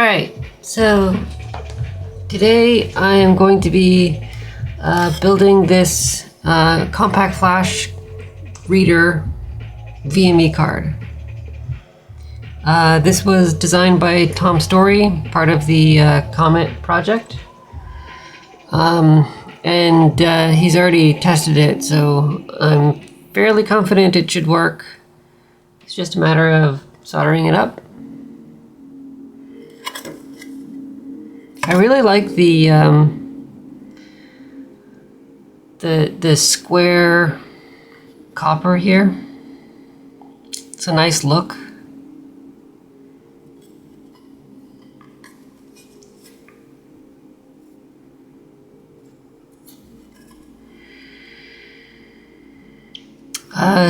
Alright, so today I am going to be building this CompactFlash reader VME card. This was designed by Storey, part of the Comet project. And he's already tested it, so I'm fairly confident it should work. It's just a matter of soldering it up. I really like the square copper here. It's a nice look.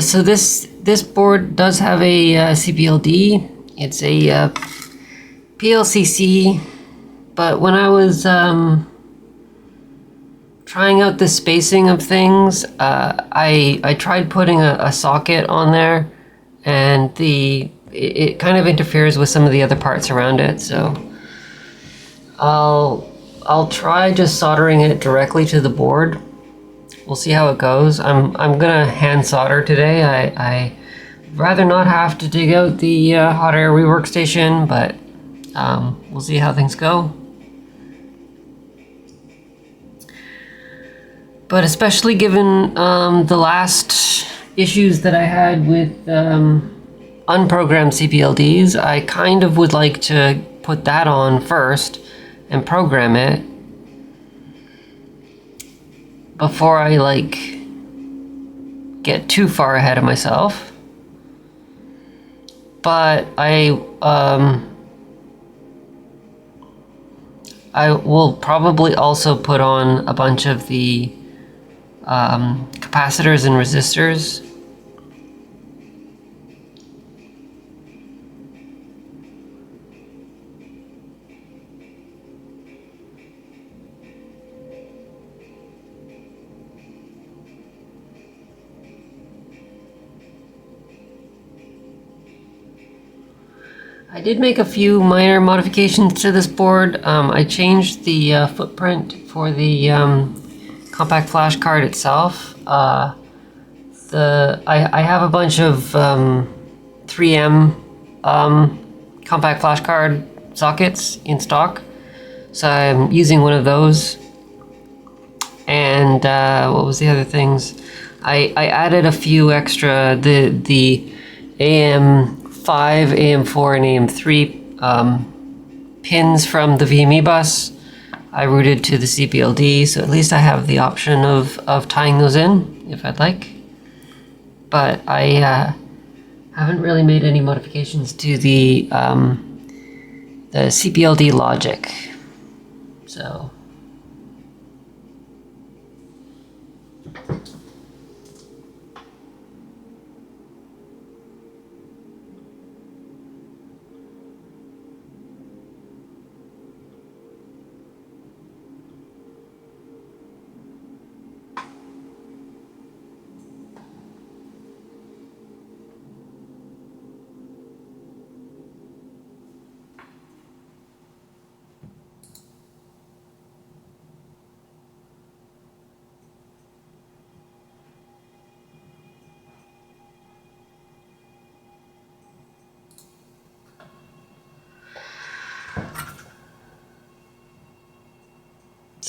So this board does have a CPLD. It's a PLCC. But when I was trying out the spacing of things, I tried putting a socket on there, and it kind of interferes with some of the other parts around it. So I'll try just soldering it directly to the board. We'll see how it goes. I'm gonna hand solder today. I rather not have to dig out the hot air rework station, but we'll see how things go. But especially given the last issues that I had with unprogrammed CPLDs, I kind of would like to put that on first and program it before I get too far ahead of myself. But I will probably also put on a bunch of the capacitors and resistors. I did make a few minor modifications to this board. I changed the footprint for the CompactFlash card itself. I have a bunch of 3M CompactFlash card sockets in stock, so I'm using one of those. And what was the other things? I added a few extra the AM5, AM4, and AM3 pins from the VME bus. I routed to the CPLD, so at least I have the option of tying those in if I'd like. But I haven't really made any modifications to the CPLD logic. So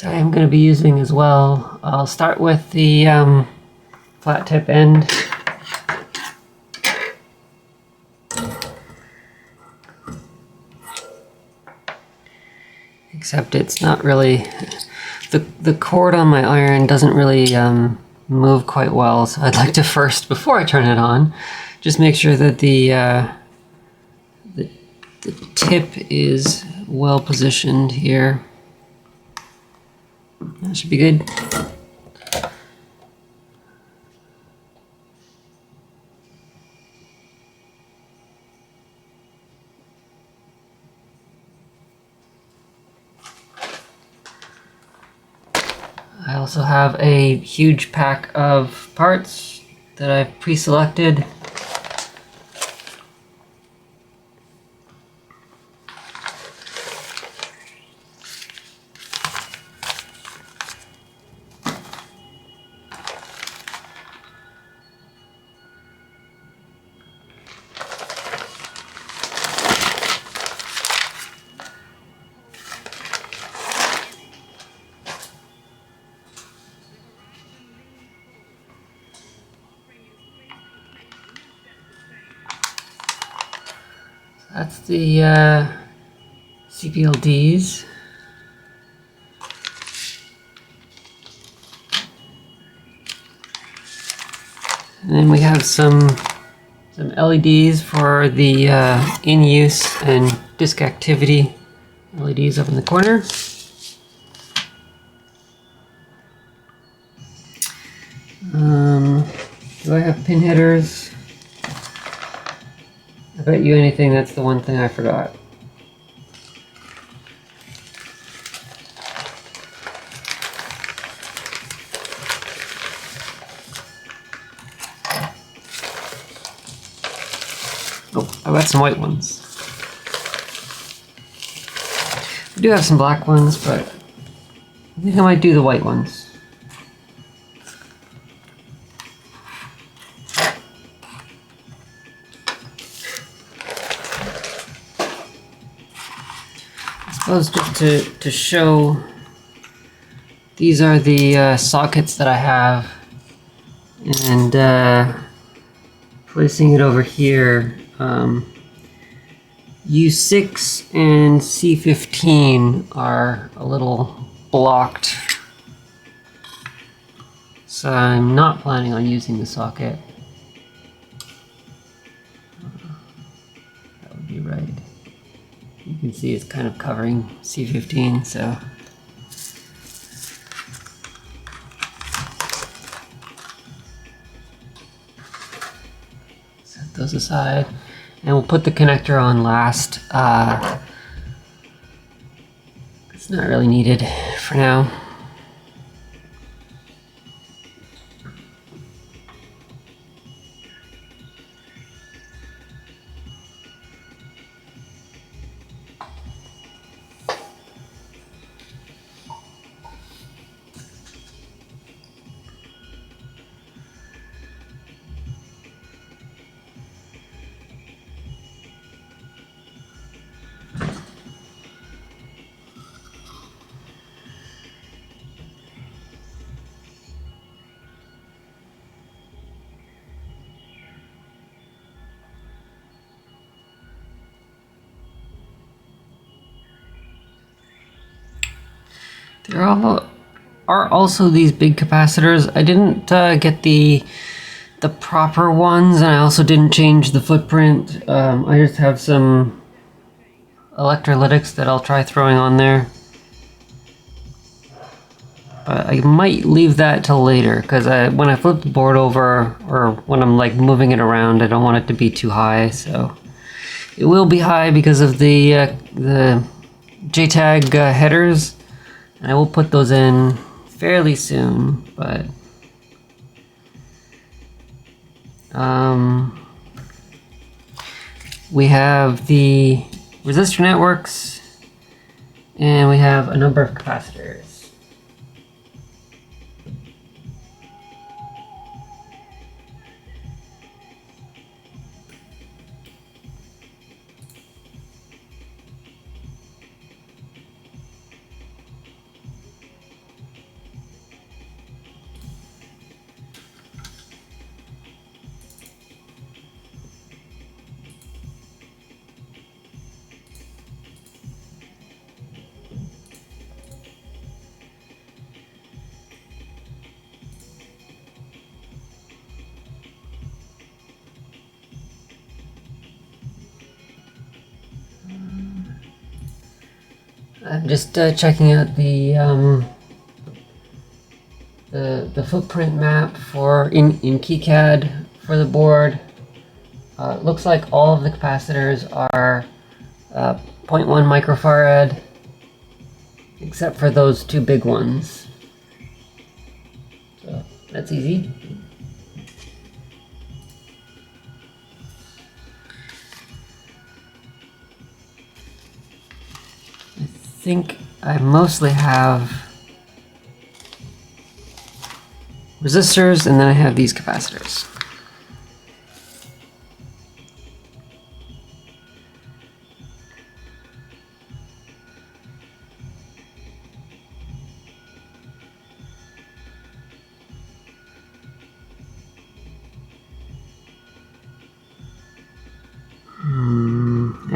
I'm going to be using as well. I'll start with the flat tip end. Except it's not really, the cord on my iron doesn't really move quite well, so I'd like to first, before I turn it on, just make sure that the tip is well positioned here. That should be good. I also have a huge pack of parts that I've pre-selected. that's the CPLDs. And then we have some LEDs for the in-use and disk activity LEDs up in the corner. Do I have pin headers? I bet you anything that's the one thing I forgot. Oh, I got some white ones. I do have some black ones, but I think I might do the white ones. I suppose just to show, these are the sockets that I have, and placing it over here. U6 and C15 are a little blocked, so I'm not planning on using the socket. That would be right. You can see it's kind of covering C15, so. Set those aside. And we'll put the connector on last. It's not really needed for now. There are also these big capacitors. I didn't get the proper ones, and I also didn't change the footprint. I just have some electrolytics that I'll try throwing on there. But I might leave that till later, because when I flip the board over, or when I'm like moving it around, I don't want it to be too high. So it will be high because of the JTAG headers. And I will put those in fairly soon, but we have the resistor networks, and we have a number of capacitors. I'm just checking out the footprint map for in KiCad for the board. It looks like all of the capacitors are 0.1 microfarad, except for those two big ones. So that's easy. I think I mostly have resistors, and then I have these capacitors.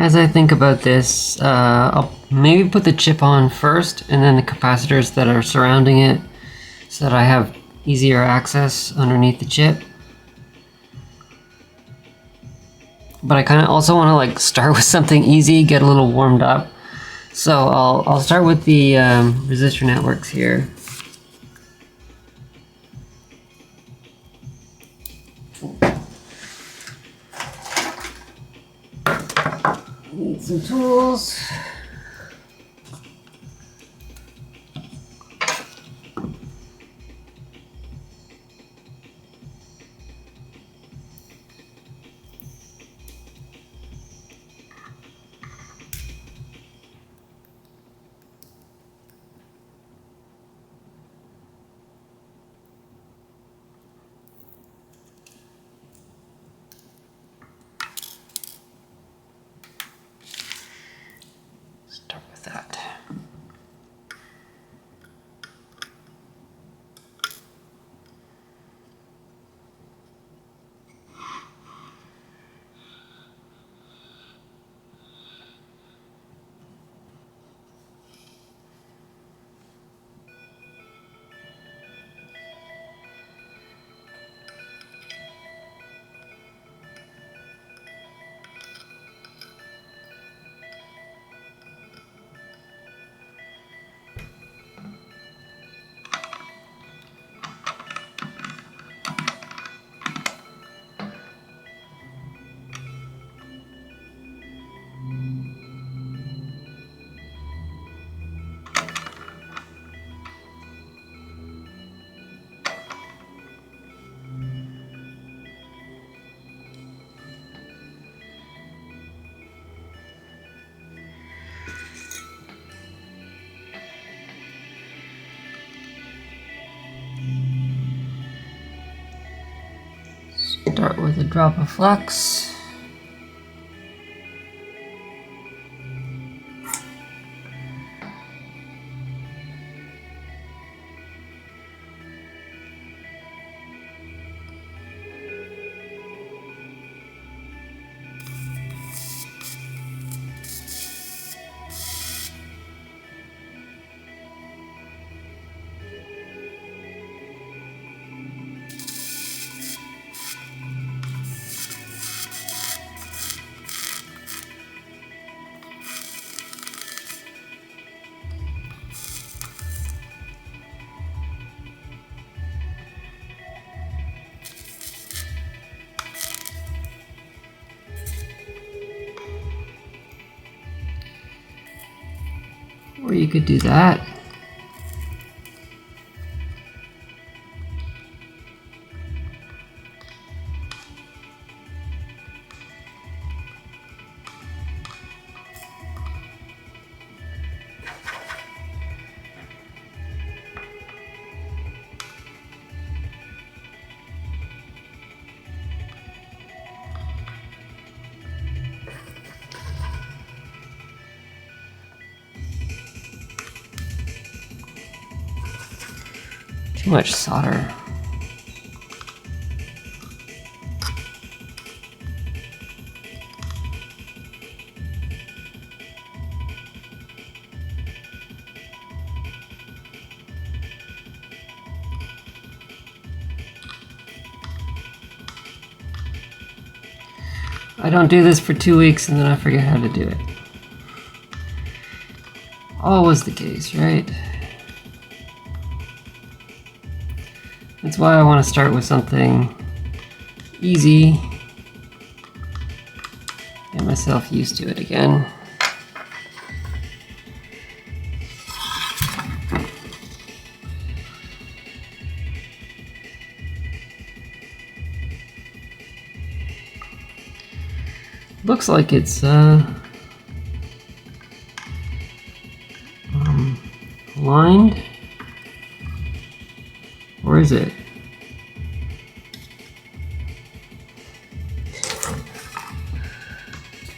As I think about this, I'll maybe put the chip on first and then the capacitors that are surrounding it so that I have easier access underneath the chip. But I kind of also want to like start with something easy, get a little warmed up. So I'll start with the resistor networks here. Need some tools. Start with that. Start with a drop of flux. Or you could do that. Too much solder. I don't do this for 2 weeks and then I forget how to do it. Always the case, right? That's why I want to start with something easy. Get myself used to it again. Looks like it's aligned. Or is it?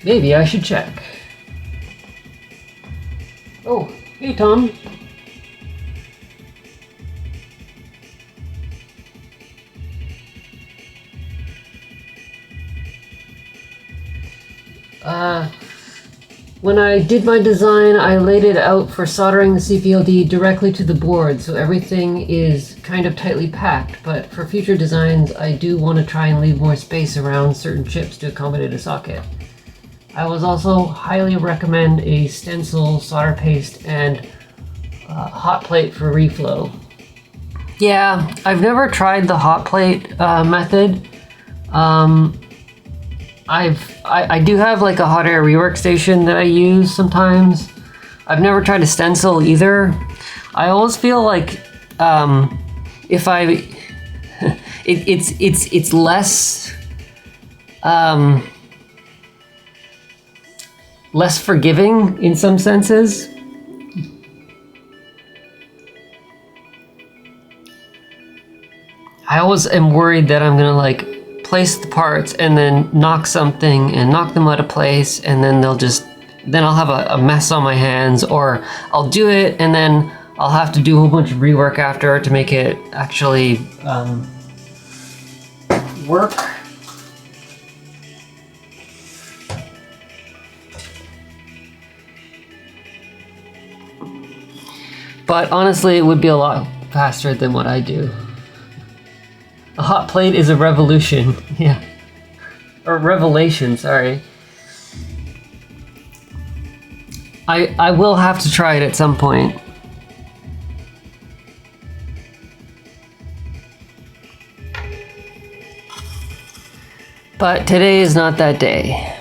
Maybe I should check. Oh, hey Tom. When I did my design, I laid it out for soldering the CPLD directly to the board, so everything is kind of tightly packed, but for future designs, I do want to try and leave more space around certain chips to accommodate a socket. I would also highly recommend a stencil, solder paste, and hot plate for reflow. Yeah, I've never tried the hot plate method. I do have like a hot air rework station that I use sometimes. I've never tried a stencil either. I always feel like if I it's less less forgiving in some senses. I always am worried that I'm gonna like place the parts and then knock something and knock them out of place, and then then I'll have a mess on my hands, or I'll do it and then I'll have to do a whole bunch of rework after to make it actually work. But honestly, it would be a lot faster than what I do. A hot plate is a revolution, yeah. Or revelation, sorry. I will have to try it at some point. But today is not that day.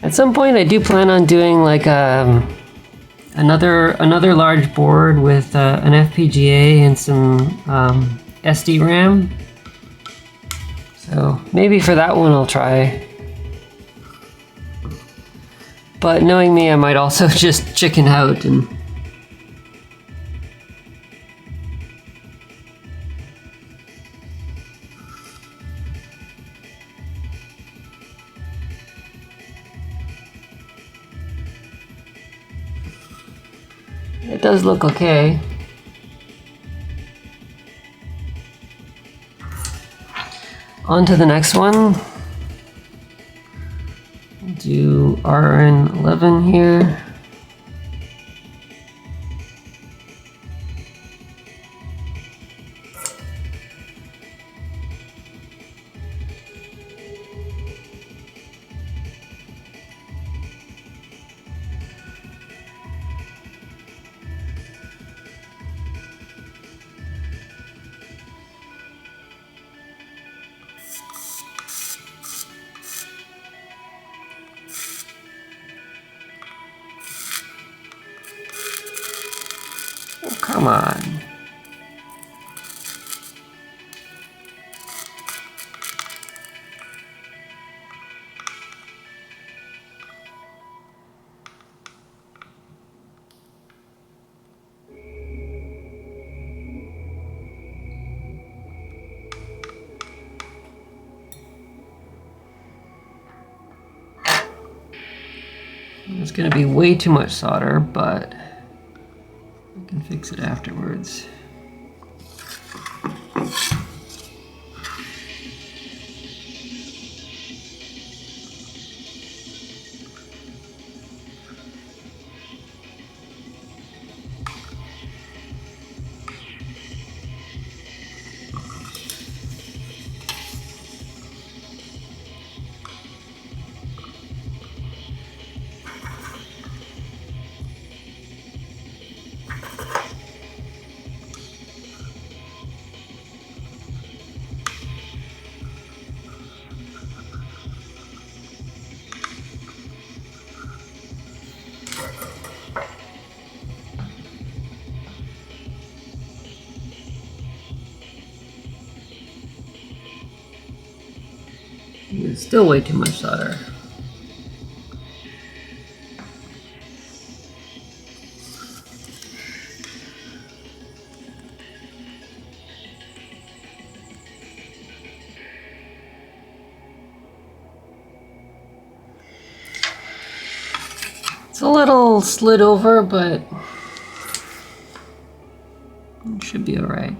At some point I do plan on doing like another large board with an FPGA and some SD RAM. So maybe for that one I'll try. But knowing me, I might also just chicken out and it does look okay. On to the next one. We'll do RN11 here. Oh, come on. It's going to be way too much solder, but I can fix it afterwards. It's still way too much solder. It's a little slid over, but it should be all right.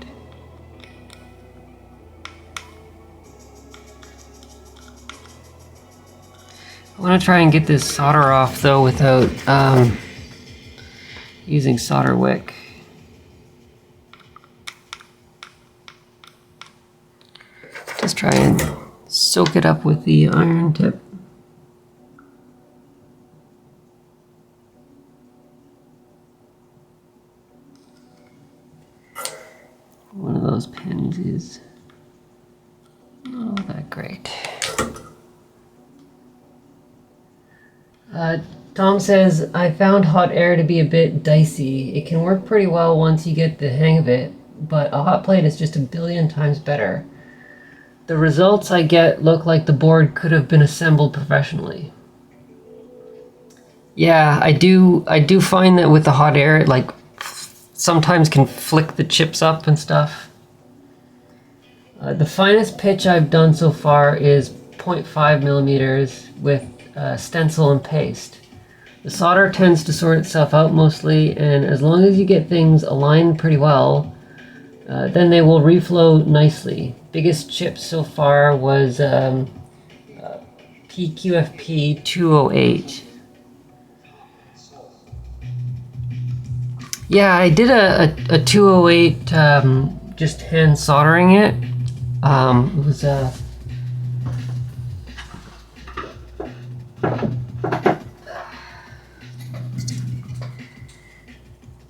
want to try and get this solder off though without using solder wick. Just try and soak it up with the iron tip. One of those pins is not all that great. Tom says, I found hot air to be a bit dicey. It can work pretty well once you get the hang of it, but a hot plate is just a billion times better. The results I get look like the board could have been assembled professionally. Yeah, I do find that with the hot air, it like sometimes can flick the chips up and stuff. The finest pitch I've done so far is 0.5 millimeters with stencil and paste. The solder tends to sort itself out mostly, and as long as you get things aligned pretty well, then they will reflow nicely. Biggest chip so far was PQFP 208. Yeah, I did a 208 just hand soldering it. It was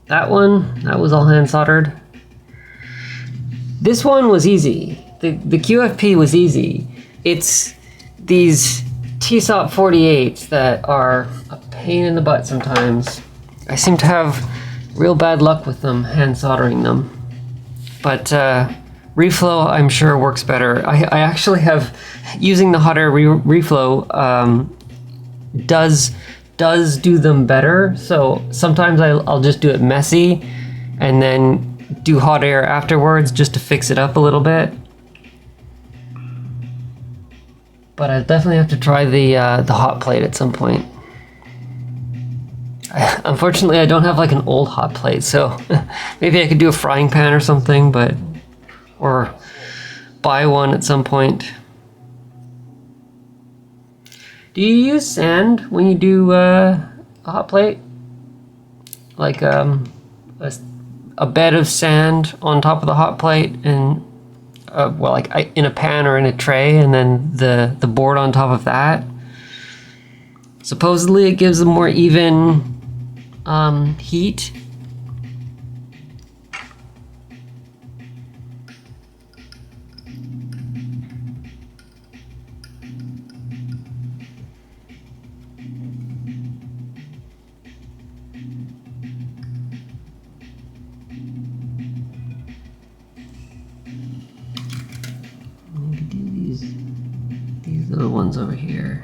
that was all hand soldered. This one was easy. The QFP was easy. It's these TSOP 48s that are a pain in the butt sometimes. I seem to have real bad luck with them, hand soldering them. But reflow, I'm sure, works better. I actually have, using the hot air reflow does do them better. So sometimes I'll just do it messy and then do hot air afterwards just to fix it up a little bit. But I definitely have to try the hot plate at some point. Unfortunately, I don't have like an old hot plate, so maybe I could do a frying pan or something, or buy one at some point. Do you use sand when you do a hot plate? Like a bed of sand on top of the hot plate, and in a pan or in a tray, and then the board on top of that. Supposedly, it gives a more even heat. These little ones over here.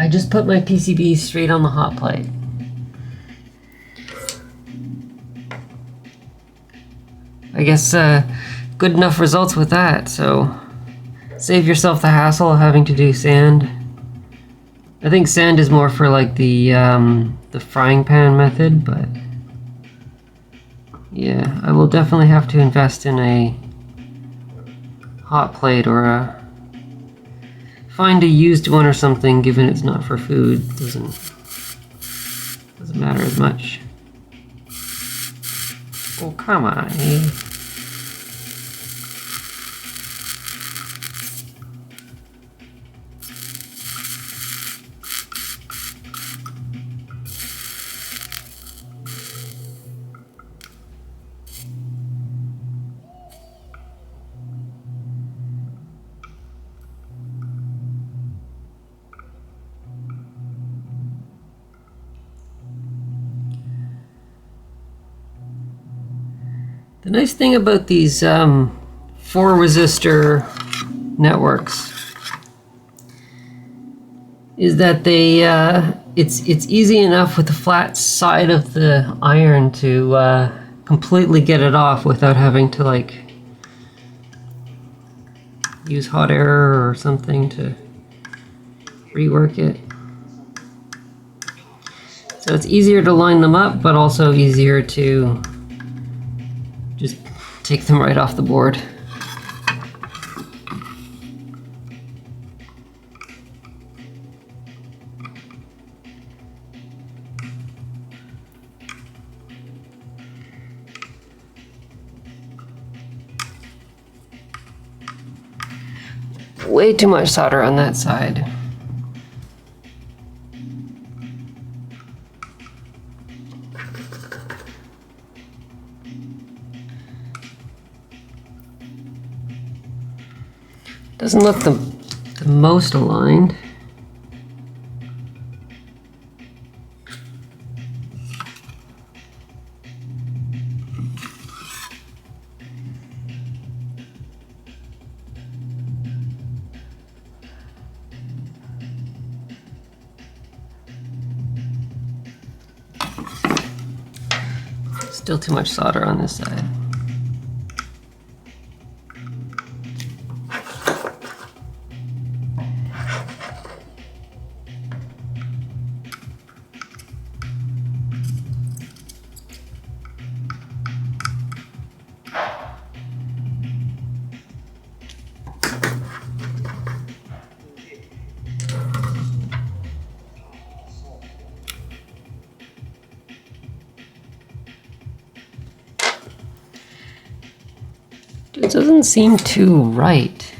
I just put my PCB straight on the hot plate. I guess good enough results with that, so save yourself the hassle of having to do sand. I think sand is more for like the frying pan method, but yeah, I will definitely have to invest in a hot plate or find a used one or something, given it's not for food. Doesn't matter as much. Oh, come on, eh? The nice thing about these 4 resistor networks is that they it's easy enough with the flat side of the iron to completely get it off without having to like use hot air or something to rework it. So it's easier to line them up, but also easier to just take them right off the board. Way too much solder on that side. Doesn't look the most aligned. Still too much solder on this side. It doesn't seem too right.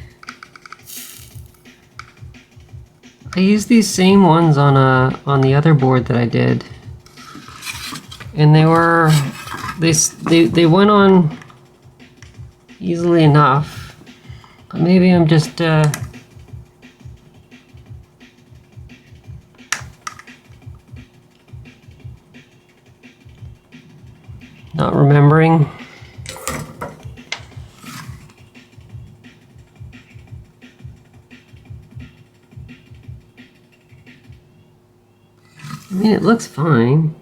I used these same ones on the other board that I did, and they went on easily enough. But maybe I'm just not remembering. I mean, it looks fine.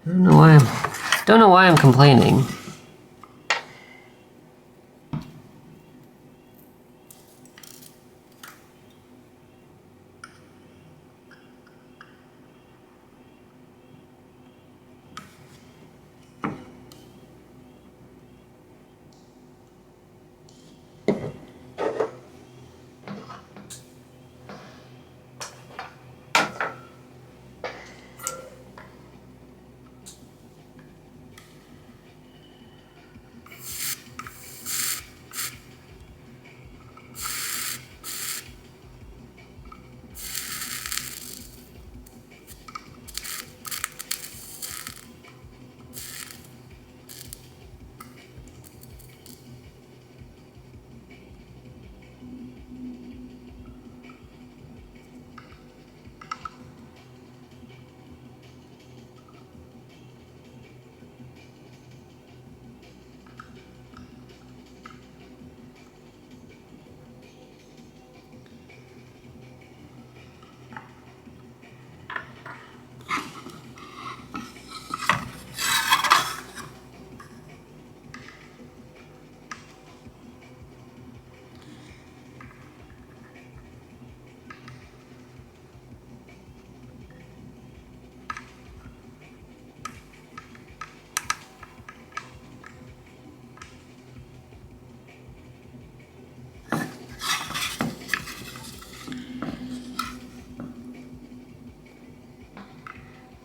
I don't know why I'm complaining.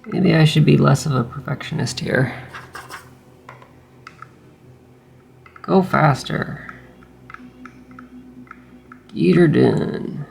Maybe I should be less of a perfectionist here. Go faster. Get her done.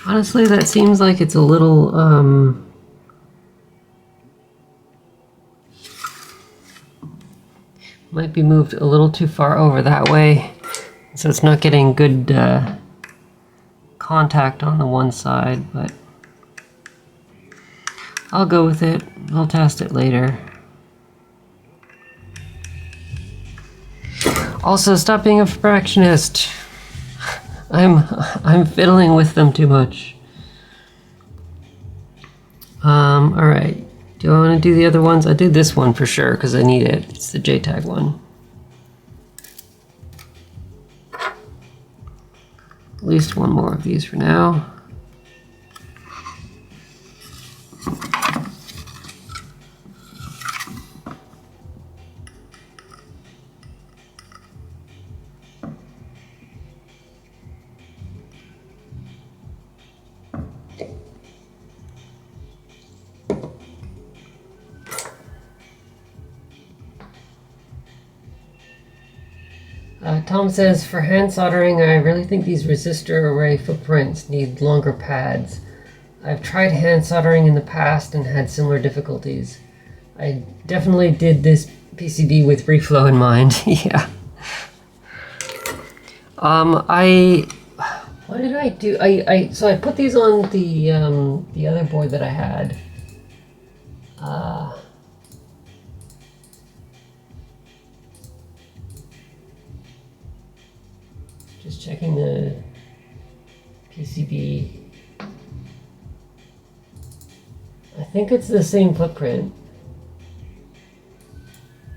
Honestly, that seems like it's a little, might be moved a little too far over that way. So it's not getting good contact on the one side, but I'll go with it. I'll test it later. Also, stop being a perfectionist. I'm fiddling with them too much. All right. Do I want to do the other ones? I do this one for sure because I need it. It's the JTAG one. At least one more of these for now. Tom says, for hand soldering, I really think these resistor array footprints need longer pads. I've tried hand soldering in the past and had similar difficulties. I definitely did this PCB with reflow in mind. Yeah. What did I do? So I put these on the other board that I had. Just checking the PCB. I think it's the same footprint.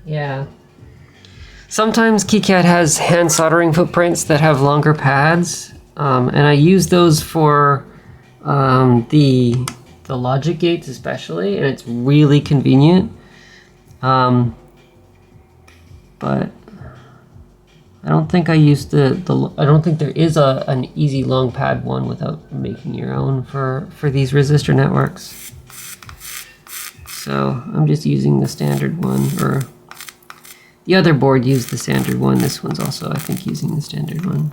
Yeah. Sometimes KiCad has hand soldering footprints that have longer pads, and I use those for the logic gates especially, and it's really convenient. But I don't think I used I don't think there is an easy long pad one without making your own for these resistor networks. So I'm just using the standard one, or the other board used the standard one. This one's also, I think, using the standard one.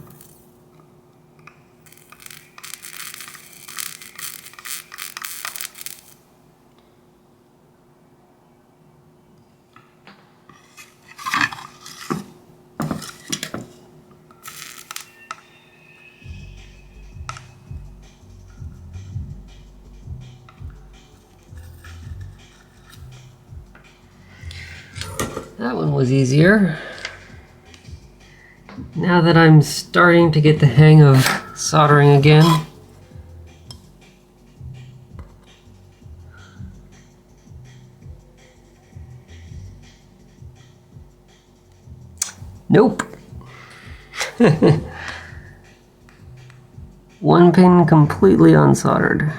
That one was easier. Now that I'm starting to get the hang of soldering again. Nope. One pin completely unsoldered.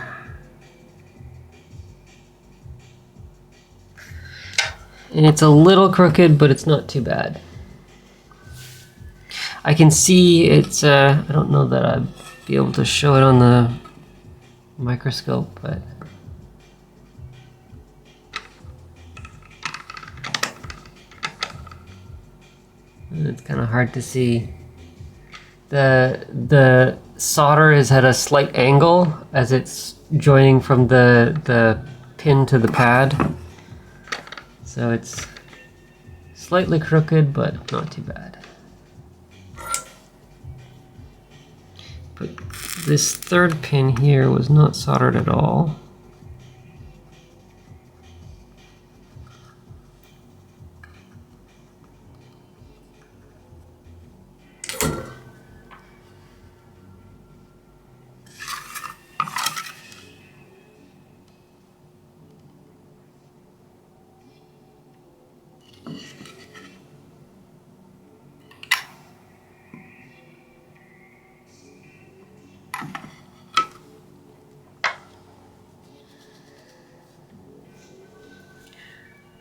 And it's a little crooked, but it's not too bad. I can see it's, I don't know that I'd be able to show it on the microscope, but it's kind of hard to see. The solder is at a slight angle as it's joining from the pin to the pad. So it's slightly crooked, but not too bad. But this third pin here was not soldered at all.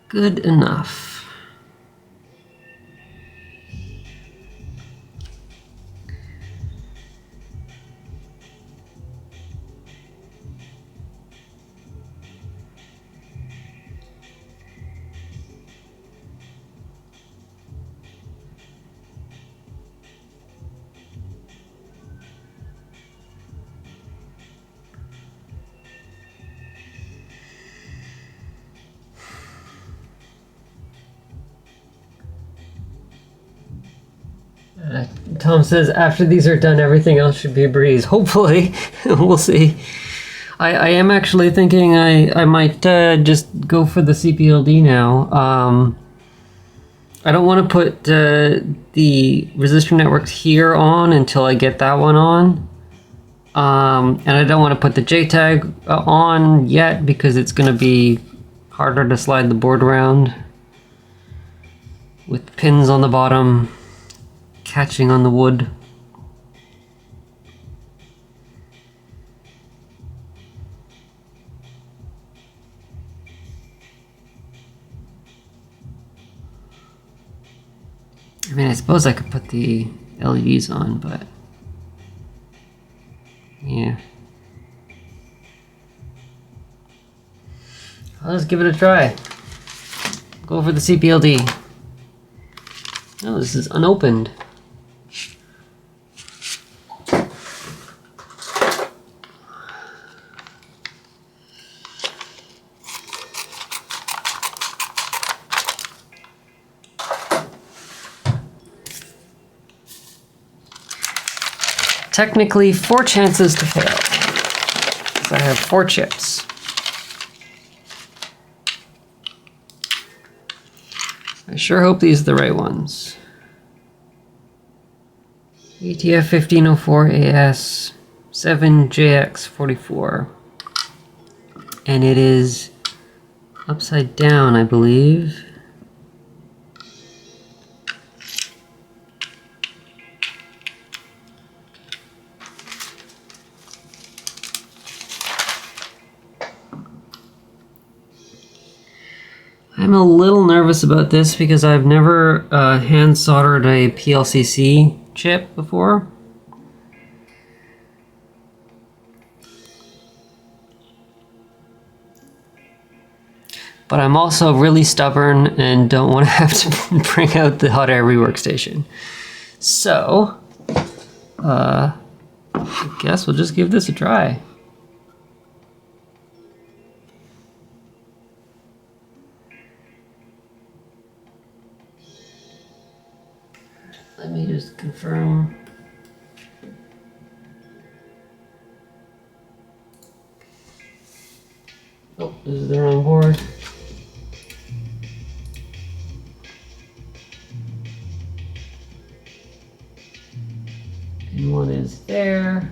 Good enough. Tom says, after these are done, everything else should be a breeze. Hopefully. We'll see. I am actually thinking I might just go for the CPLD now. I don't want to put the resistor networks here on until I get that one on. And I don't want to put the JTAG on yet because it's going to be harder to slide the board around with pins on the bottom catching on the wood. I mean, I suppose I could put the LEDs on, but yeah. I'll just give it a try. Go for the CPLD. Oh, this is unopened. Technically, 4 chances to fail. So I have 4 chips. I sure hope these are the right ones. ETF 1504 AS 7JX44. And it is upside down, I believe. I'm a little nervous about this because I've never hand soldered a PLCC chip before. But I'm also really stubborn and don't want to have to bring out the hot air rework station. So, I guess we'll just give this a try. Let me just confirm. Oh, this is the wrong board. And one is there.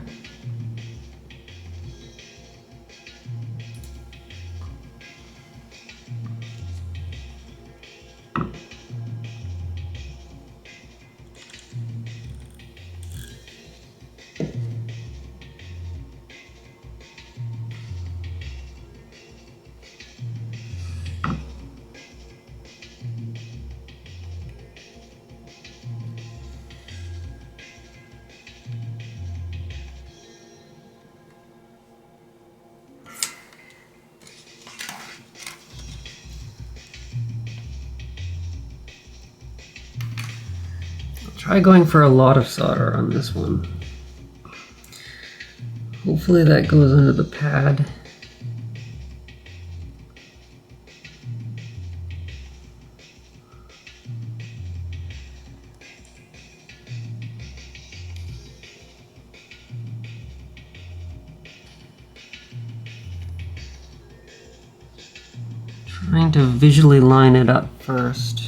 Try going for a lot of solder on this one. Hopefully that goes under the pad. Trying to visually line it up first.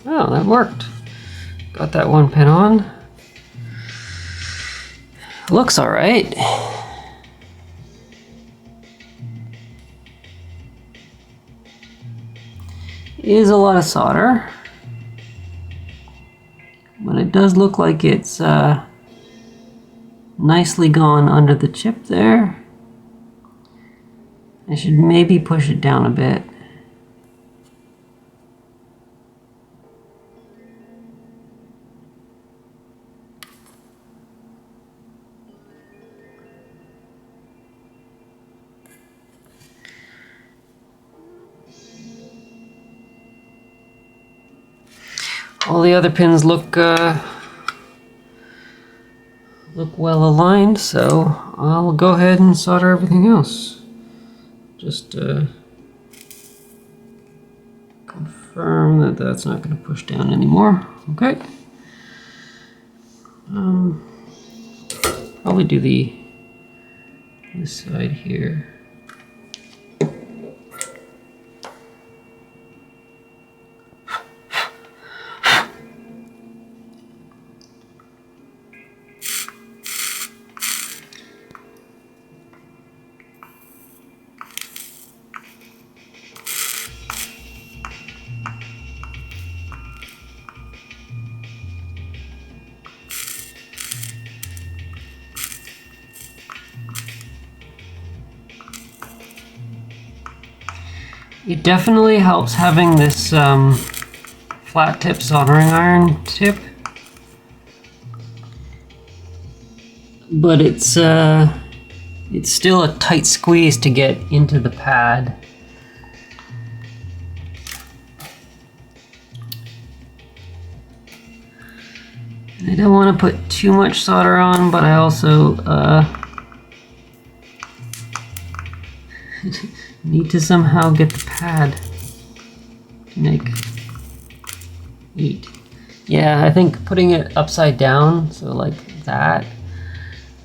Oh, that worked. Got that one pin on. Looks all right. Is a lot of solder, but it does look like it's nicely gone under the chip there. I should maybe push it down a bit. All the other pins look well aligned, so I'll go ahead and solder everything else. Just confirm that that's not going to push down anymore. Okay. Probably do this side here. It definitely helps having this flat tip soldering iron tip, but it's still a tight squeeze to get into the pad. And I don't want to put too much solder on, but I also need to somehow get the pad to make neat. Yeah, I think putting it upside down, so like that,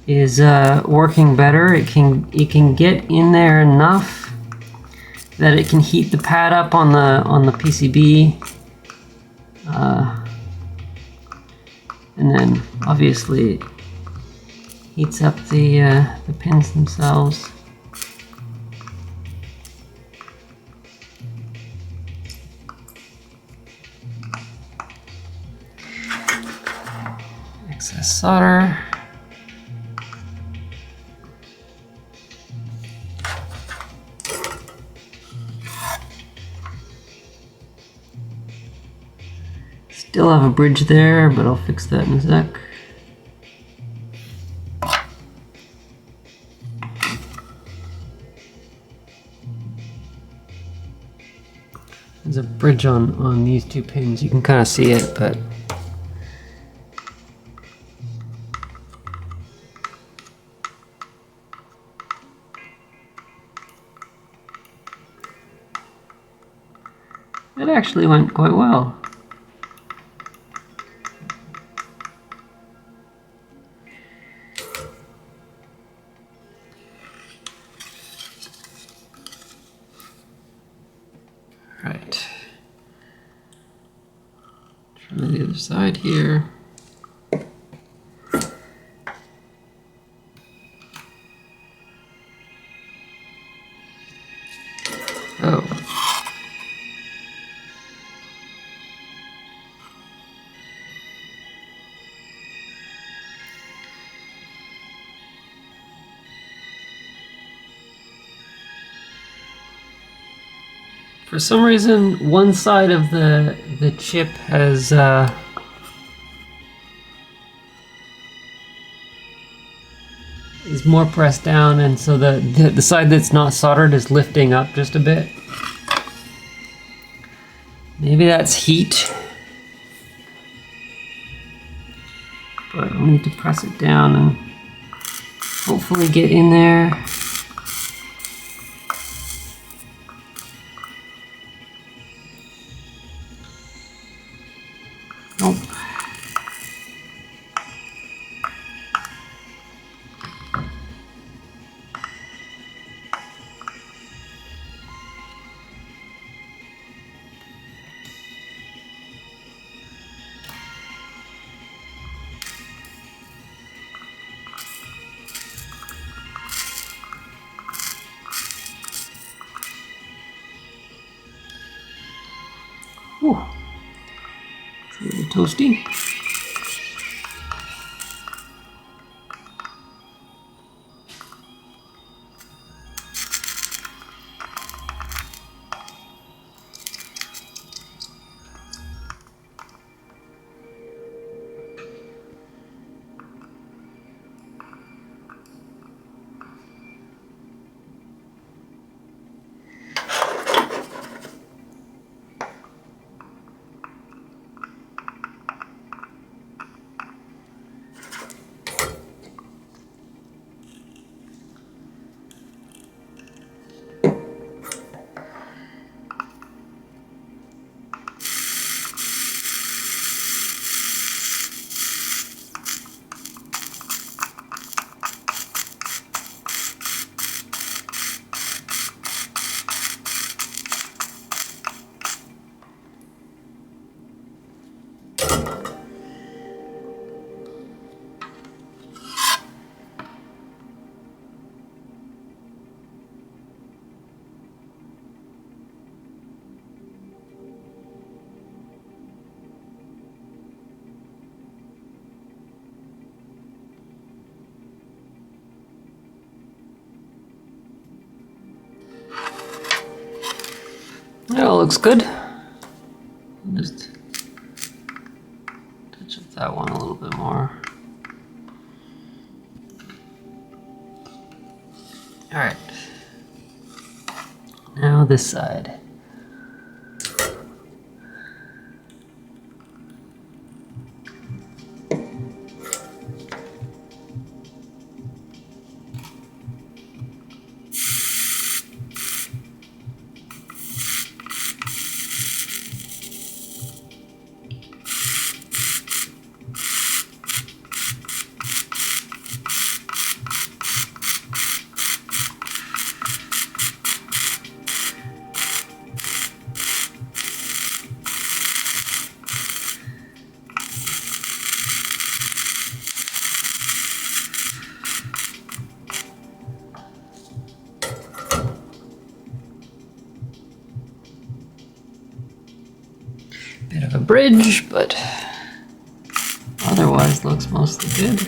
is working better. It can get in there enough that it can heat the pad up on the PCB, and then obviously it heats up the pins themselves. Excess solder. Still have a bridge there, but I'll fix that in a sec. There's a bridge on these two pins. You can kind of see it, but it actually went quite well. Right. Try the other side here. Oh. For some reason, one side of the chip has is more pressed down, and so the side that's not soldered is lifting up just a bit. Maybe that's heat, but I'll need to press it down and hopefully get in there. Nope. Whew. It's a little toasty. That all looks good. Just touch up that one a little bit more. All right. Now this side. Bit of a bridge, but otherwise looks mostly good.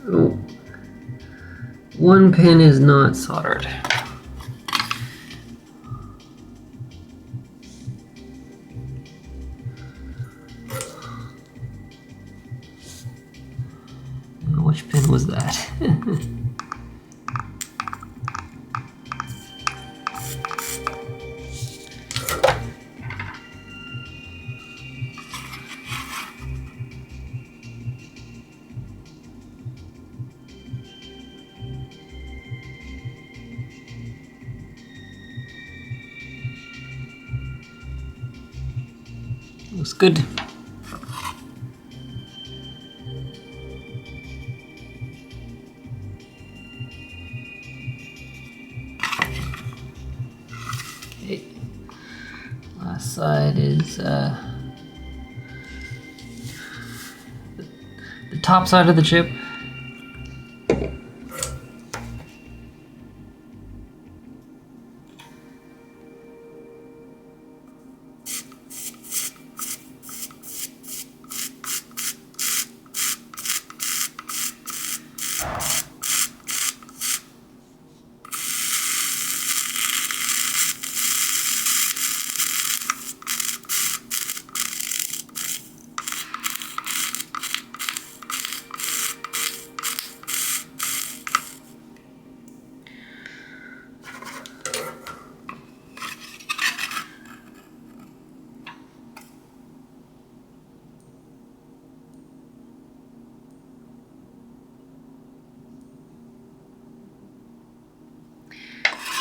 Oh, one pin is not soldered. Which pin was that? Looks good. Okay. Last side is the top side of the chip.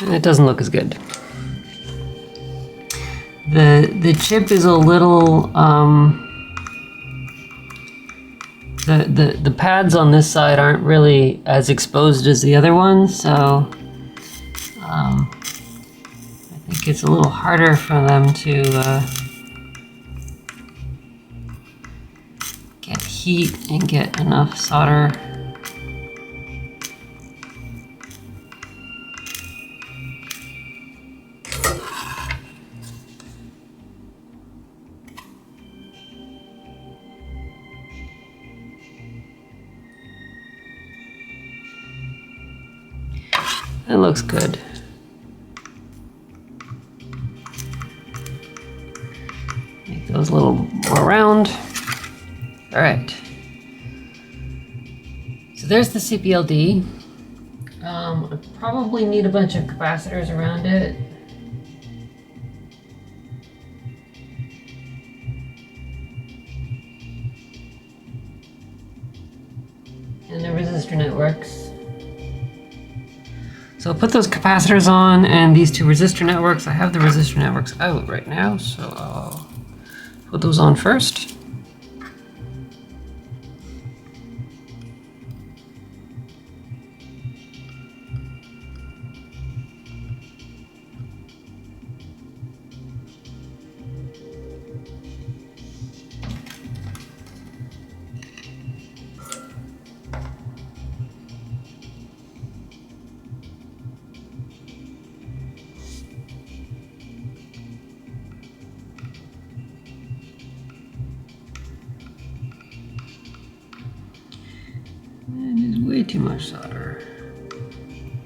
And it doesn't look as good. The chip is a little the pads on this side aren't really as exposed as the other ones, so I think it's a little harder for them to get heat and get enough solder. It looks good. Make those a little more round. All right. So there's the CPLD. I probably need a bunch of capacitors around it. And the resistor networks. So I'll put those capacitors on and these two resistor networks. I have the resistor networks out right now, so I'll put those on first. It is way too much solder.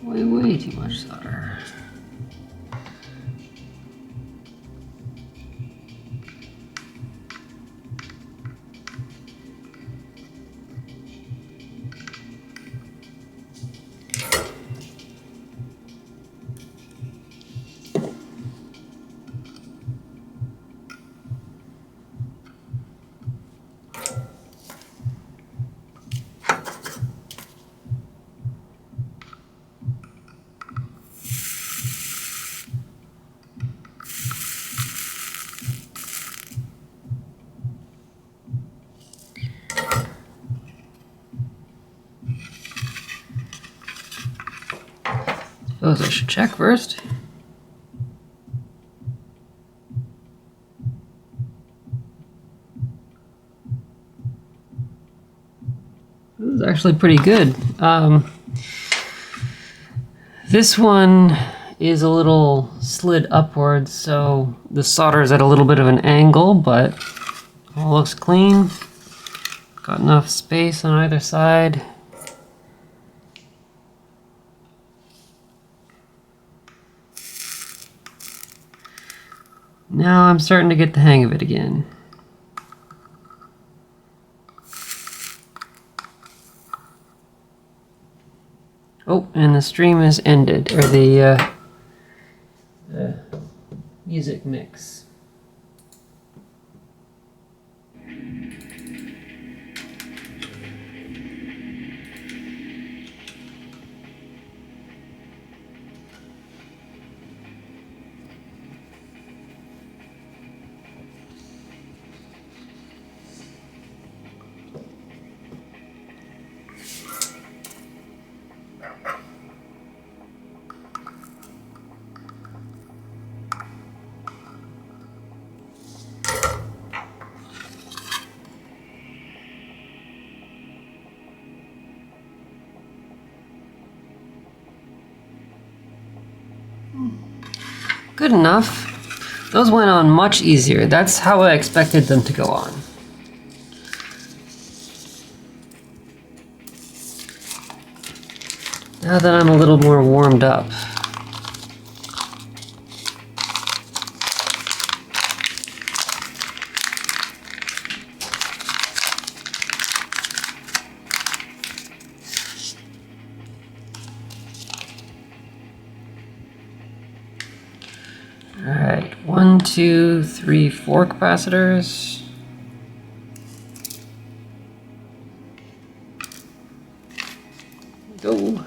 Way too much solder. Suppose I should check first. This is actually pretty good. This one is a little slid upwards, so the solder is at a little bit of an angle, but all looks clean. Got enough space on either side. Now I'm starting to get the hang of it again. Oh, and the stream is ended, or the music mix. Good enough. Those went on much easier. That's how I expected them to go on. Now that I'm a little more warmed up. All right, 1, 2, 3, 4 capacitors. Go.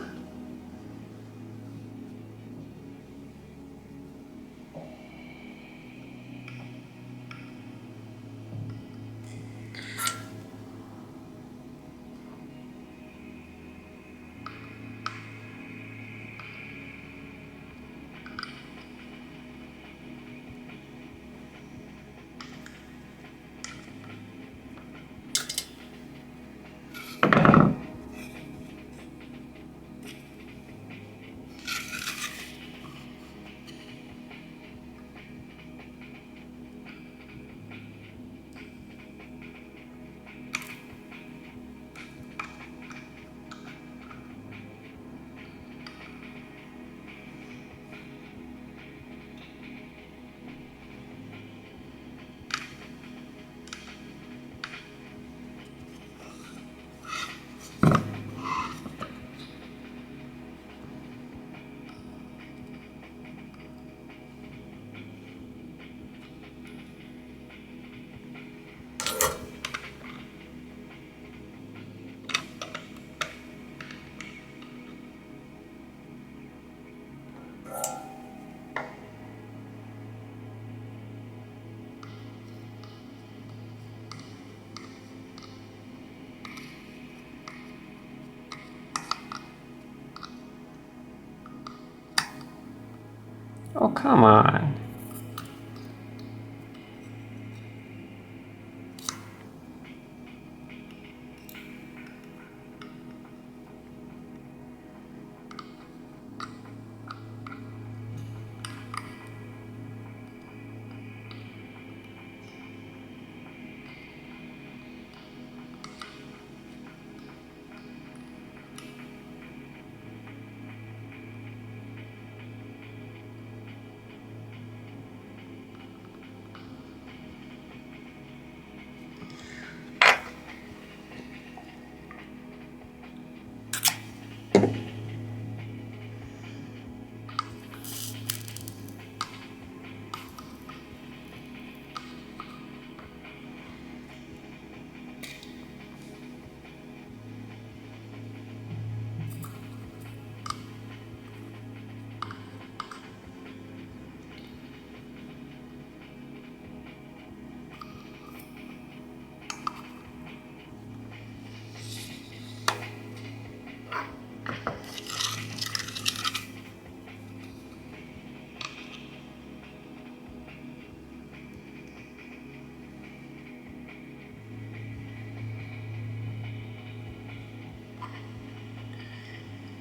Oh, come on.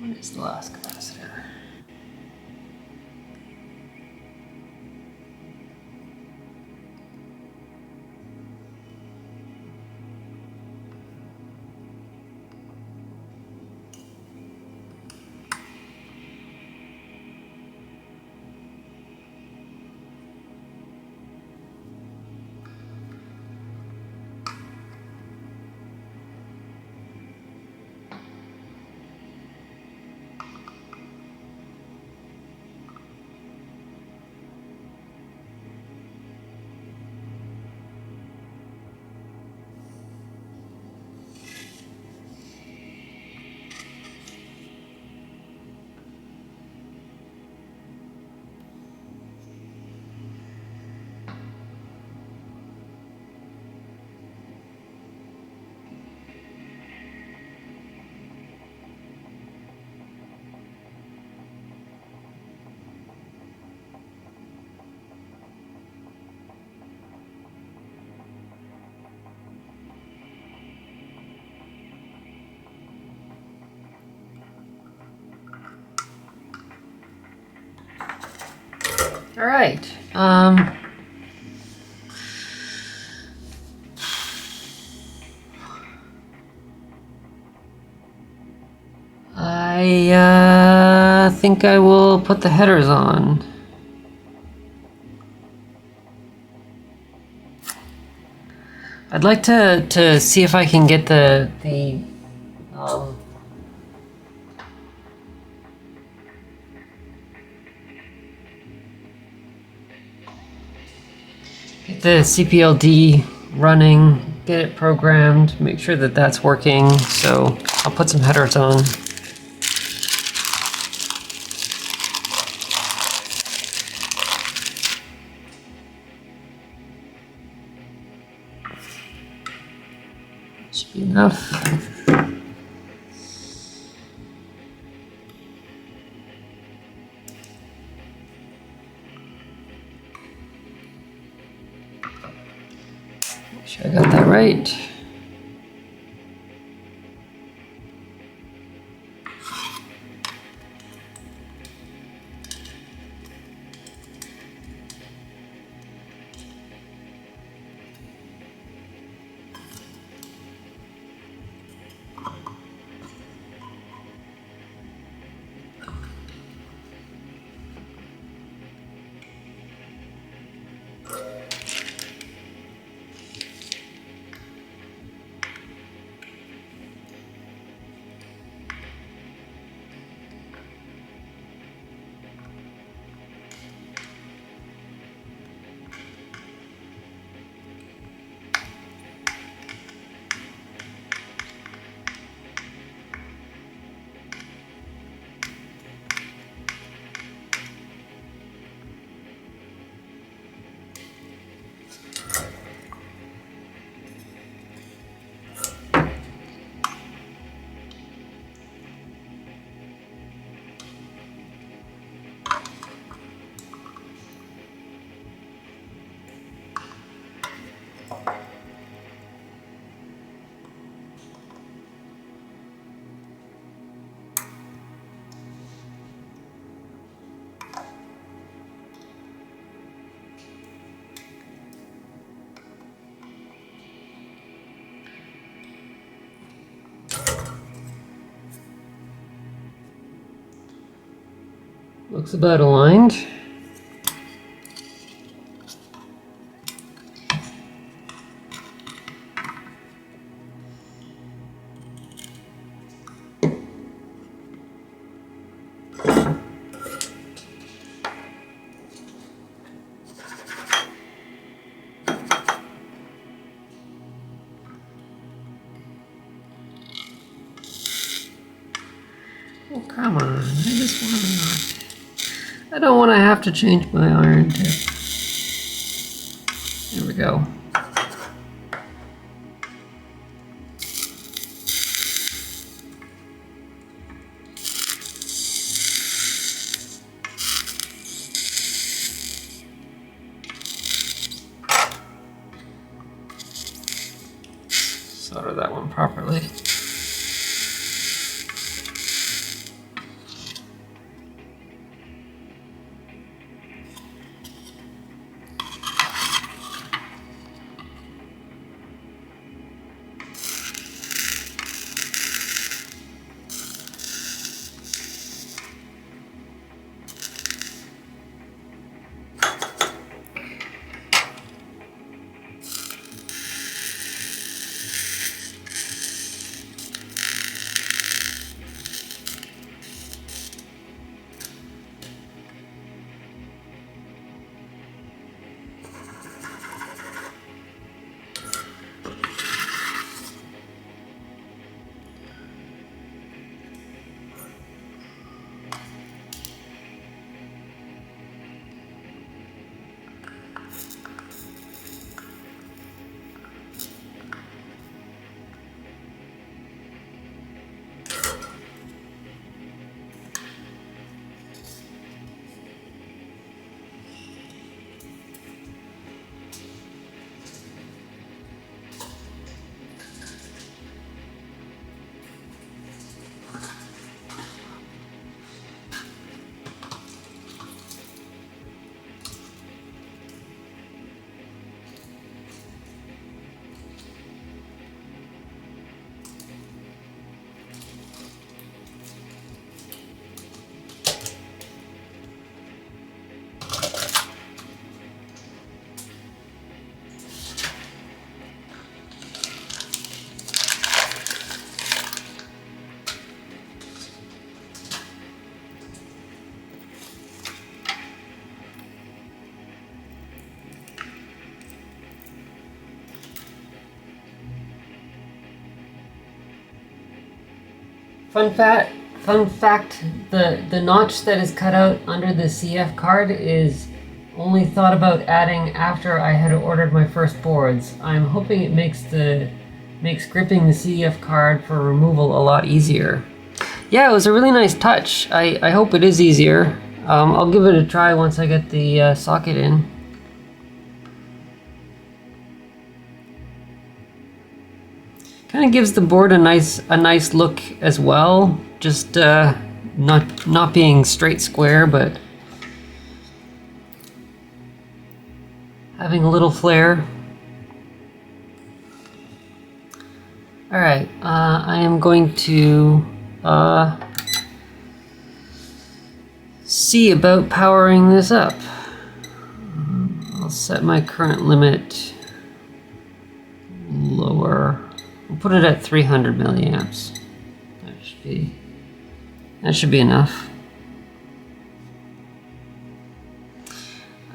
What is the last capacitor? All right. I think I will put the headers on. I'd like to see if I can get get the CPLD running, get it programmed, make sure that that's working. So I'll put some headers on. Should be enough. Make sure I got that right. Looks about aligned. Oh, come on. I just want to... I don't want to have to change my iron tip. There we go. Solder that one properly. Fun fact, the notch that is cut out under the CF card is only thought about adding after I had ordered my first boards. I'm hoping it makes gripping the CF card for removal a lot easier. Yeah, it was a really nice touch. I hope it is easier. I'll give it a try once I get the socket in. Kind of gives the board a nice look as well. Just not being straight square, but having a little flair. All right, I am going to see about powering this up. I'll set my current limit lower. We'll put it at 300 milliamps. That should be enough.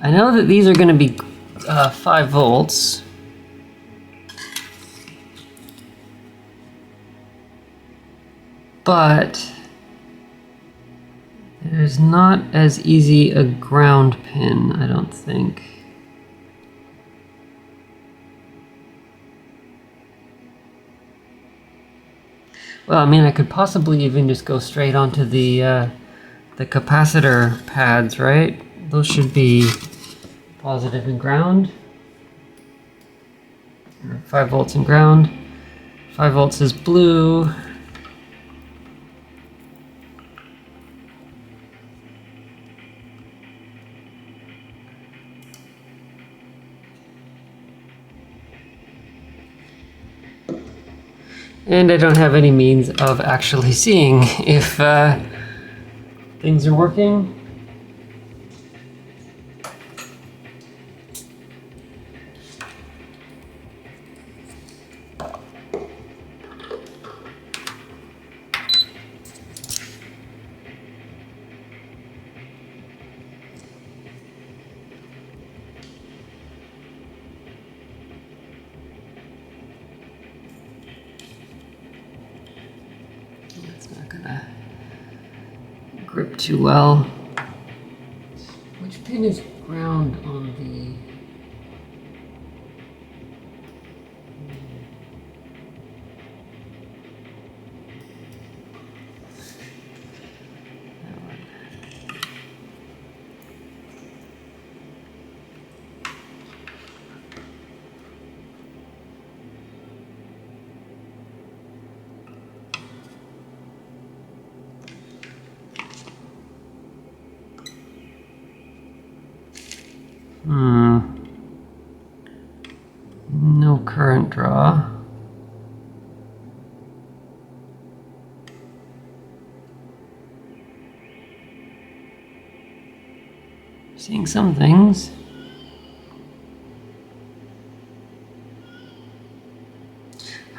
I know that these are going to be 5 volts. But there's not as easy a ground pin, I don't think. Well, I mean, I could possibly even just go straight onto the capacitor pads, right? Those should be positive and ground. 5 volts and ground. 5 volts is blue. And I don't have any means of actually seeing if things are working. Grip too well. Which pin is ground on the... No current draw. Seeing some things.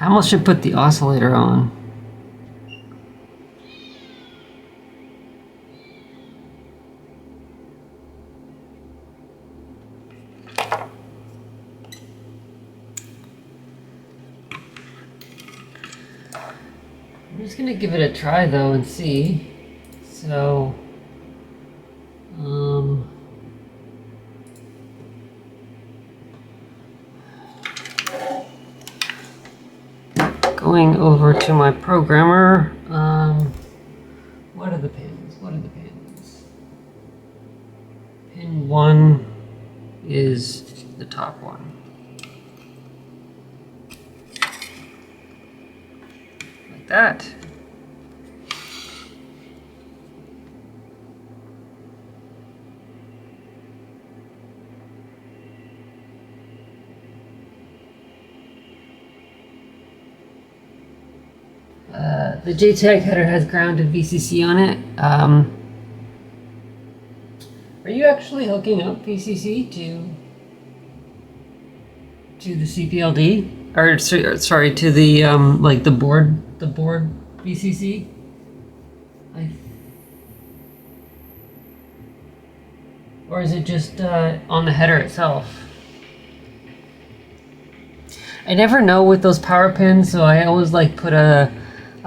I almost should put the oscillator on. I'm just gonna give it a try though and see. So, going over to my programmer. What are the pins? What are the pins? Pin 1 is the top one. Like that. The JTAG header has grounded VCC on it. Are you actually hooking up VCC to the CPLD, or sorry, to the like the board VCC? Or is it just on the header itself? I never know with those power pins, so I always like put a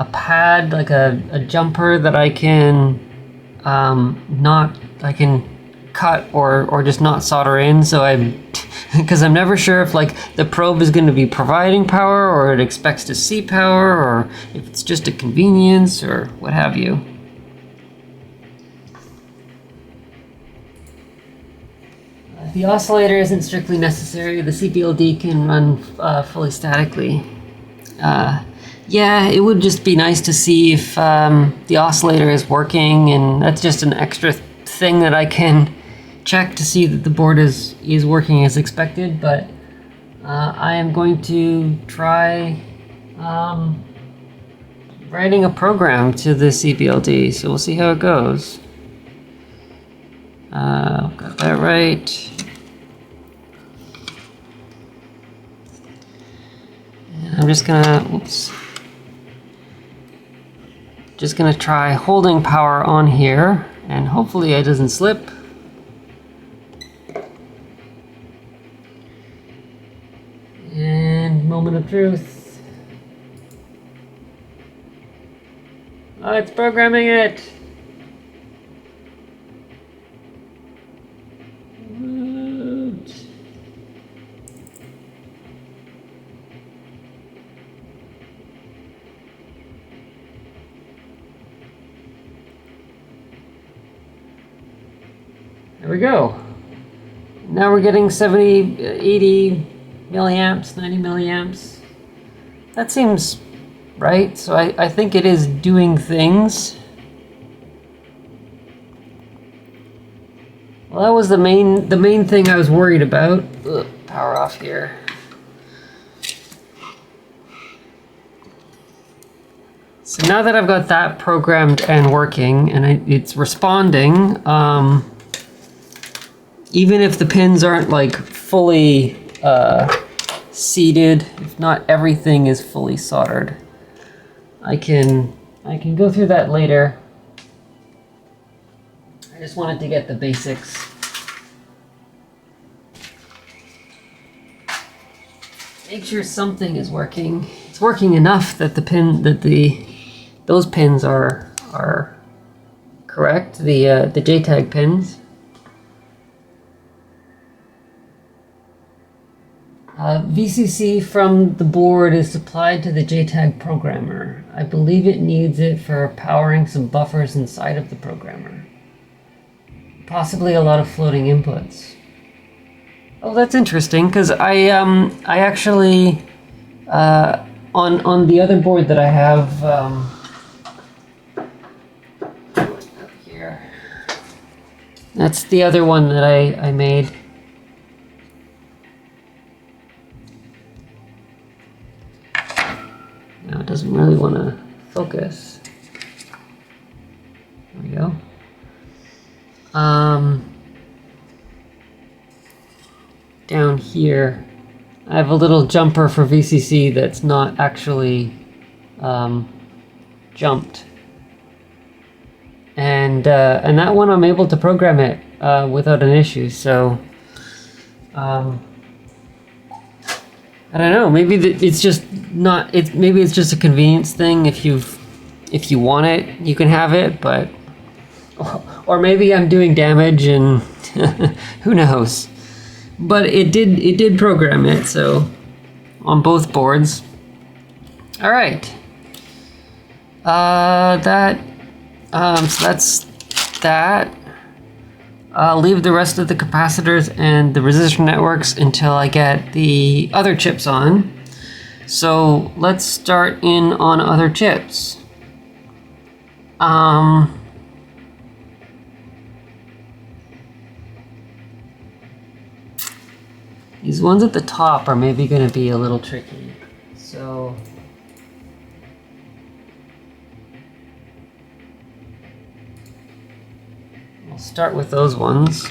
pad, like a jumper that I can I can cut or just not solder in. So because I'm never sure if like the probe is going to be providing power or it expects to see power or if it's just a convenience or what have you. The oscillator isn't strictly necessary. The CPLD can run fully statically. Yeah, it would just be nice to see if the oscillator is working, and that's just an extra thing that I can check to see that the board is working as expected. But I am going to try writing a program to the CPLD, so we'll see how it goes. Got that right. And I'm just gonna try holding power on here, and hopefully it doesn't slip. And moment of truth. Oh, it's programming it. There we go. Now we're getting 70, 80 milliamps, 90 milliamps. That seems right. So I think it is doing things. Well, that was the main thing I was worried about. Ugh, power off here. So now that I've got that programmed and working, and it's responding, even if the pins aren't like fully seated, if not everything is fully soldered, I can go through that later. I just wanted to get the basics. Make sure something is working. It's working enough that those pins are correct. The JTAG pins. VCC from the board is supplied to the JTAG programmer. I believe it needs it for powering some buffers inside of the programmer. Possibly a lot of floating inputs. Oh, that's interesting, because I actually on the other board that I have up here. That's the other one that I made. Now it doesn't really want to focus. There we go. Down here, I have a little jumper for VCC that's not actually jumped, and that one I'm able to program it without an issue. So I don't know. Maybe it's just not. Maybe it's just a convenience thing. If you want it, you can have it. But or maybe I'm doing damage, and who knows. But it did program it. So on both boards. All right. So that's that. I'll leave the rest of the capacitors and the resistor networks until I get the other chips on. So let's start in on other chips. These ones at the top are maybe going to be a little tricky. So I'll start with those ones.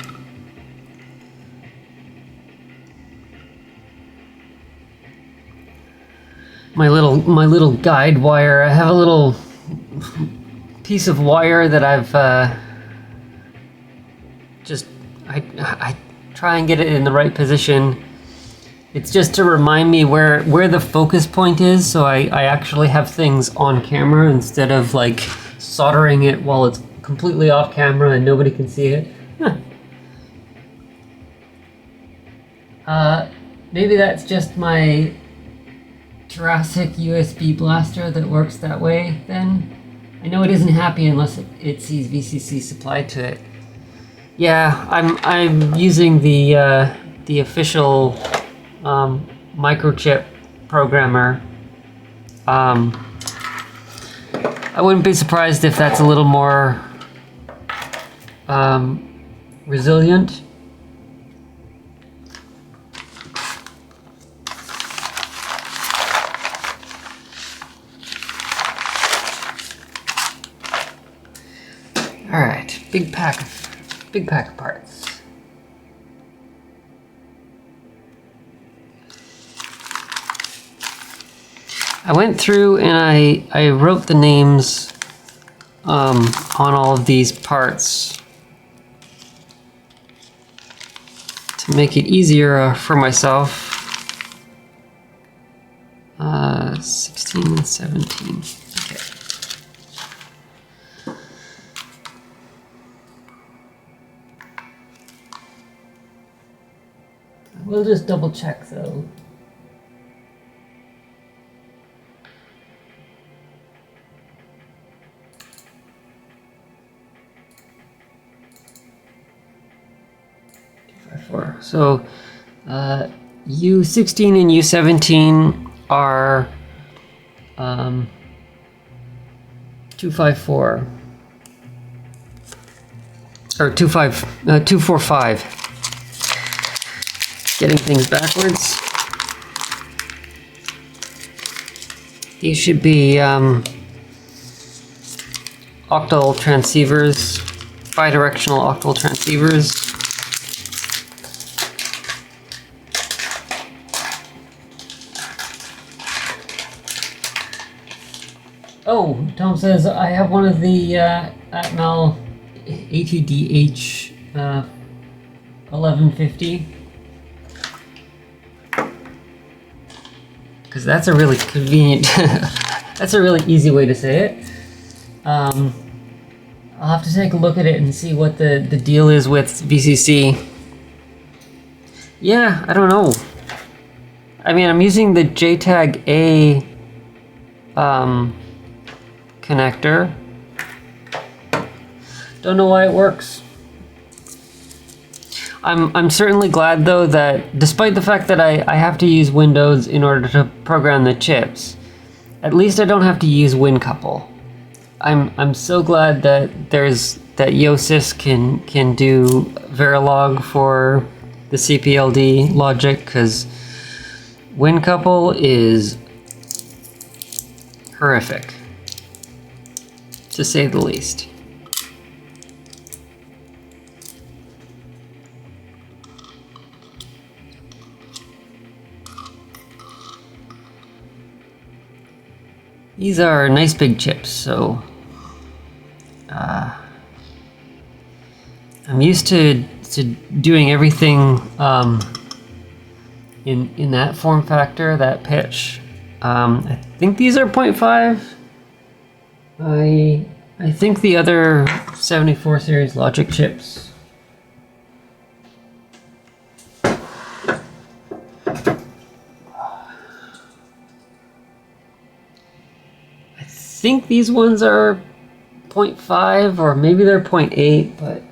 My little guide wire. I have a little piece of wire that I've I try and get it in the right position It's just to remind me where the focus point is, so I actually have things on camera instead of like soldering it while it's completely off camera and nobody can see it. Maybe that's just my Jurassic USB blaster that works that way then. I know it isn't happy unless it sees VCC supplied to it. Yeah, I'm using the official microchip programmer. I wouldn't be surprised if that's a little more resilient. All right, big pack of parts. I went through and I wrote the names on all of these parts to make it easier for myself. 16 and 17. Okay. We'll just double check though. So U16 and U17 are 254 or 245. Getting things backwards. These should be octal transceivers, bidirectional octal transceivers. Oh, Tom says I have one of the Atmel ATDH 1150. Because that's a really convenient, that's a really easy way to say it. I'll have to take a look at it and see what the deal is with VCC. Yeah, I don't know. I mean, I'm using the JTAG A connector. Don't know why it works. I'm certainly glad though that despite the fact that I have to use Windows in order to program the chips, at least I don't have to use WinCouple. I'm so glad that that Yosys can do Verilog for the CPLD logic, because WinCouple is horrific, to say the least. These are nice big chips, so I'm used to doing everything in that form factor, that pitch. I think these are 0.5. I think the other 74 series logic chips. I think these ones are 0.5 or maybe they're 0.8, but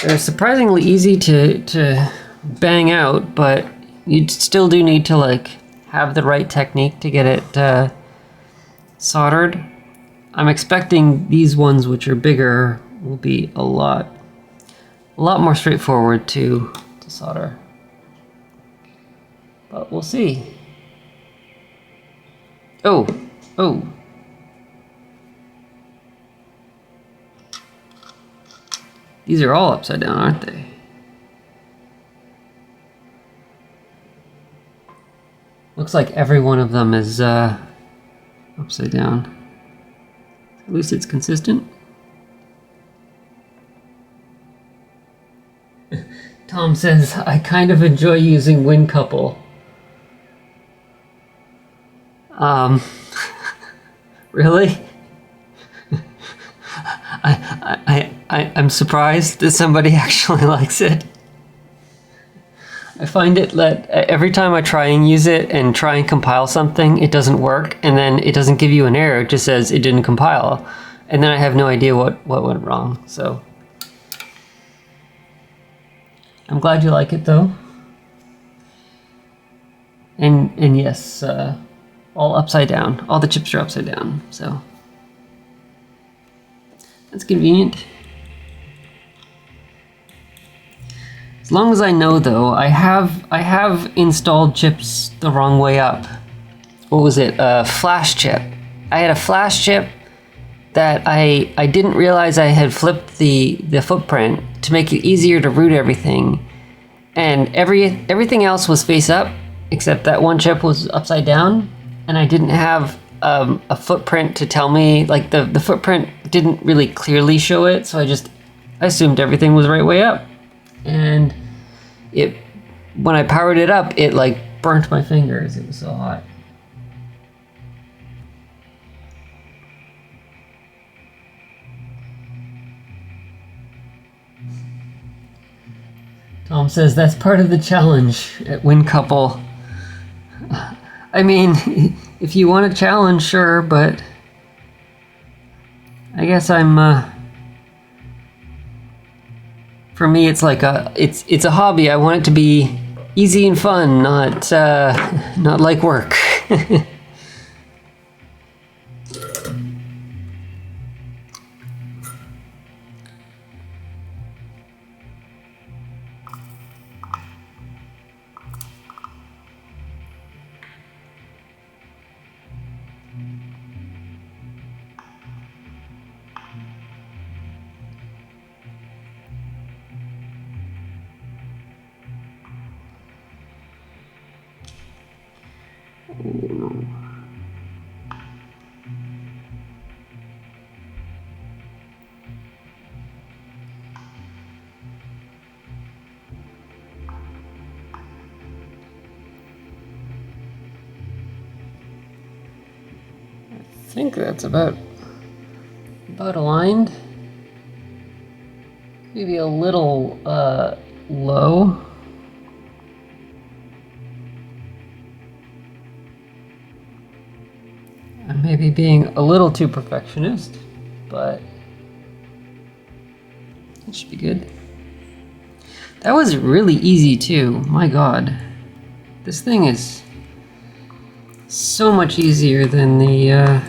they're surprisingly easy to bang out, but you still do need to like have the right technique to get it soldered. I'm expecting these ones, which are bigger, will be a lot more straightforward to solder. But we'll see. Oh. These are all upside down, aren't they? Looks like every one of them is upside down. At least it's consistent. Tom says, I kind of enjoy using Win Couple. Really? I'm surprised that somebody actually likes it. I find it that every time I try and use it and try and compile something, it doesn't work, and then it doesn't give you an error. It just says it didn't compile, and then I have no idea what went wrong. So I'm glad you like it though. And yes, all upside down. All the chips are upside down, so that's convenient. As long as I know though, I have installed chips the wrong way up. What was it? A flash chip. I had a flash chip that I didn't realize I had flipped the footprint to make it easier to root everything. And everything else was face up, except that one chip was upside down, and I didn't have a footprint to tell me, like the footprint didn't really clearly show it, so I assumed everything was right way up. And when I powered it up, it like burnt my fingers. It was so hot. Tom says that's part of the challenge at Win Couple. I mean, if you want a challenge, sure, but I guess for me, it's like it's a hobby. I want it to be easy and fun, not like work. I think that's about aligned. Maybe a little low. I may be being a little too perfectionist, but it should be good. That was really easy too. My God, this thing is so much easier than the.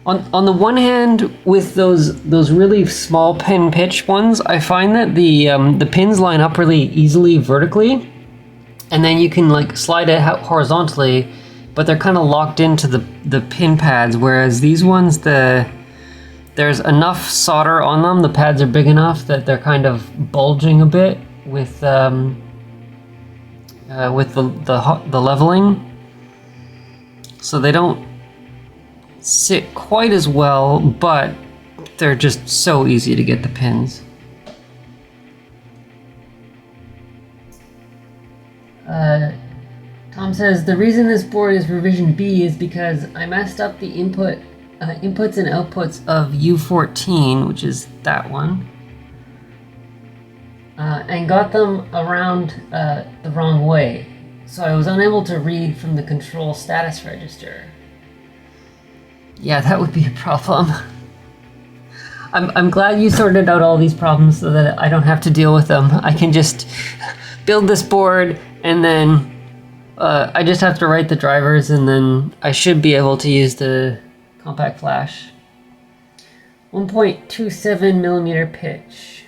On the one hand, with those really small pin pitch ones, I find that the pins line up really easily vertically, and then you can like slide it horizontally, but they're kind of locked into the pin pads. Whereas these ones, there's enough solder on them. The pads are big enough that they're kind of bulging a bit with the leveling, so they don't sit quite as well, but they're just so easy to get the pins. Tom says the reason this board is revision B is because I messed up the inputs and outputs of U14, which is that one, and got them around the wrong way, so I was unable to read from the control status register. Yeah, that would be a problem. I'm glad you sorted out all these problems so that I don't have to deal with them. I can just build this board, and then I just have to write the drivers, and then I should be able to use the CompactFlash. 1.27 millimeter pitch.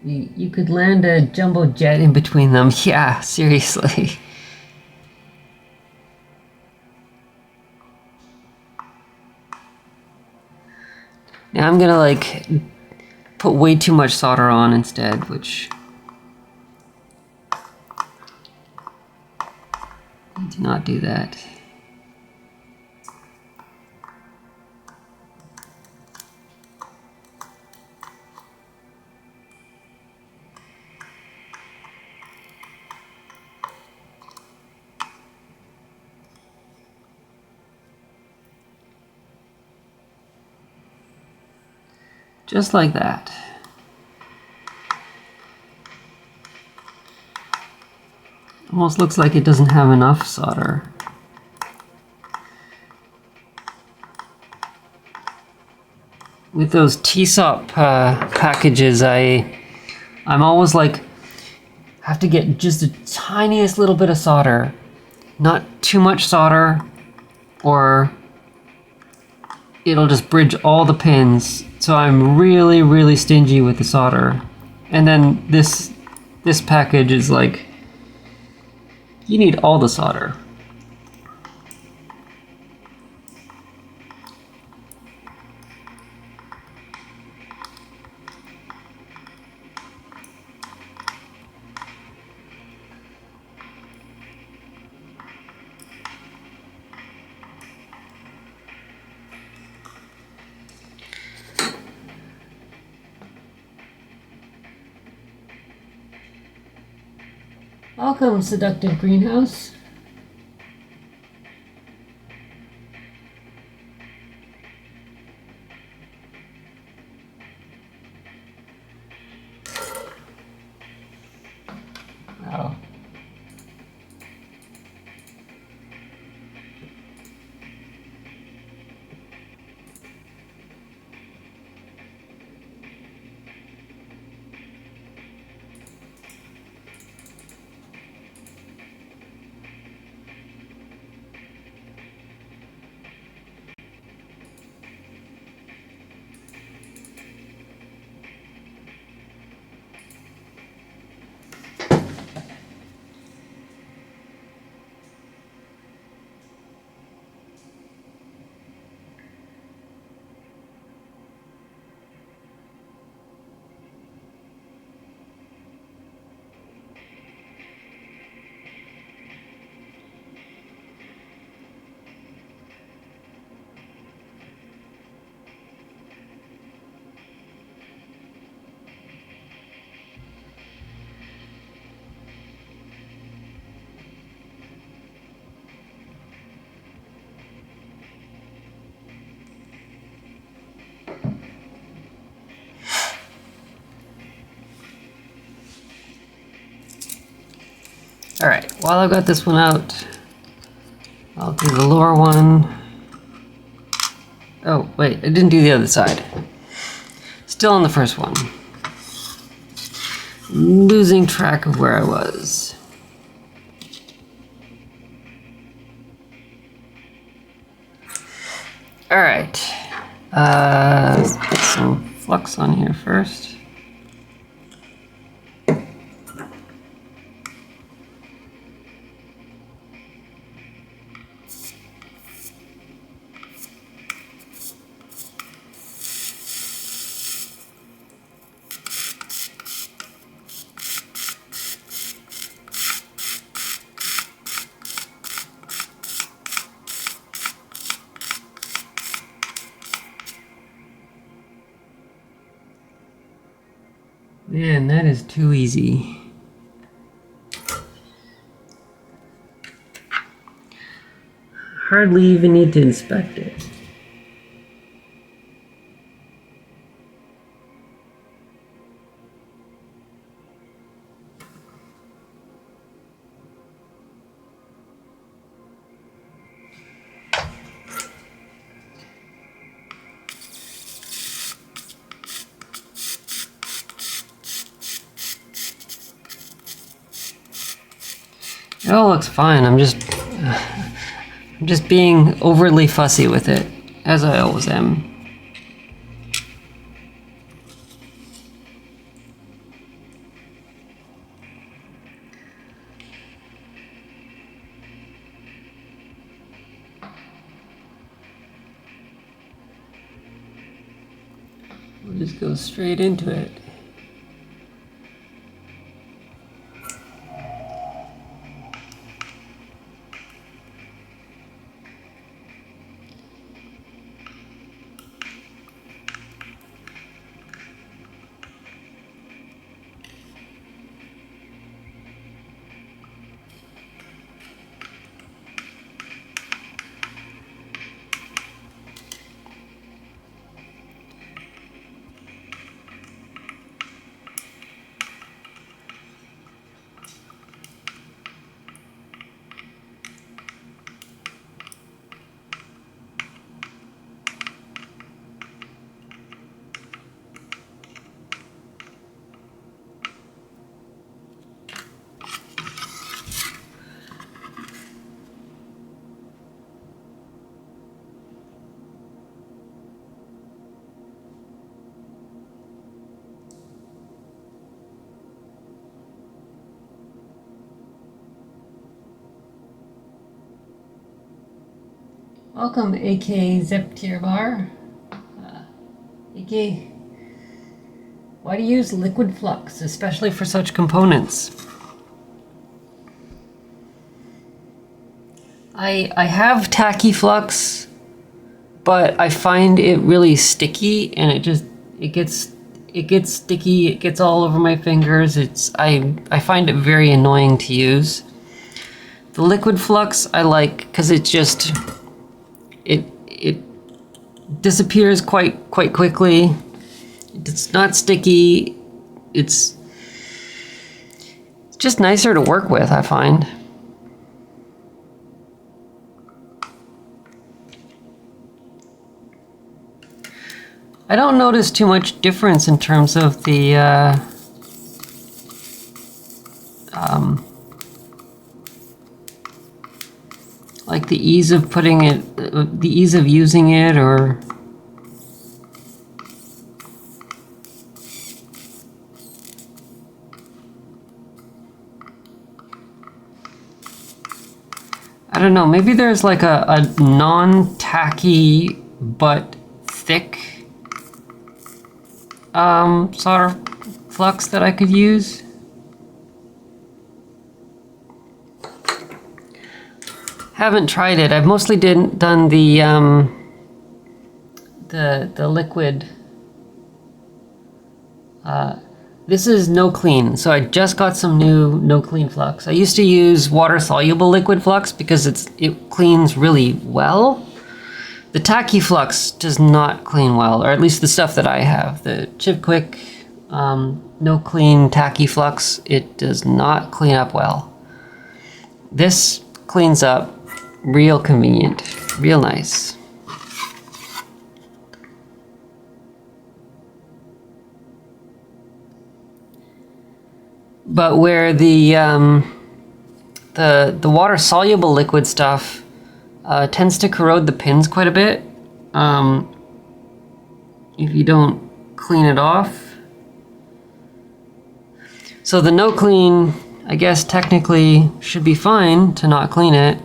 You could land a jumbo jet in between them. Yeah, seriously. Now I'm gonna like put way too much solder on instead, which need to not do that. Just like that. Almost looks like it doesn't have enough solder. With those TSOP packages, I'm always like, have to get just the tiniest little bit of solder. Not too much solder, or it'll just bridge all the pins. So I'm really, really stingy with the solder. And then this package is like, you need all the solder. Welcome, seductive greenhouse. Wow. All right, while I've got this one out, I'll do the lower one. Oh, wait, I didn't do the other side. Still on the first one. Losing track of where I was. All right, let's put some flux on here first. Man, that is too easy. Hardly even need to inspect it. It all looks fine. I'm just being overly fussy with it, as I always am. We'll just go straight into it. Welcome, AK Zip Tier Bar. AK, why do you use liquid flux, especially for such components? I have tacky flux, but I find it really sticky, and it gets sticky. It gets all over my fingers. I find it very annoying to use. The liquid flux I like because it disappears quite quickly. It's not sticky. It's just nicer to work with, I find. I don't notice too much difference in terms of the like the ease of putting it, the ease of using it, or I don't know, maybe there's like a non-tacky but thick sort of flux that I could use. Haven't tried it. I've mostly done the liquid. This is no clean, so I just got some new no clean flux. I used to use water soluble liquid flux because it cleans really well. The tacky flux does not clean well, or at least the stuff that I have. The Chip Quick no clean tacky flux, it does not clean up well. This cleans up real convenient, real nice. But where the water soluble liquid stuff tends to corrode the pins quite a bit if you don't clean it off. So the no clean, I guess technically should be fine to not clean it.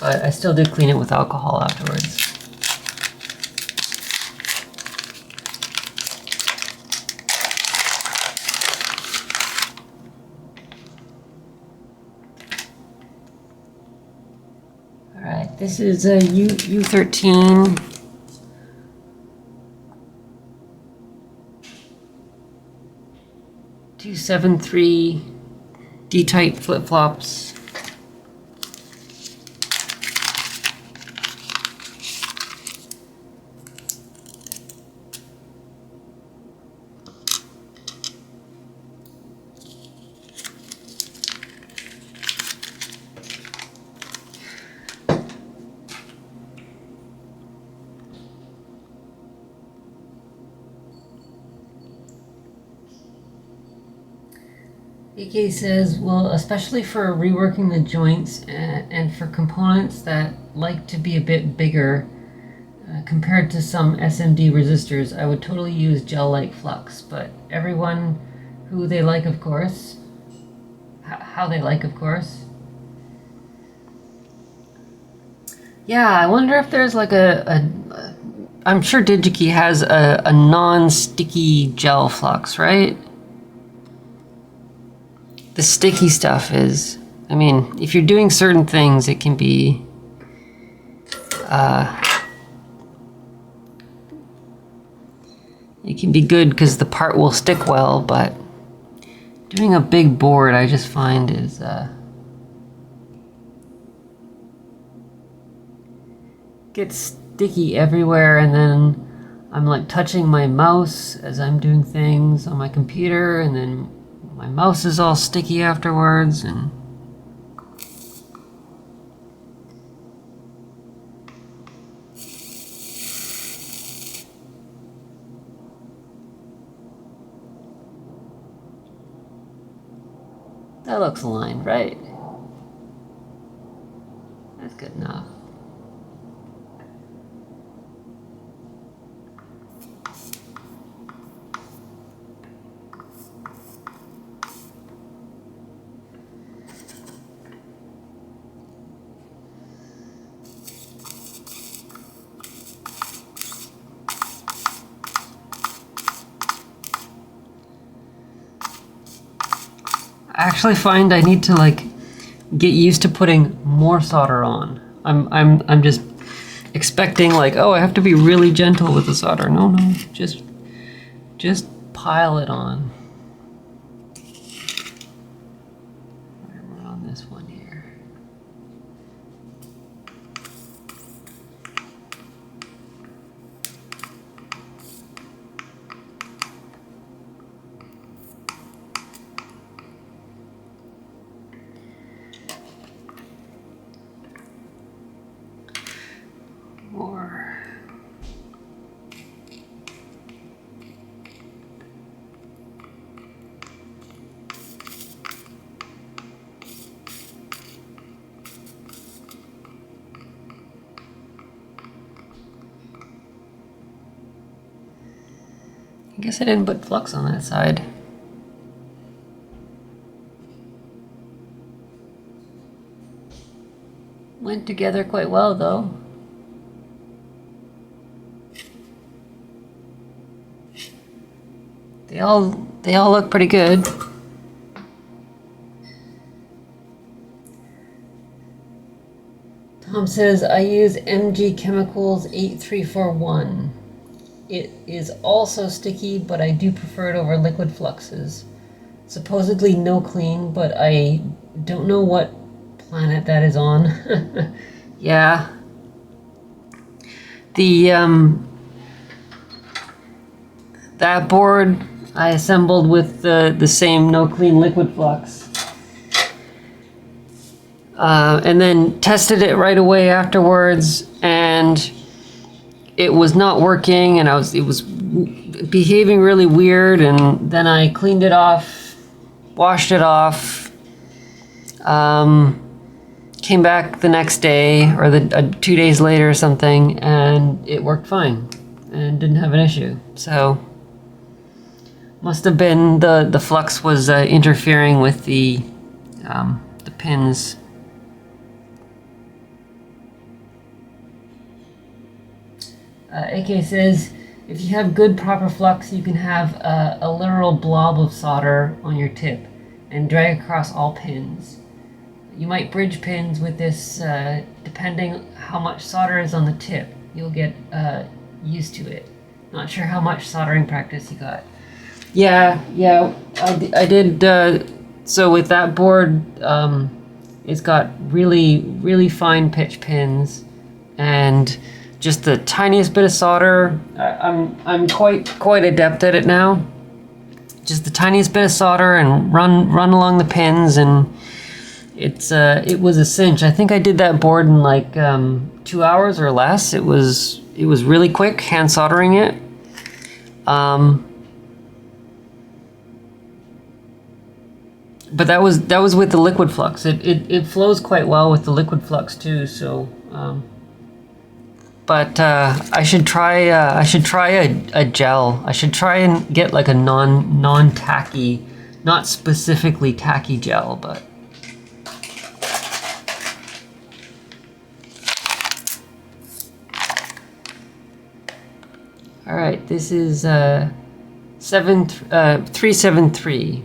But I still did clean it with alcohol afterwards. This is a U13 273 D-type flip-flops. AK says, well, especially for reworking the joints and for components that like to be a bit bigger compared to some SMD resistors, I would totally use gel-like flux, but everyone who they like, of course, how they like, of course. Yeah, I wonder if there's like I'm sure DigiKey has a non-sticky gel flux, right? The sticky stuff is, I mean, if you're doing certain things, it can be, good because the part will stick well, but doing a big board, I just find is, gets sticky everywhere, and then I'm like touching my mouse as I'm doing things on my computer, and then my mouse is all sticky afterwards, and that looks aligned, right? That's good enough. actually find I need to like get used to putting more solder on. I'm just expecting like, oh, I have to be really gentle with the solder. No, just pile it on. We're on this one here. More. I guess I didn't put flux on that side. Went together quite well though. They all look pretty good. Tom says I use MG Chemicals 8341. It is also sticky, but I do prefer it over liquid fluxes. Supposedly no clean, but I don't know what planet that is on. Yeah. That board I assembled with the same no clean liquid flux. And then tested it right away afterwards, and it was not working, and it was behaving really weird, and then I cleaned it off, washed it off, came back the next day or 2 days later or something, and it worked fine and didn't have an issue. So must have been the flux was interfering with the pins. AK says, if you have good proper flux, you can have a literal blob of solder on your tip and drag across all pins. You might bridge pins with this, depending how much solder is on the tip. You'll get used to it. Not sure how much soldering practice you got. Yeah, I did. So with that board, it's got really fine pitch pins, and just the tiniest bit of solder. I'm quite adept at it now. Just the tiniest bit of solder and run along the pins, and it was a cinch. I think I did that board in like 2 hours or less. It was really quick hand soldering it. But that was with the liquid flux. It flows quite well with the liquid flux too. So, but I should try a gel. I should try and get like a non-tacky, not specifically tacky gel, but. All right, this is 373.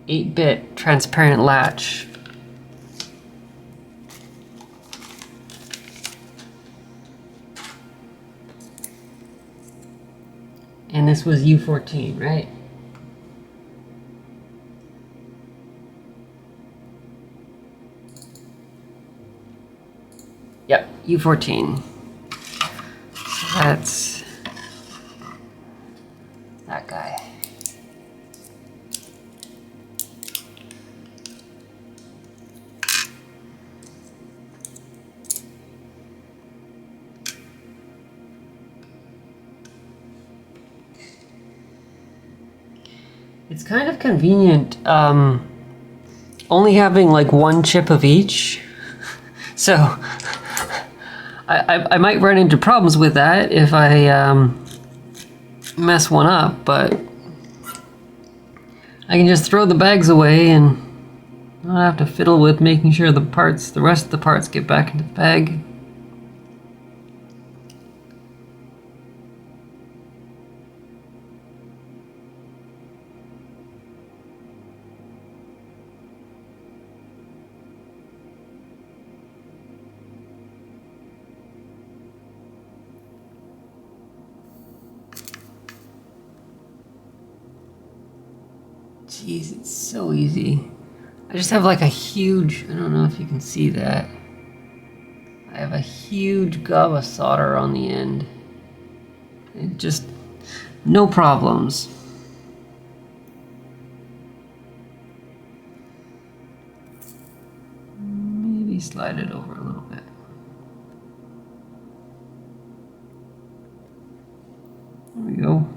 8-bit transparent latch. And this was U14, right? Yep, U14. So that's that guy. It's kind of convenient only having like one chip of each. So I might run into problems with that if I mess one up, but I can just throw the bags away and not have to fiddle with making sure the rest of the parts get back into the bag. Jeez, it's so easy. I just have like a huge, I don't know if you can see that. I have a huge gob of solder on the end. It just, no problems. Maybe slide it over a little bit. There we go.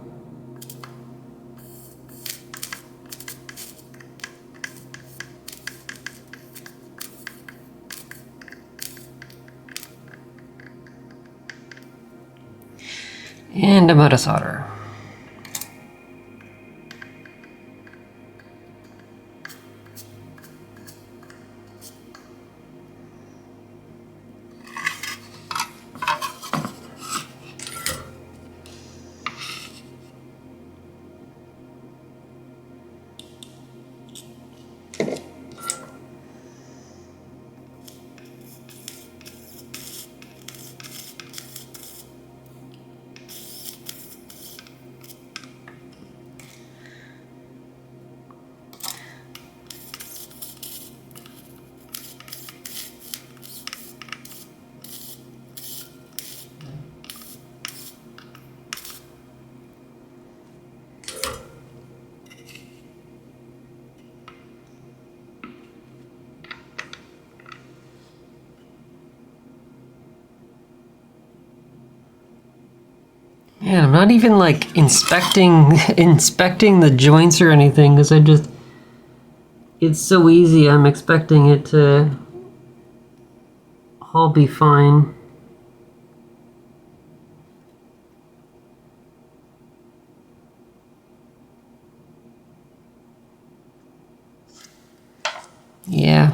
And I'm out of solder. Man, I'm not even like inspecting the joints or anything because it's so easy. I'm expecting it to all be fine. Yeah.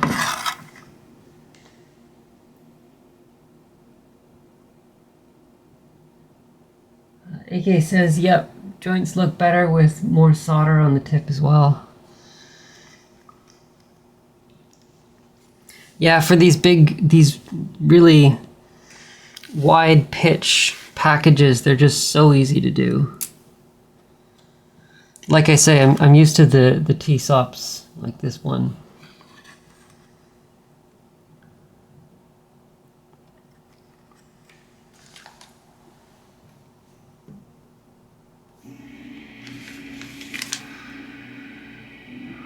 AK says, yep, joints look better with more solder on the tip as well. Yeah, for these really wide pitch packages, they're just so easy to do. Like I say, I'm used to the T-SOPs like this one.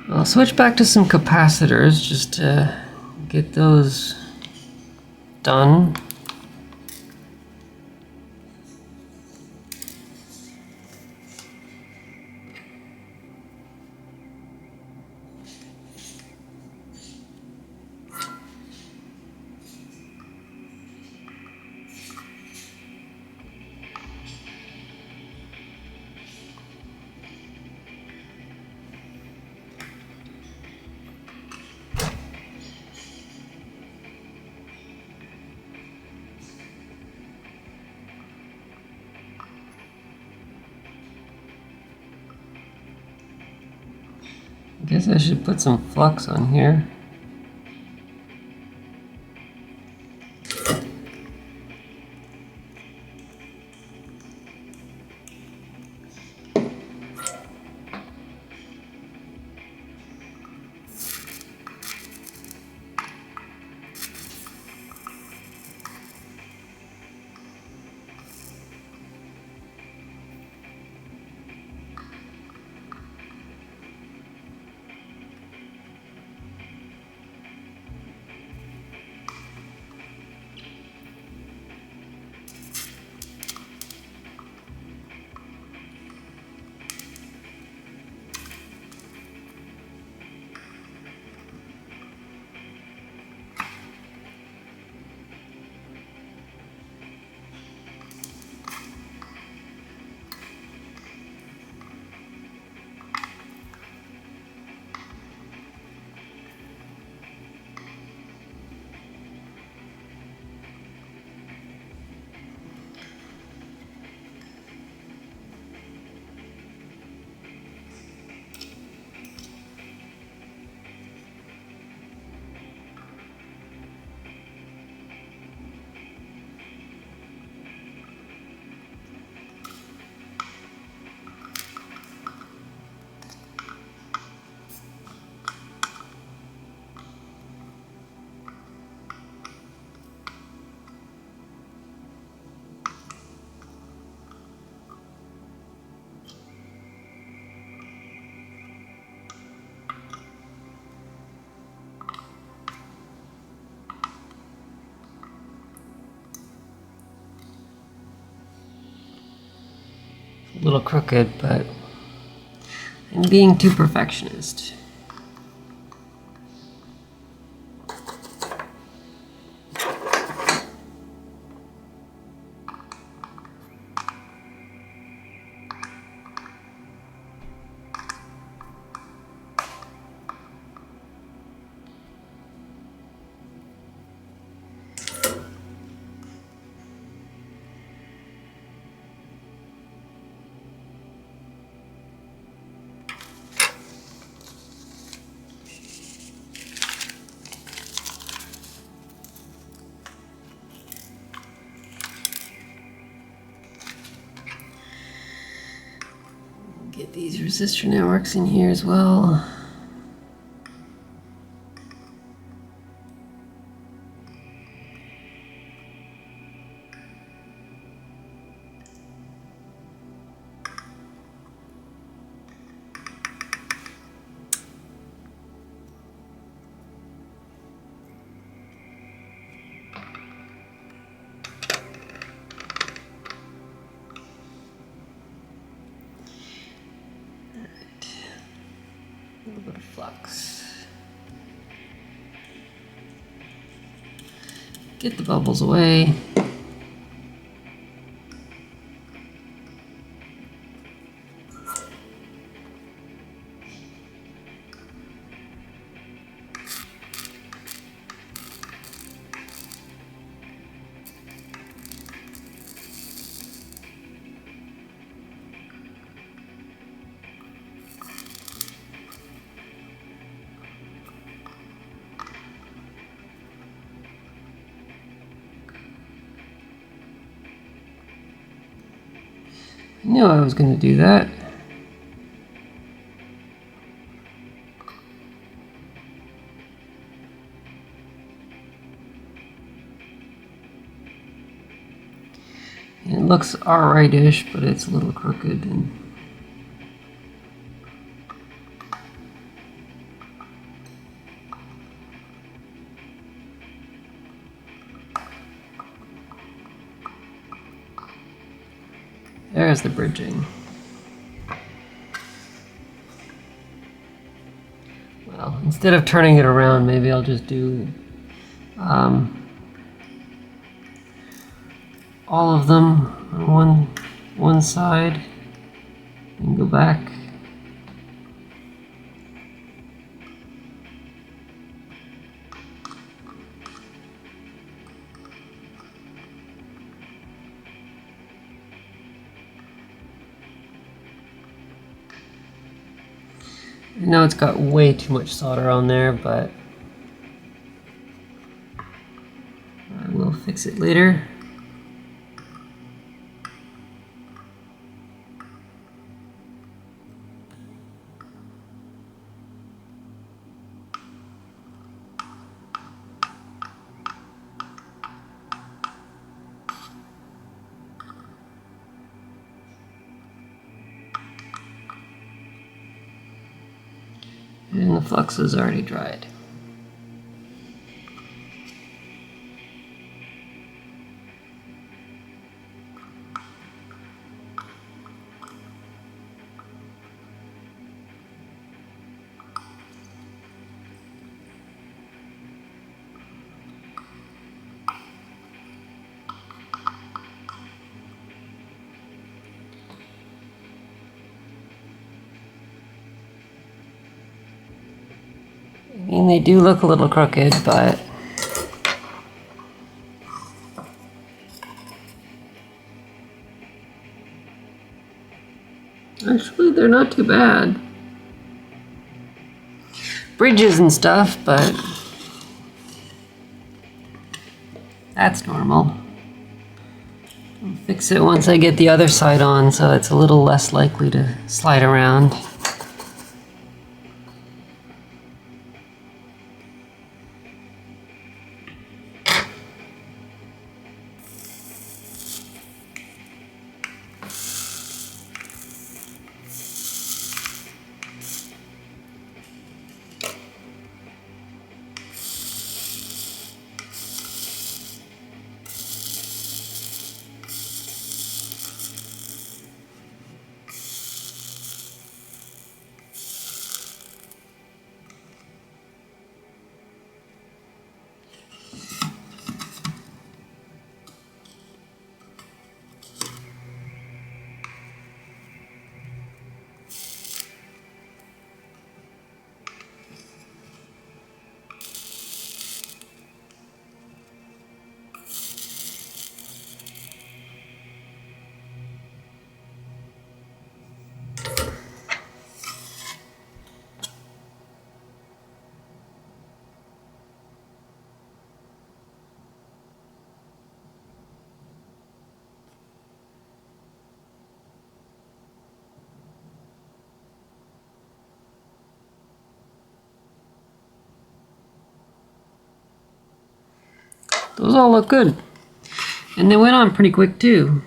I'll switch back to some capacitors just to get those done. I guess I should put some flux on here. a little crooked, but I'm being too perfectionist. Get these resistor networks in here as well. A little bit of flux. Get the bubbles away. I knew I was going to do that. It looks alright-ish, but it's a little crooked. And there's the bridging. Well, instead of turning it around, maybe I'll just do all of them on one side and go back. I know it's got way too much solder on there, but I will fix it later. And the flux is already dried. I mean, they do look a little crooked, but actually they're not too bad. Bridges and stuff, but that's normal. I'll fix it once I get the other side on, so it's a little less likely to slide around. Those all look good. And they went on pretty quick too.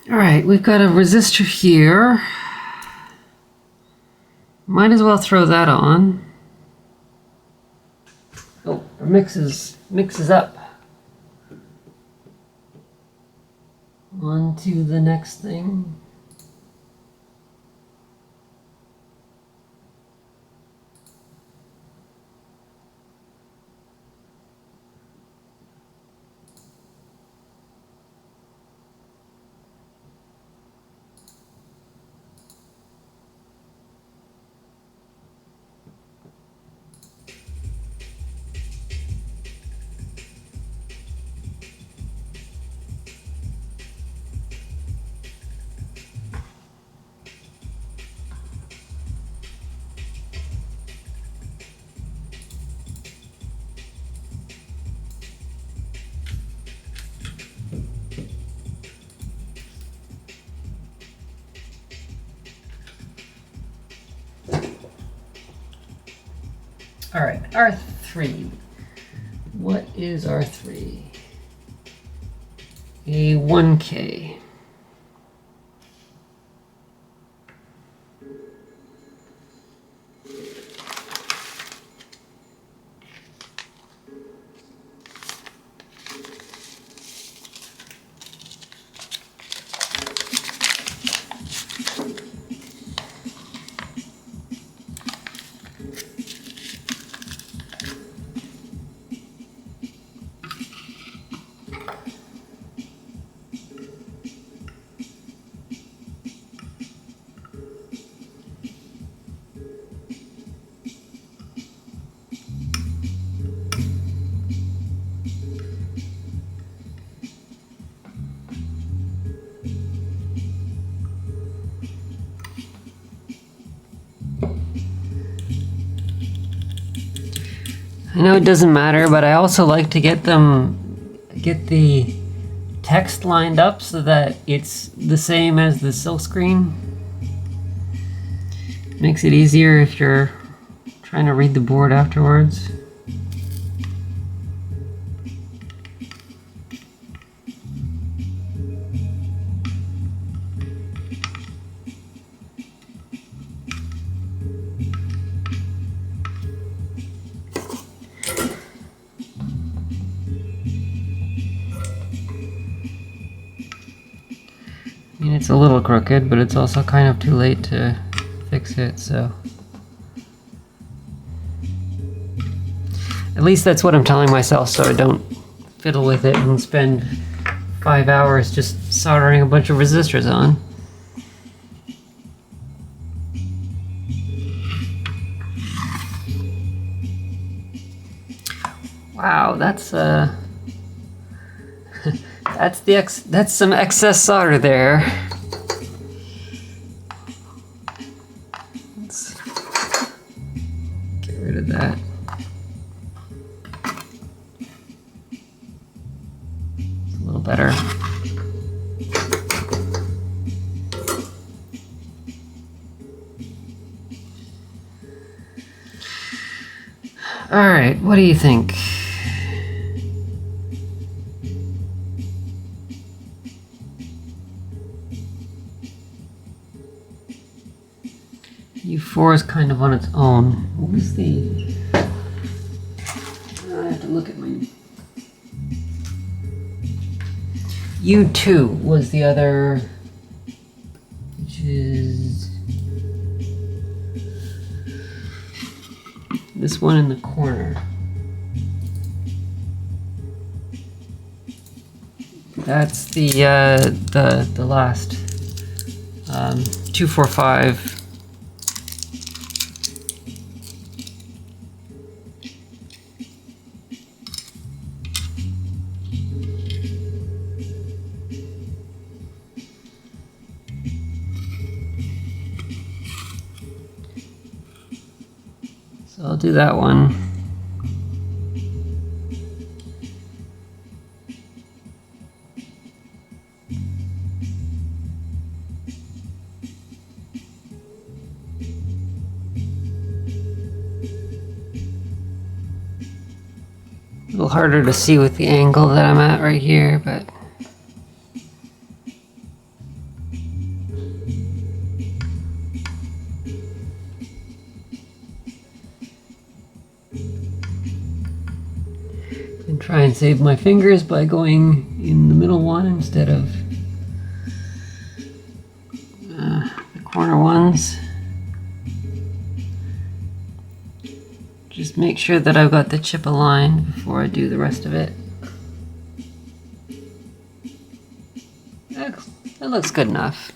All right, we've got a resistor here. Might as well throw that on. Oh, it mixes up. On to the next thing. All right, R3. What is R3? A 1K. I know it doesn't matter, but I also like to get the text lined up so that it's the same as the silk screen. Makes it easier if you're trying to read the board afterwards. I mean, it's a little crooked, but it's also kind of too late to fix it, so. At least that's what I'm telling myself, so I don't fiddle with it and spend 5 hours just soldering a bunch of resistors on. Wow, that's that's some excess solder there. Let's get rid of that. It's a little better. All right, what do you think? U4 is kind of on its own. What was the... I have to look at my... U2 was the other, which is this one in the corner. That's the last 245. So I'll do that one. little harder to see with the angle that I'm at right here, but and try and save my fingers by going in the middle one instead of the corner ones. Just make sure that I've got the chip aligned before I do the rest of it. That looks good enough.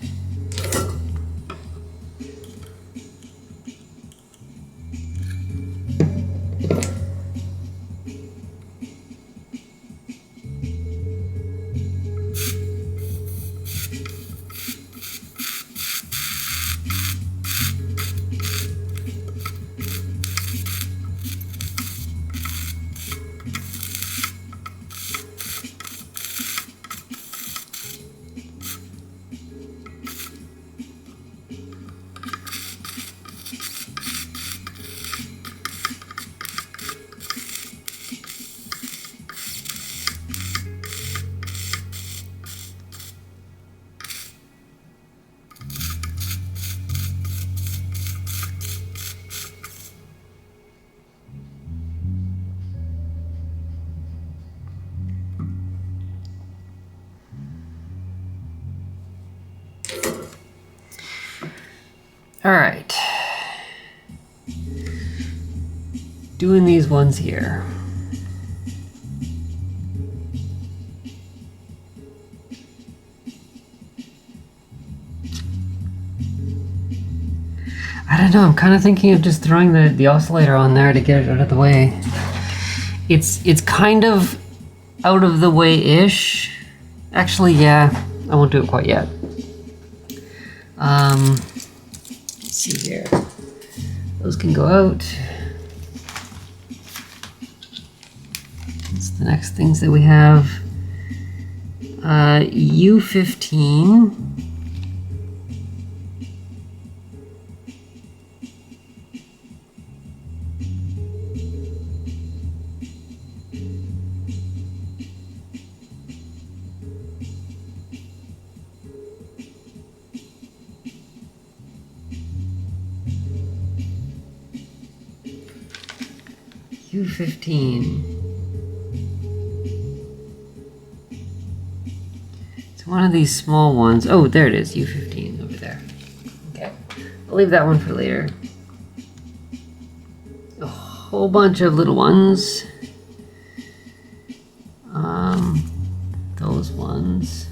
All right, doing these ones here. I don't know, I'm kind of thinking of just throwing the oscillator on there to get it out of the way. It's kind of out of the way-ish. Actually, yeah, I won't do it quite yet. Let's see here. Those can go out. That's the next things that we have. U15. U15. It's one of these small ones. Oh, there it is, U15 over there. Okay, I'll leave that one for later. A whole bunch of little ones. Those ones.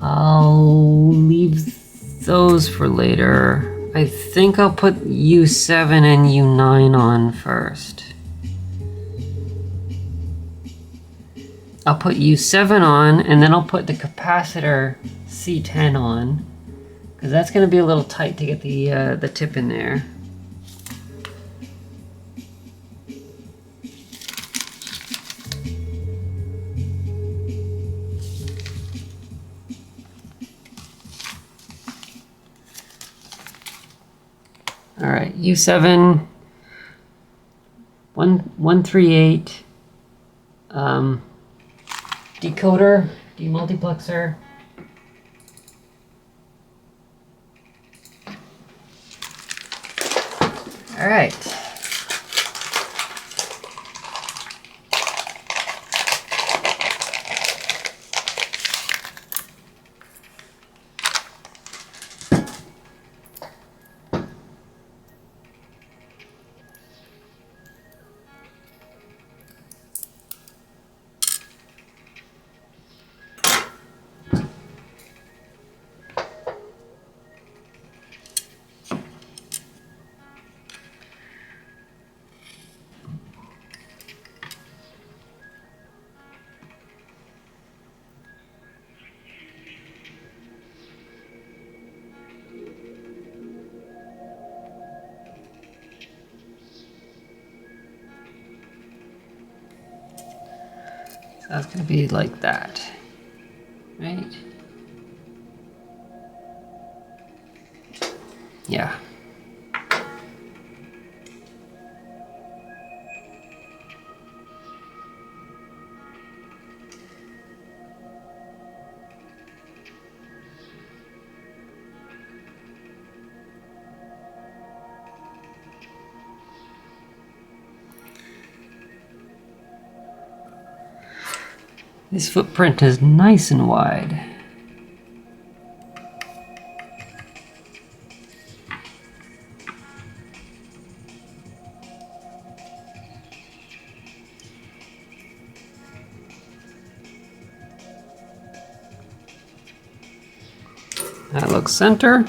I'll leave those for later. I think I'll put U7 and U9 on first. I'll put U7 on, and then I'll put the capacitor C10 on, because that's going to be a little tight to get the tip in there. All right, U7, 138, decoder, demultiplexer. All right. So that's going to be like that, right? Yeah. This footprint is nice and wide. That looks center.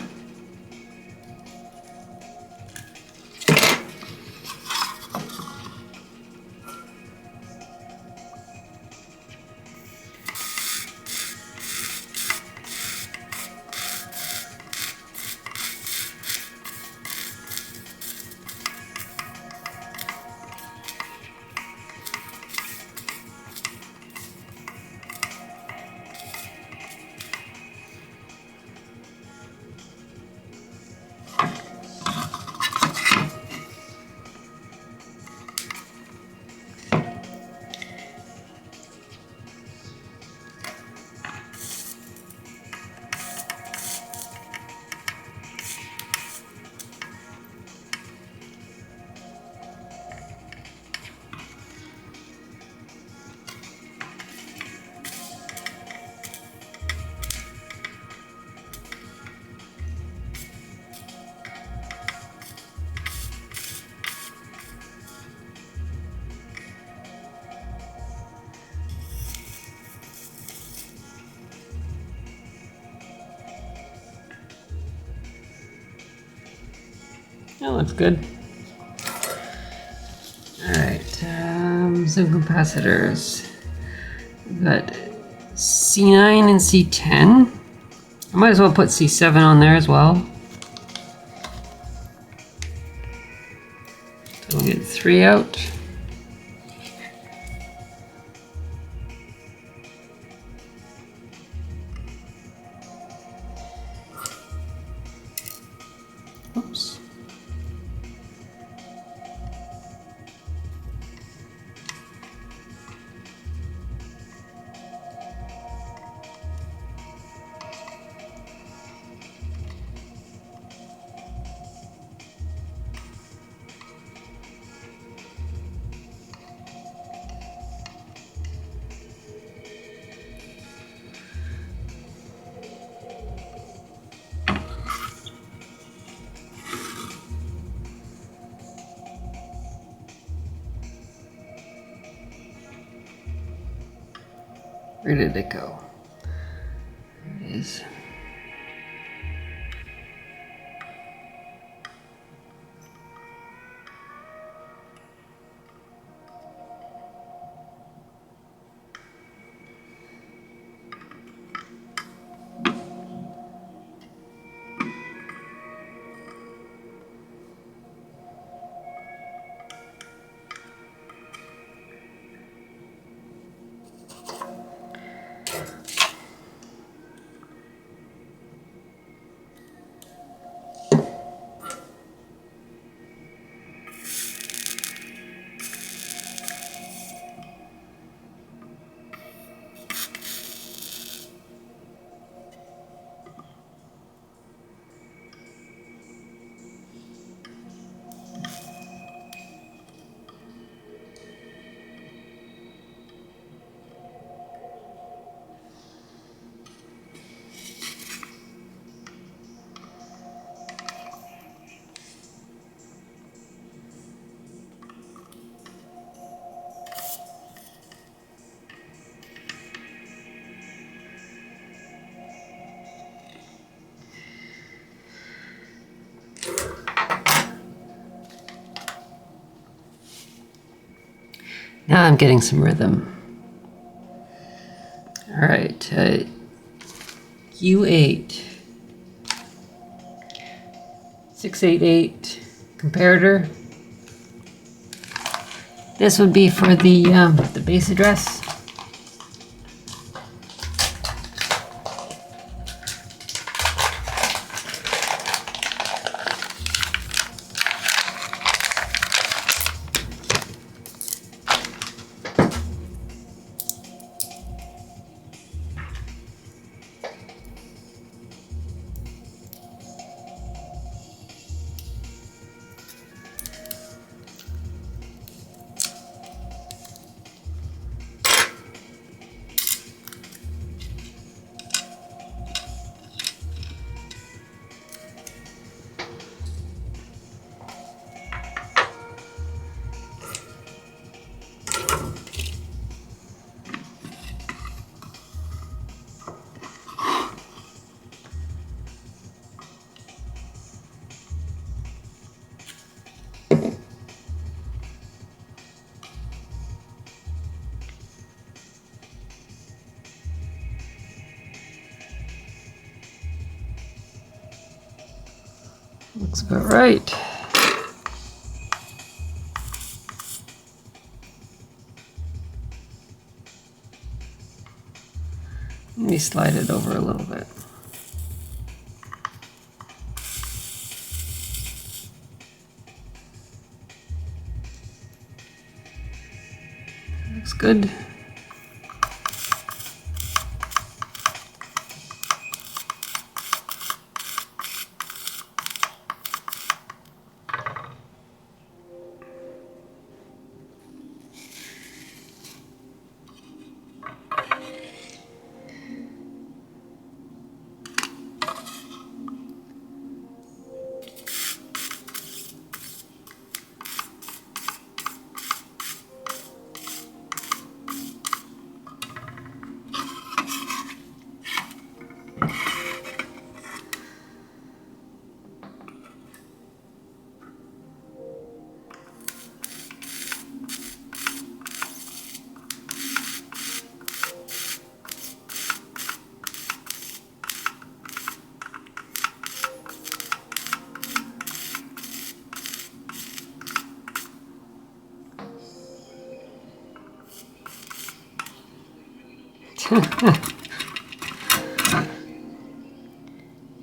That looks good. Alright, some capacitors. We've got C9 and C10. I might as well put C7 on there as well. So we'll get 3 out. Oops. Where did it go? There it is. Now I'm getting some rhythm. All right, U8, 688 comparator. This would be for the base address. Looks about right. Let me slide it over a little bit. Looks good.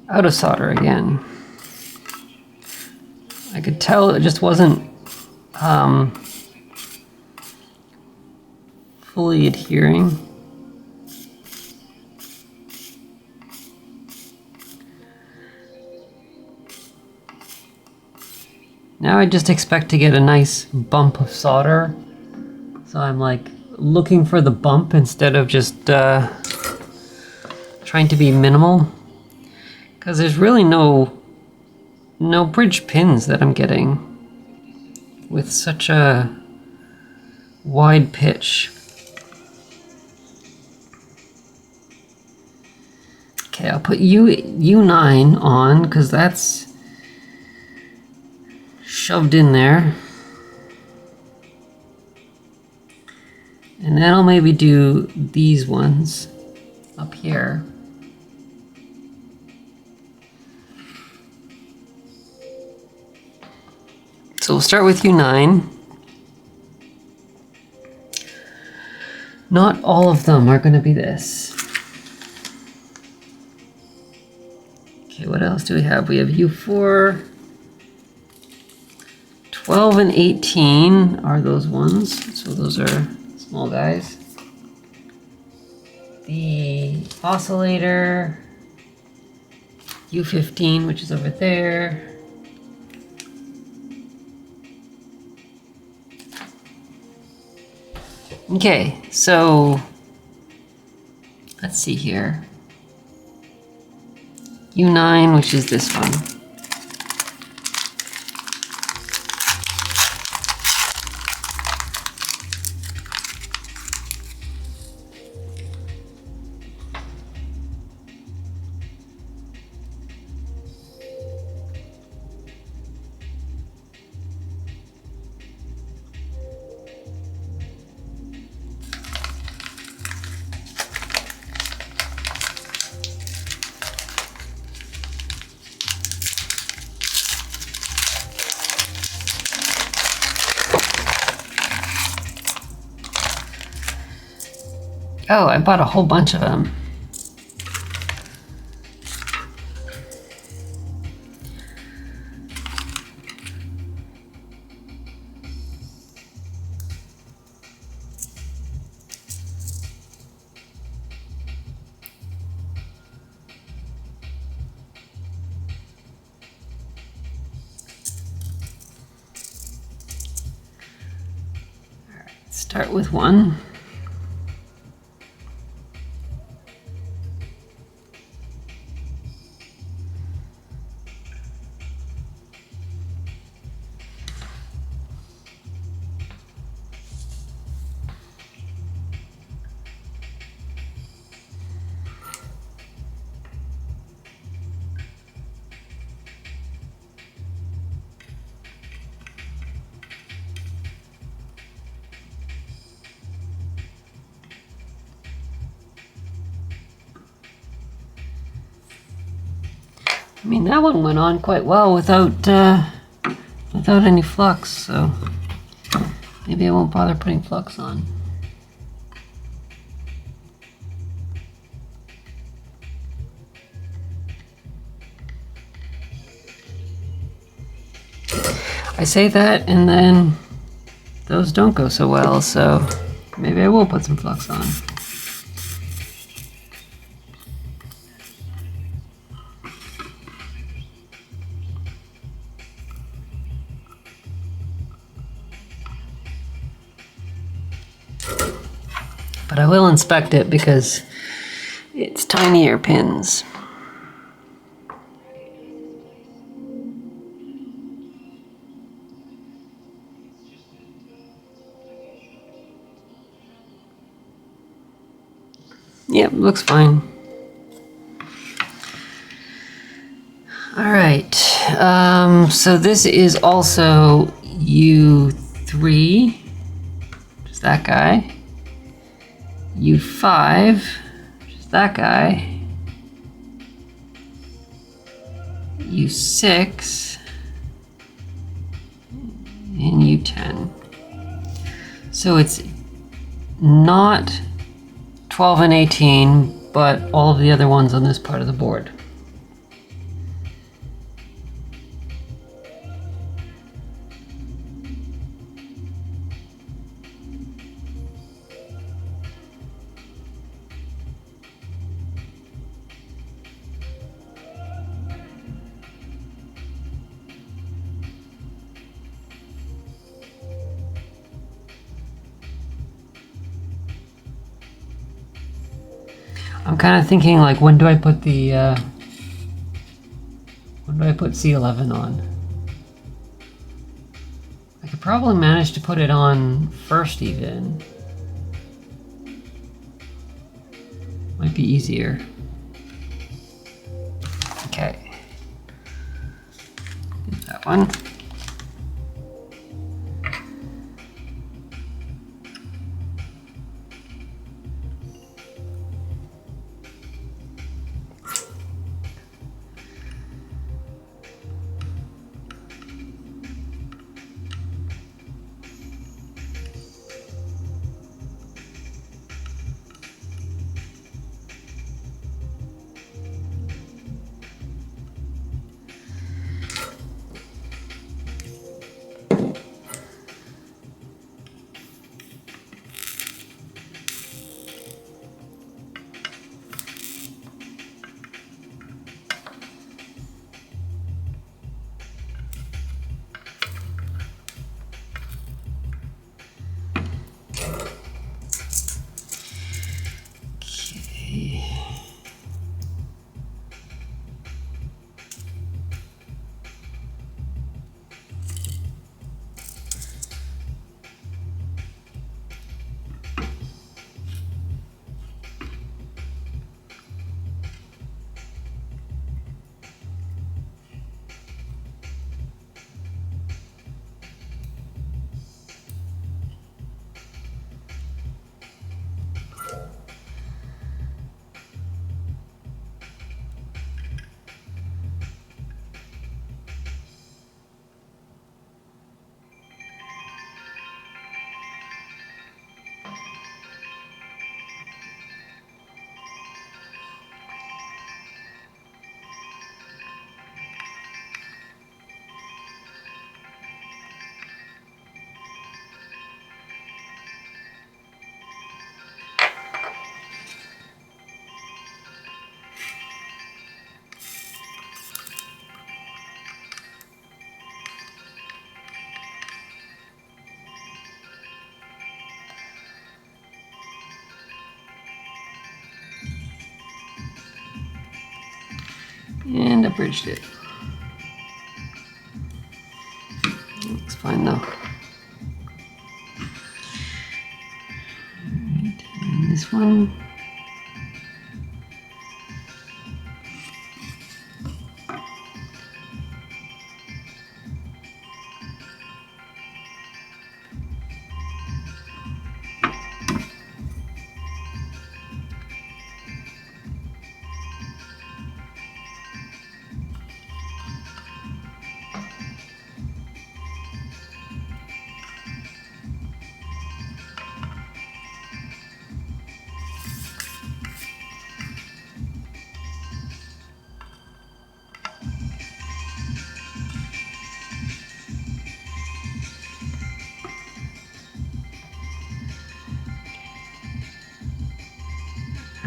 Out of solder again. I could tell it just wasn't fully adhering. Now I just expect to get a nice bump of solder. So I'm like looking for the bump instead of just trying to be minimal. Because there's really no bridge pins that I'm getting with such a wide pitch. Okay, I'll put U9 on because that's shoved in there. And then I'll maybe do these ones up here. So we'll start with U9. Not all of them are going to be this. Okay, what else do we have? We have U4. 12 and 18 are those ones. So those are small guys. The oscillator, U15, which is over there. Okay, so let's see here. U9, which is this one. Oh, I bought a whole bunch of them. All right, start with one. I mean, that one went on quite well without any flux, so maybe I won't bother putting flux on. I say that and then those don't go so well, so maybe I will put some flux on. But I will inspect it because it's tinier pins. Yep, looks fine. All right, so this is also U3, which is that guy. U5, which is that guy. U6, and U10. So it's not 12 and 18, but all of the other ones on this part of the board. I'm kind of thinking, like, when do I put the when do I put C11 on? I could probably manage to put it on first even. Might be easier. Okay. Get that one. And I bridged it. Looks fine though. Right, and this one.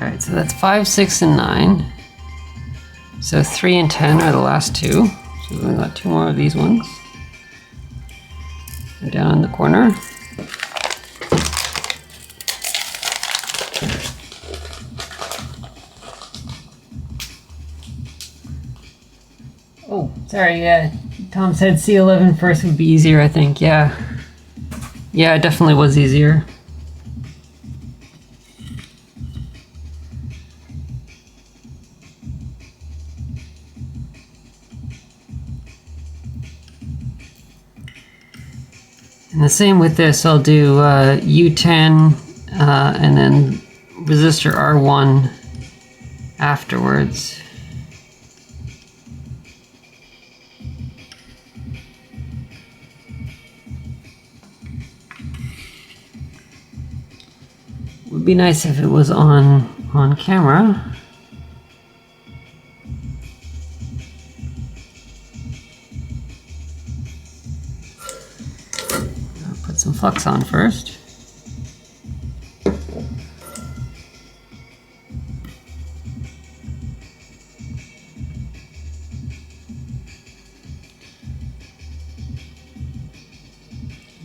Alright, so that's 5, 6, and 9. So 3 and 10 are the last two. So we've got 2 more of these ones. And down in the corner. Oh, sorry, yeah. Tom said C11 first would be easier, I think. Yeah. Yeah, it definitely was easier. And the same with this, I'll do U10 and then resistor R1 afterwards. Would be nice if it was on camera. I'll put some flux on first.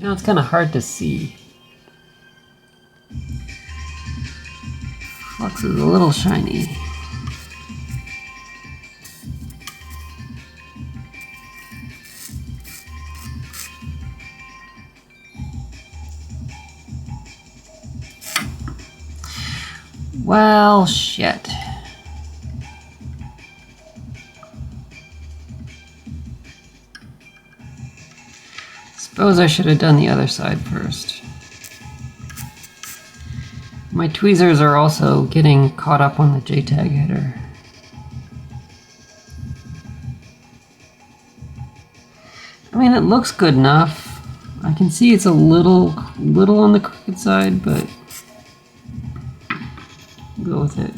Now it's kind of hard to see. Flux is a little shiny. Well, shit. Suppose I should have done the other side first. My tweezers are also getting caught up on the JTAG header. I mean, it looks good enough. I can see it's a little on the crooked side, but I'll go with it.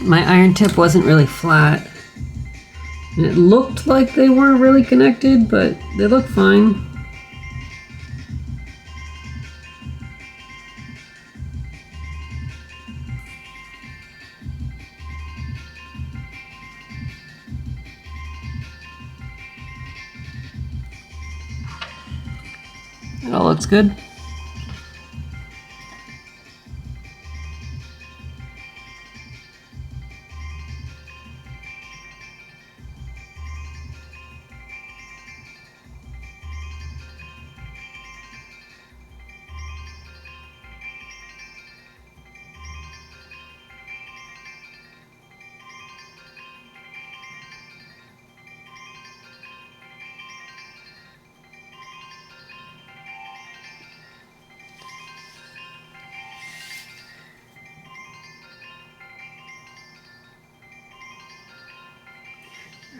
My iron tip wasn't really flat. And it looked like they weren't really connected, but they look fine. It all looks good.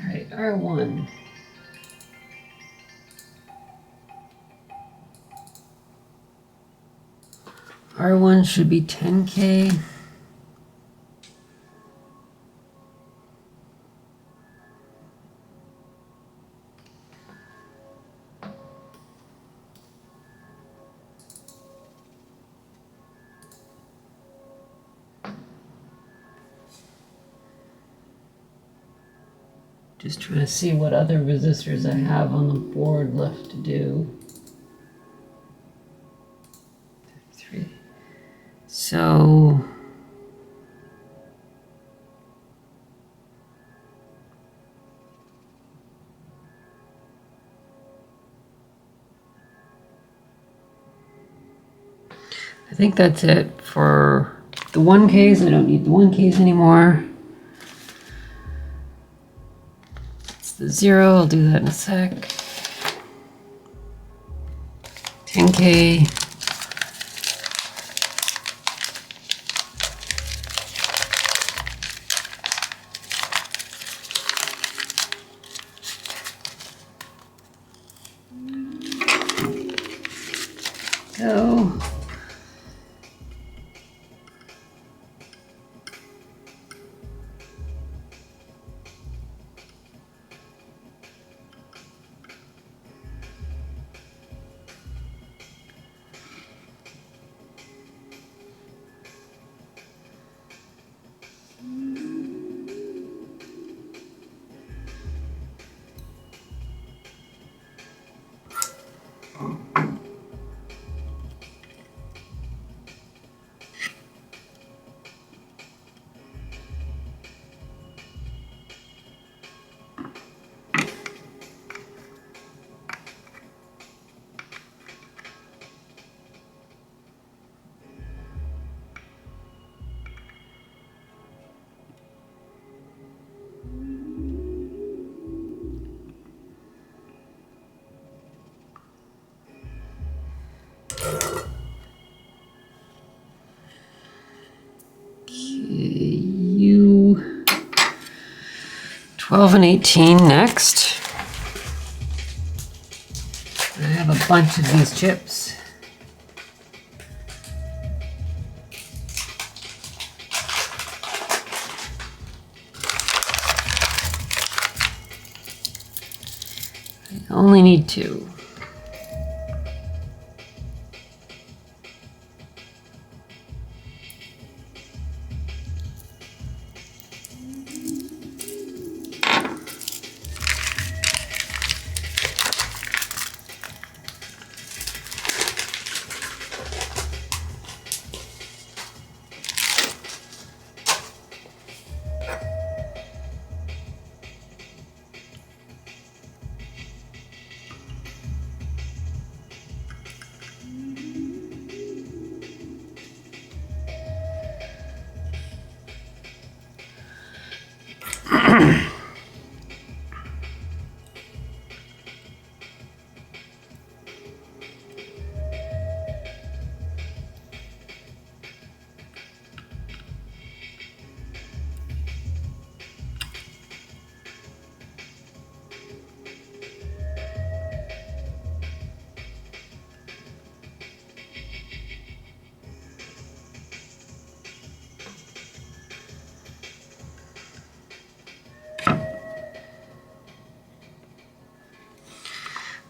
Alright, R1. R1 should be 10K. Just trying to see what other resistors I have on the board left to do. 33. So I think that's it for the 1Ks. I don't need the 1Ks anymore. It's the 0. I'll do that in a sec. 10K. Go. U 12 and 18 next. I have a bunch of these chips. I only need 2.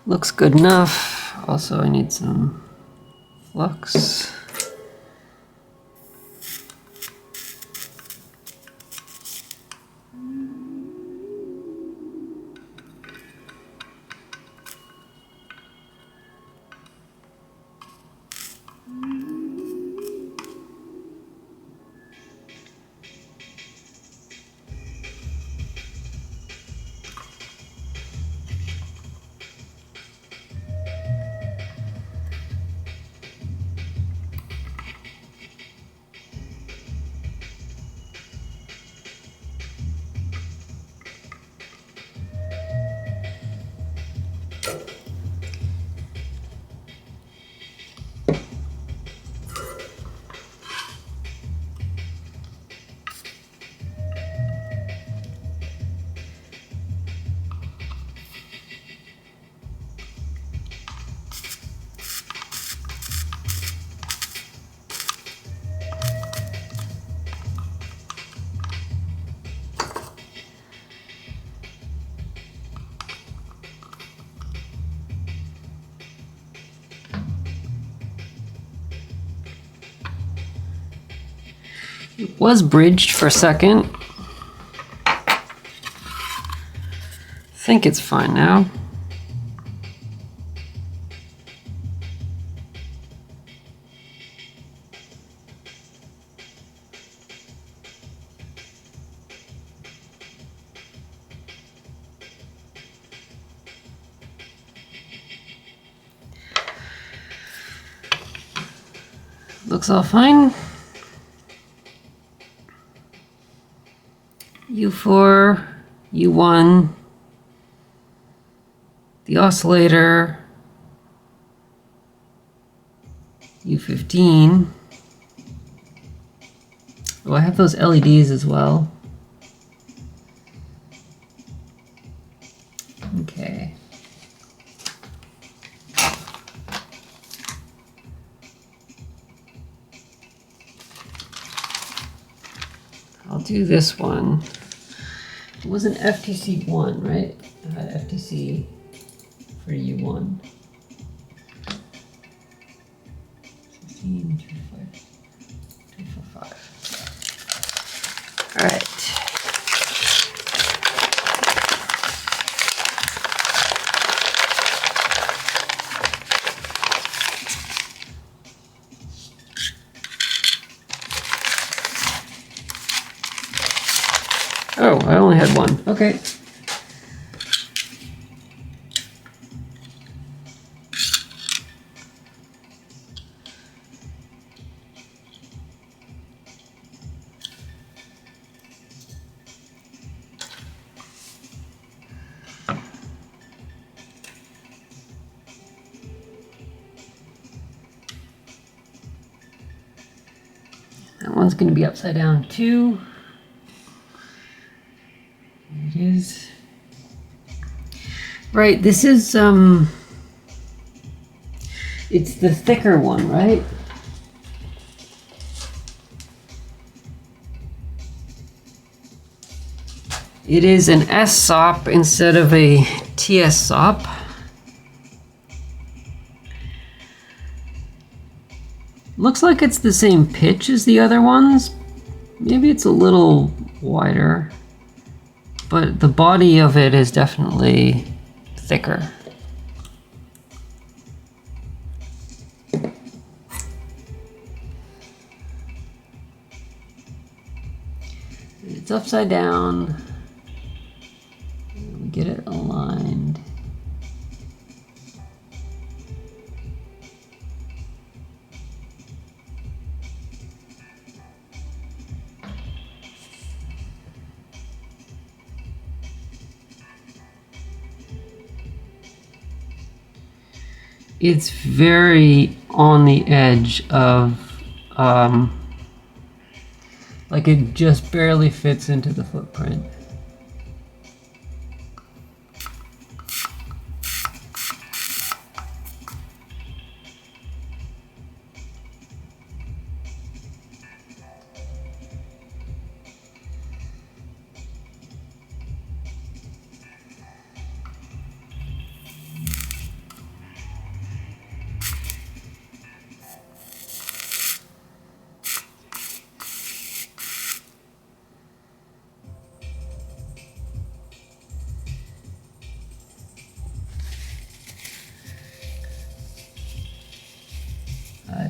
Looks good enough. Also, I need some flux. It was bridged for a second. I think it's fine now. looks all fine. U4, U1, the oscillator, U15. Oh, I have those LEDs as well. Okay. I'll do this one. It was an FTC 1, right? I had FTC for U1. 16, 245. All right. Oh, I only had one. Okay. That one's going to be upside down too. It is. Right, this is it's the thicker one, right? It is an S SOP instead of a TS SOP. Looks like it's the same pitch as the other ones. Maybe it's a little wider, but the body of it is definitely thicker. It's upside down. We get it aligned. It's very on the edge of, like it just barely fits into the footprint.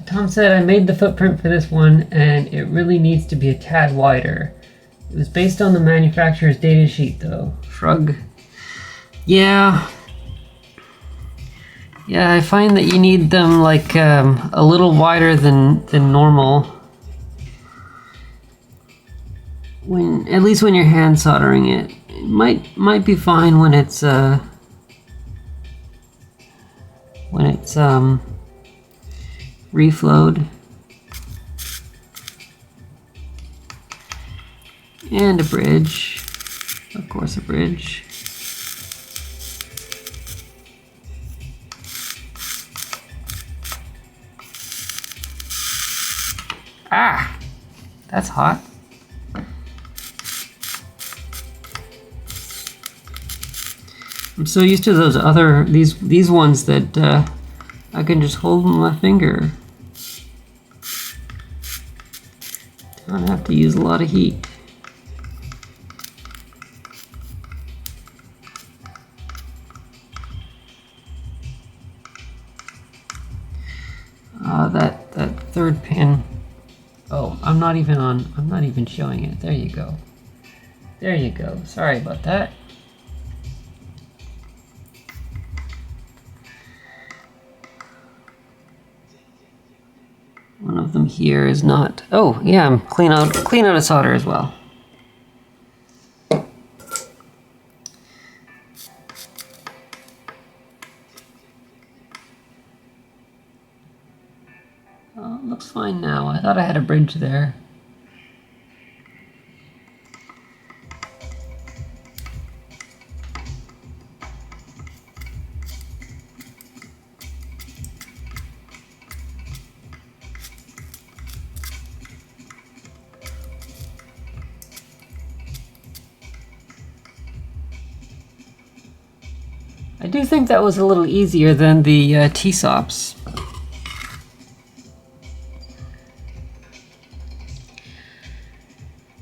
Tom said, I made the footprint for this one and it really needs to be a tad wider. It was based on the manufacturer's data sheet though. Shrug. Yeah. Yeah, I find that you need them like a little wider than normal. When, at least when you're hand soldering it. It might be fine when it's reflowed. And a bridge. Of course, a bridge. Ah! That's hot. I'm so used to those other, these ones that I can just hold with my finger. Don't have to use a lot of heat. That third pin. Oh, I'm not even showing it. There you go. There you go. Sorry about that. One of them here is not. Oh yeah, I'm clean out of solder as well. Oh, it looks fine now. I thought I had a bridge there. I do think that was a little easier than the T-SOPs.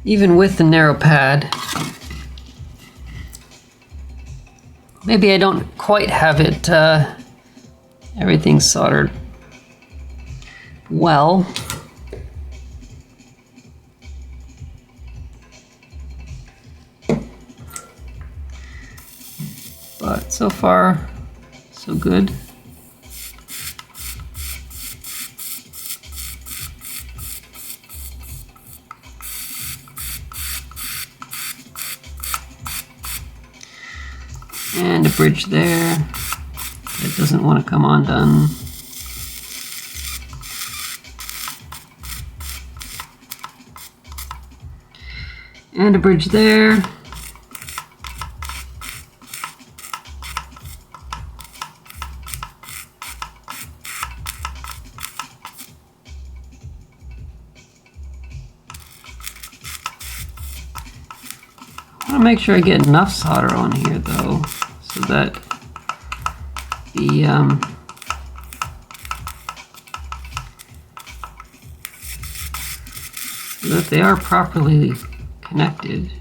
Even with the narrow pad. Maybe I don't quite have it, everything soldered well. But so far, so good. And a bridge there. It doesn't want to come undone. And a bridge there. I want to make sure I get enough solder on here though, so that they are properly connected.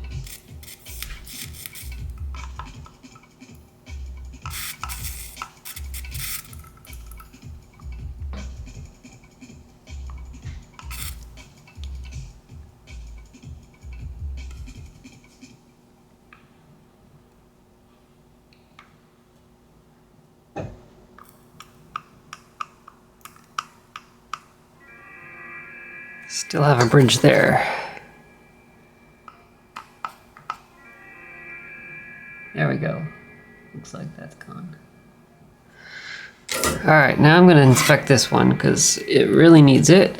Still have a bridge there. There we go. Looks like that's gone. Alright, now I'm going to inspect this one because it really needs it.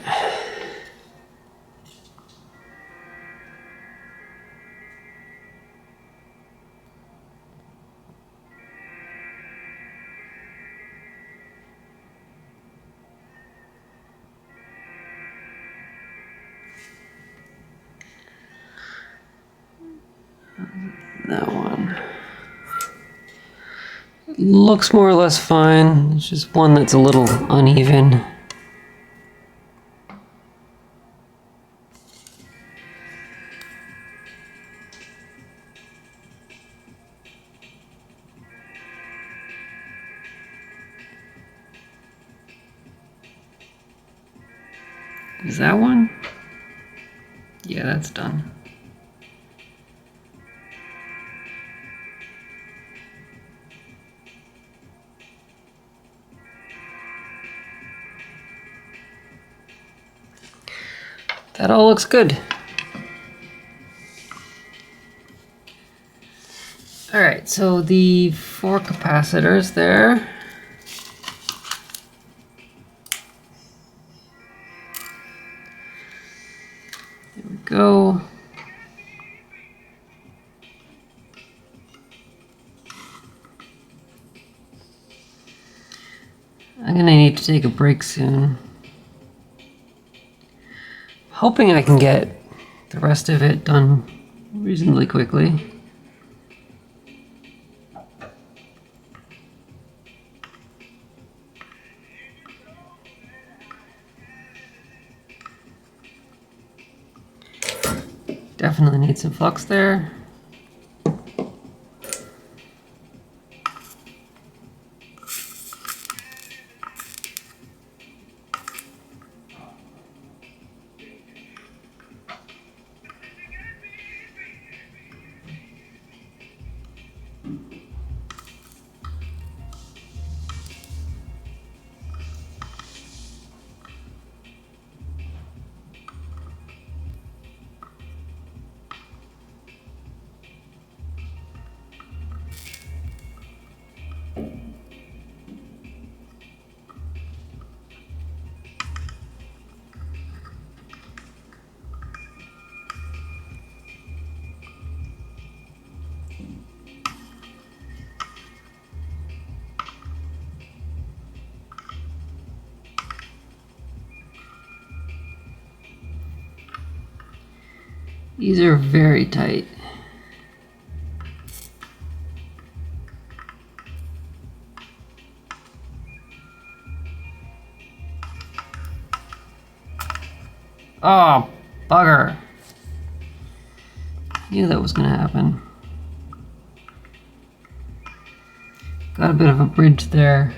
That one looks more or less fine. It's just one that's a little uneven. Is that one? Yeah, that's done. That all looks good. All right, so the 4 capacitors there. There we go. I'm gonna need to take a break soon. Hoping I can get the rest of it done reasonably quickly. Definitely need some flux there. These are very tight. Oh, bugger. Knew that was gonna happen. Got a bit of a bridge there.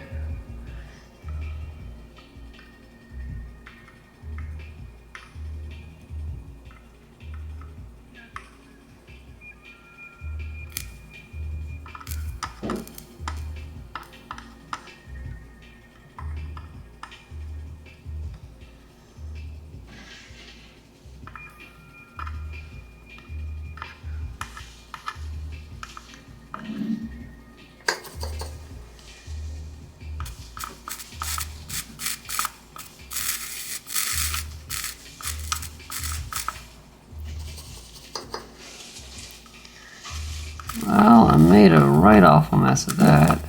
Well, I made a right awful mess of that.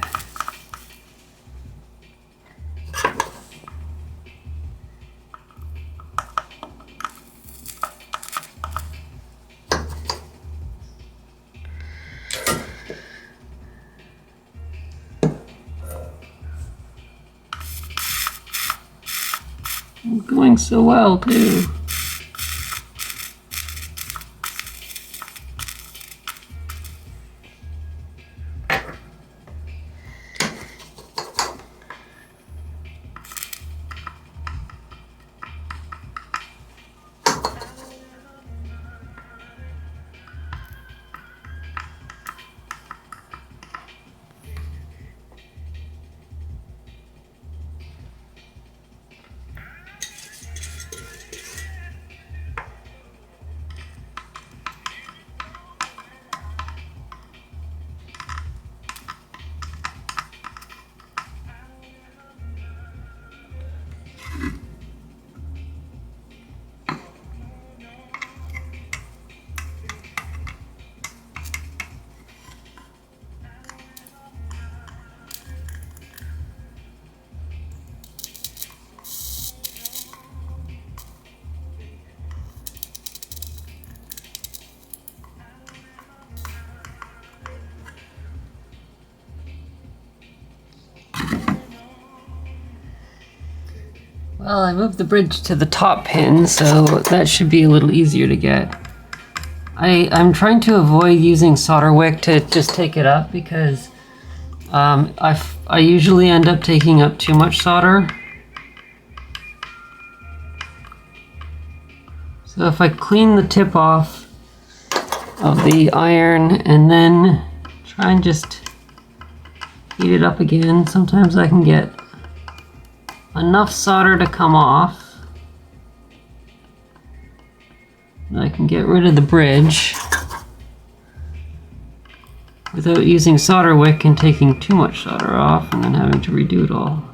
It's going so well, too. Well, I moved the bridge to the top pin, so that should be a little easier to get. I'm trying to avoid using solder wick to just take it up because I usually end up taking up too much solder. So if I clean the tip off of the iron and then try and just heat it up again, sometimes I can get enough solder to come off. I can get rid of the bridge without using solder wick and taking too much solder off and then having to redo it all.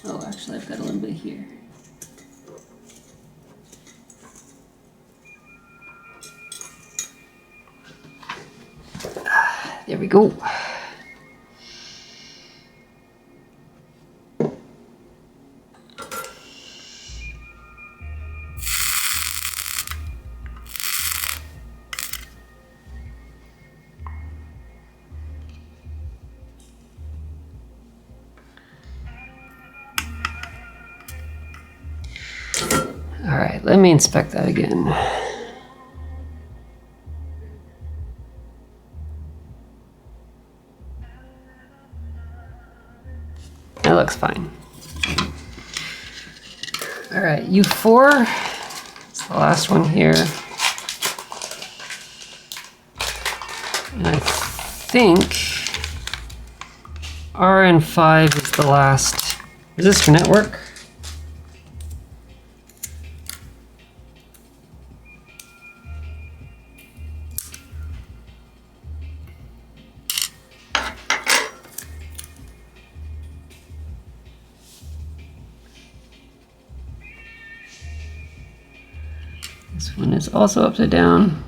Oh, actually, I've got a little bit here. There we go. All right, let me inspect that again. That looks fine. All right, U4, it's the last one here. And I think RN5 is the last resistor network. This one is also upside down.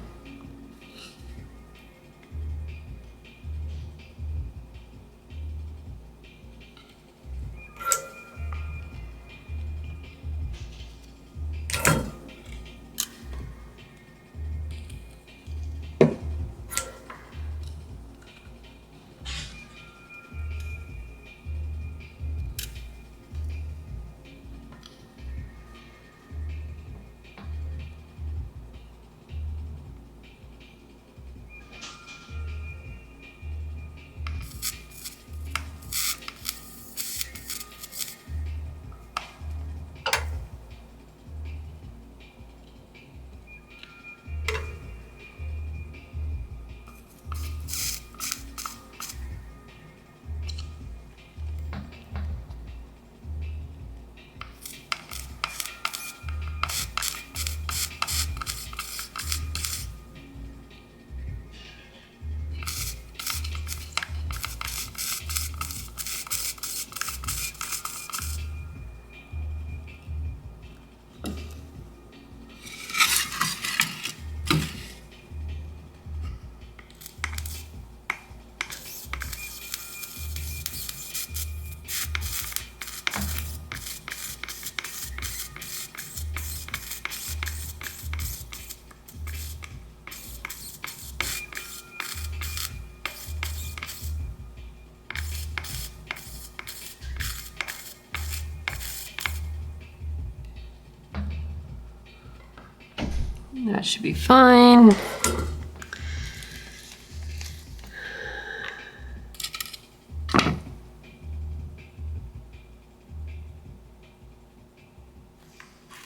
That should be fine.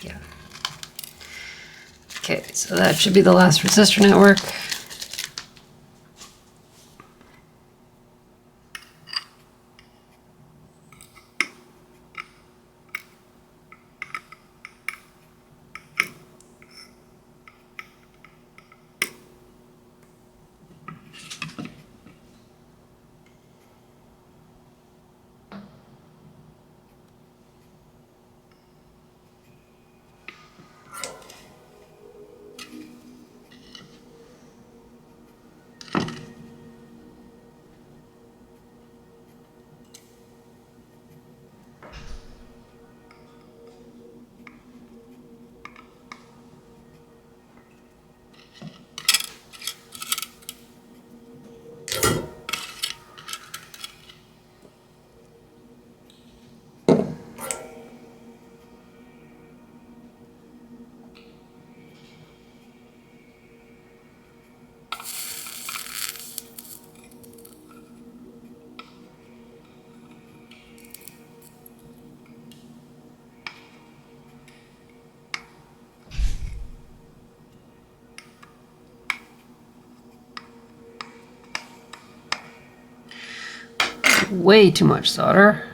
Yeah. Okay, so that should be the last resistor network. Way too much solder.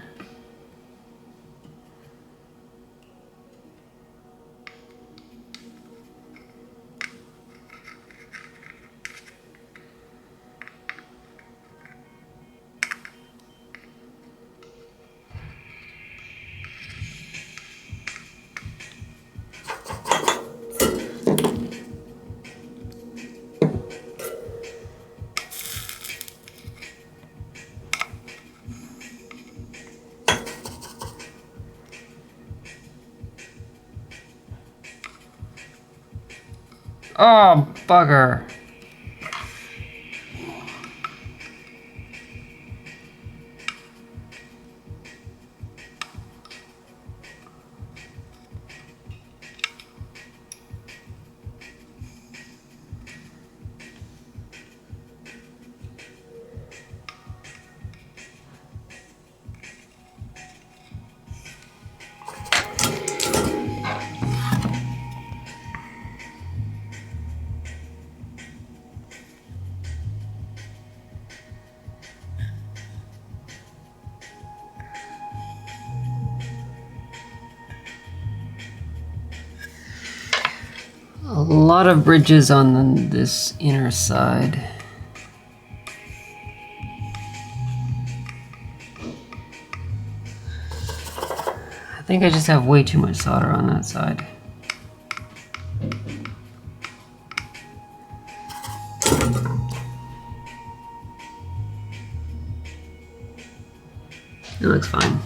Oh, bugger. A lot of bridges on this inner side. I think I just have way too much solder on that side. It looks fine.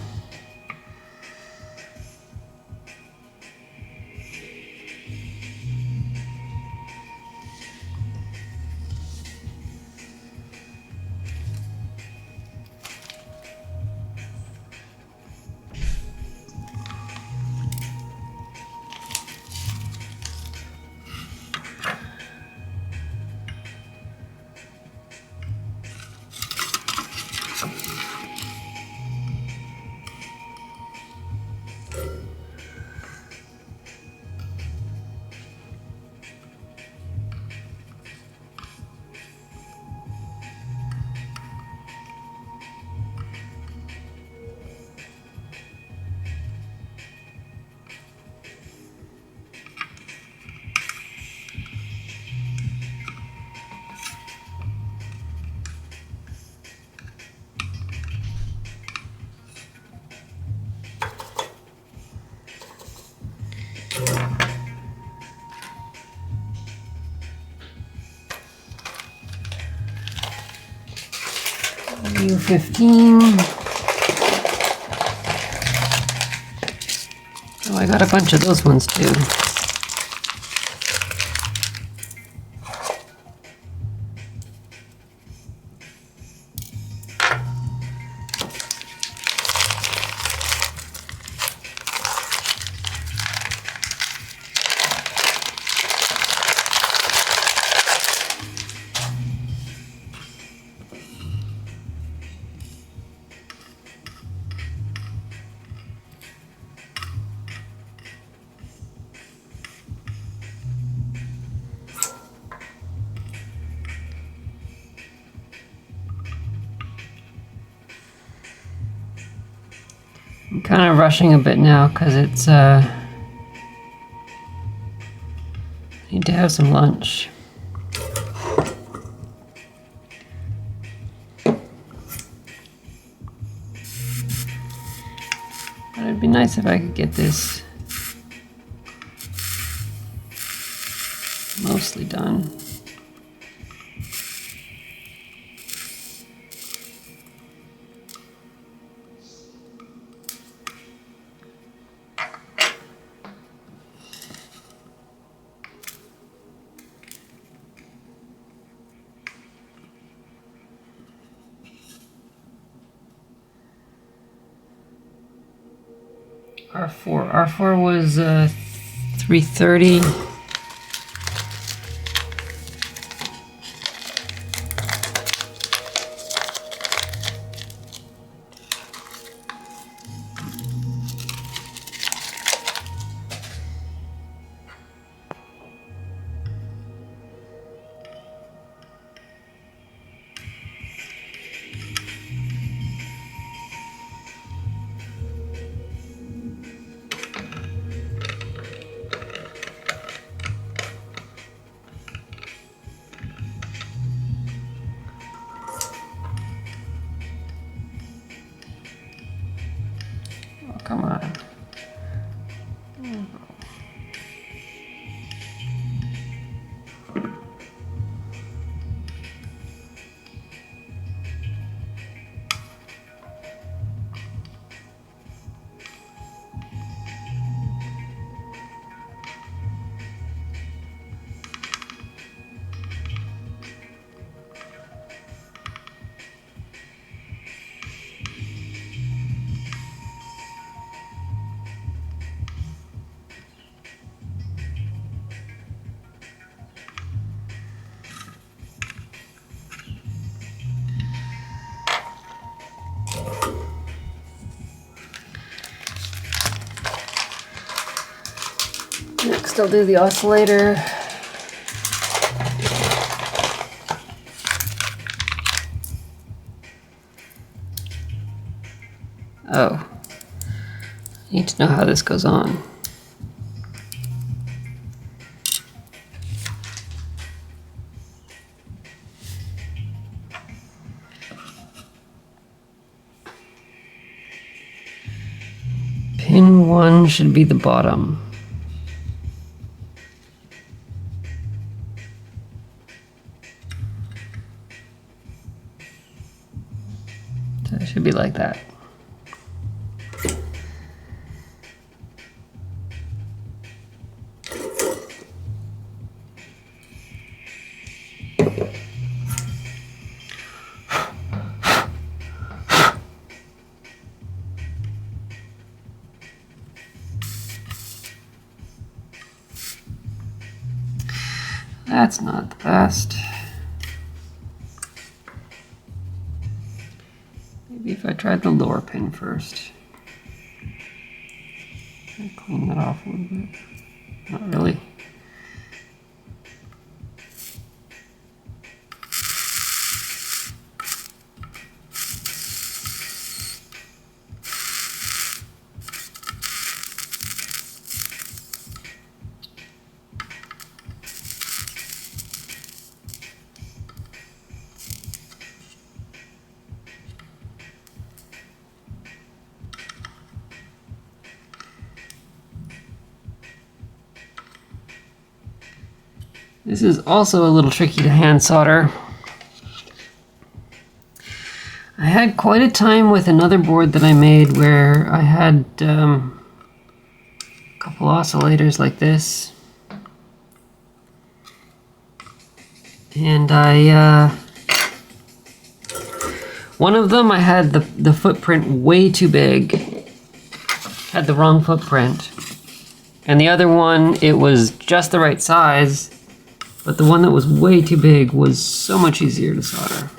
U15. Oh, I got a bunch of those ones too. I'm kind of rushing a bit now because it's I need to have some lunch. But it'd be nice if I could get this mostly done. R4 was 330. Oh, come on. Next I'll do the oscillator. Oh, I need to know how this goes on. Pin 1 should be the bottom. So it should be like that. That's not the best. Maybe if I tried the lower pin first. Clean that off a little bit. Not really. This is also a little tricky to hand solder. I had quite a time with another board that I made where I had a couple oscillators like this. And one of them I had the footprint way too big. Had the wrong footprint. And the other one, it was just the right size. But the one that was way too big was so much easier to solder.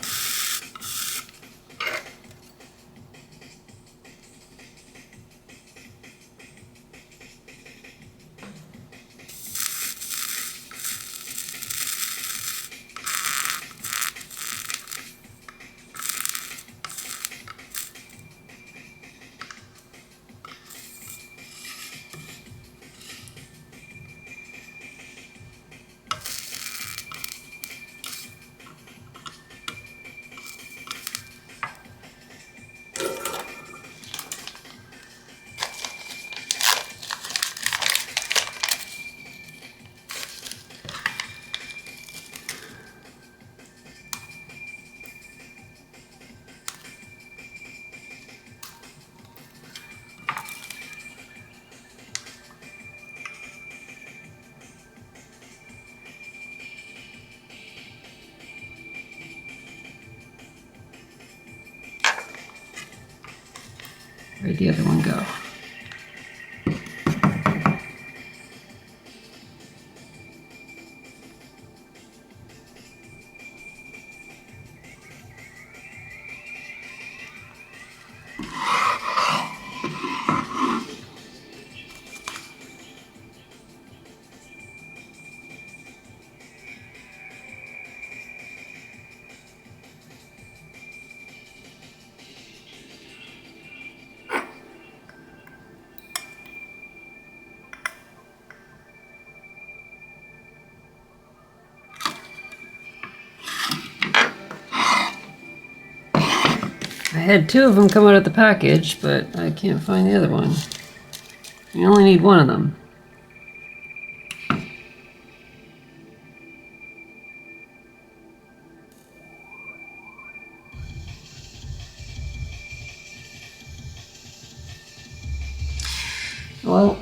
Where'd the other one go? I had two of them come out of the package, but I can't find the other one. You only need one of them. Well,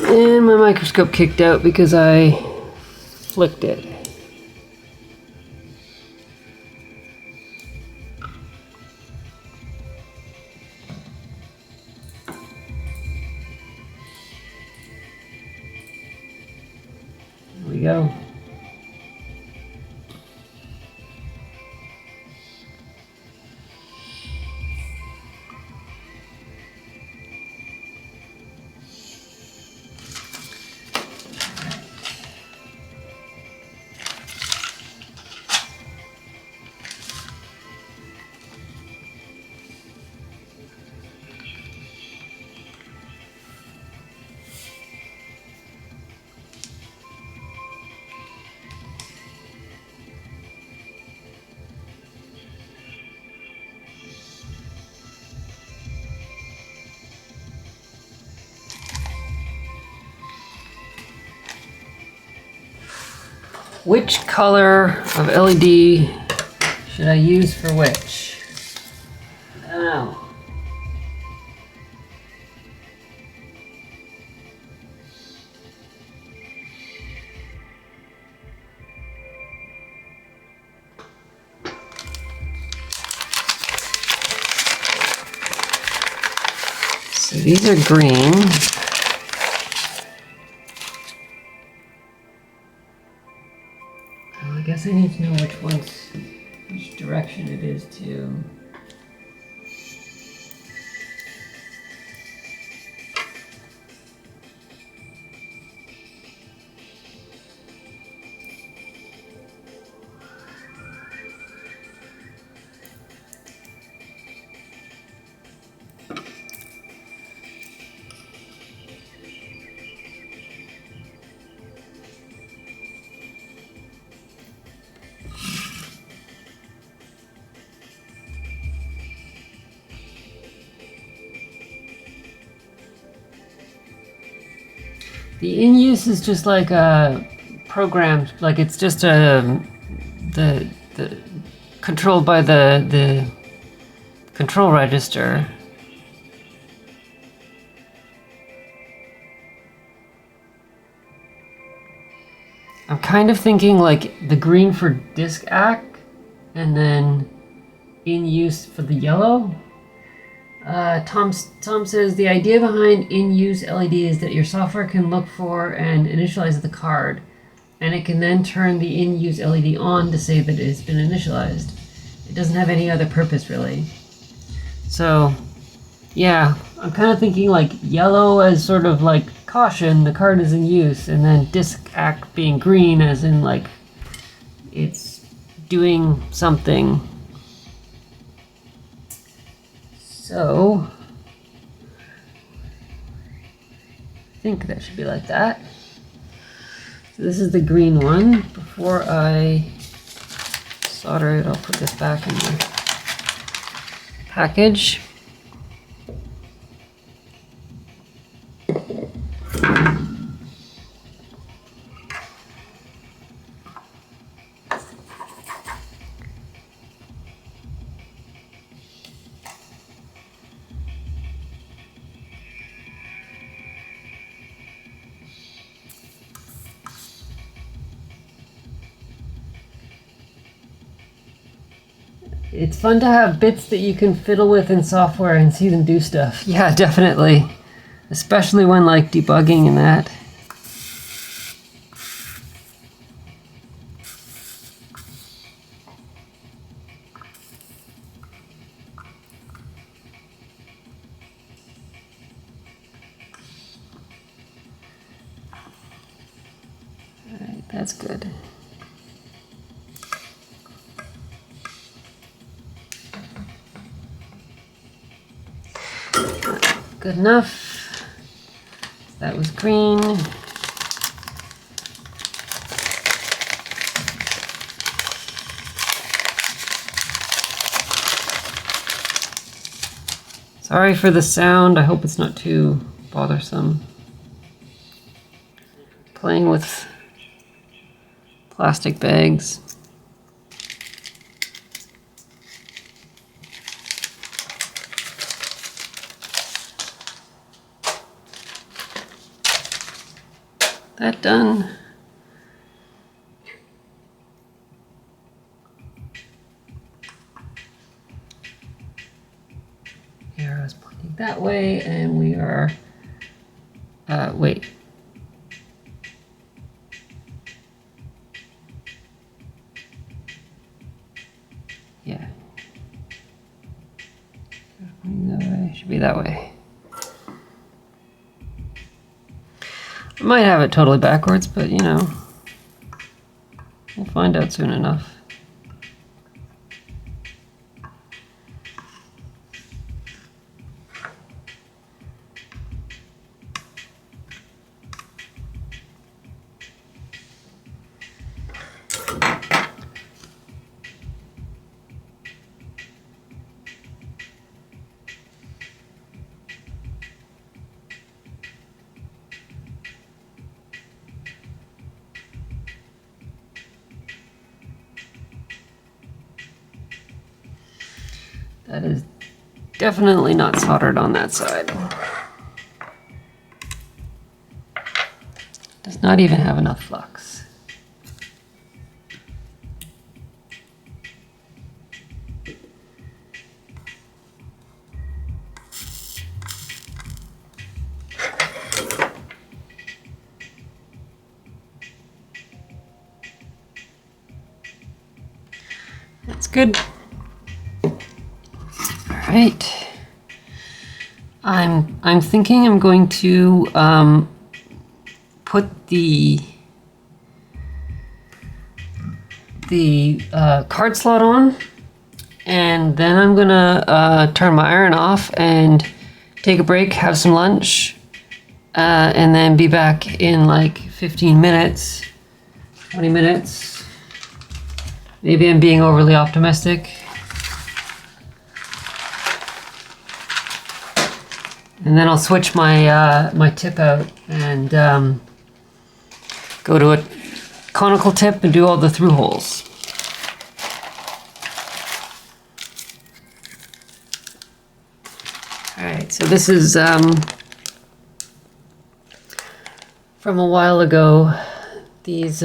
and my microscope kicked out because I flicked it. go. Which color of LED should I use for which? I don't know. So these are green. I guess I need to know which direction it is to. The in use is just like a programmed, like it's just the controlled by the control register. I'm kind of thinking like the green for disk ACK and then in use for the yellow. Tom says the idea behind in-use LED is that your software can look for and initialize the card, and it can then turn the in-use LED on to say that it's been initialized. It doesn't have any other purpose really. So, yeah, I'm kind of thinking like yellow as sort of like caution, the card is in use, and then disk ACK being green as in like it's doing something. So, I think that should be like that. So this is the green one. Before I solder it, I'll put this back in the package. It's fun to have bits that you can fiddle with in software and see them do stuff. Yeah, definitely. Especially when like debugging and that. All right, that's good. Good enough. That was green. Sorry for the sound. I hope it's not too bothersome. Playing with plastic bags. That done. Arrow's pointing that way, and we are, wait. Should be that way. I might have it totally backwards, but you know, we'll find out soon enough. That is definitely not soldered on that side. Does not even have enough flux. That's good. Right. I'm thinking I'm going to put the card slot on, and then I'm gonna turn my iron off and take a break, have some lunch, and then be back in like 15 minutes, 20 minutes. Maybe I'm being overly optimistic. And then I'll switch my my tip out and go to a conical tip and do all the through holes. All right, so this is from a while ago. These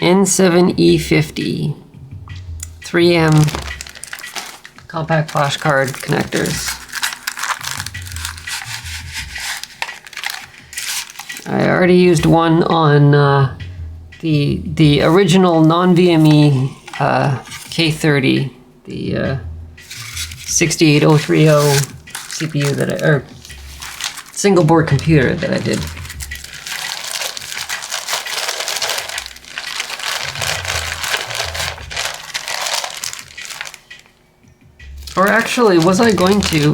N7E50 3M compact flash card connectors. I already used one on the original non-VME K30, the 68030 CPU that or single board computer that I did. Or actually, was I going to?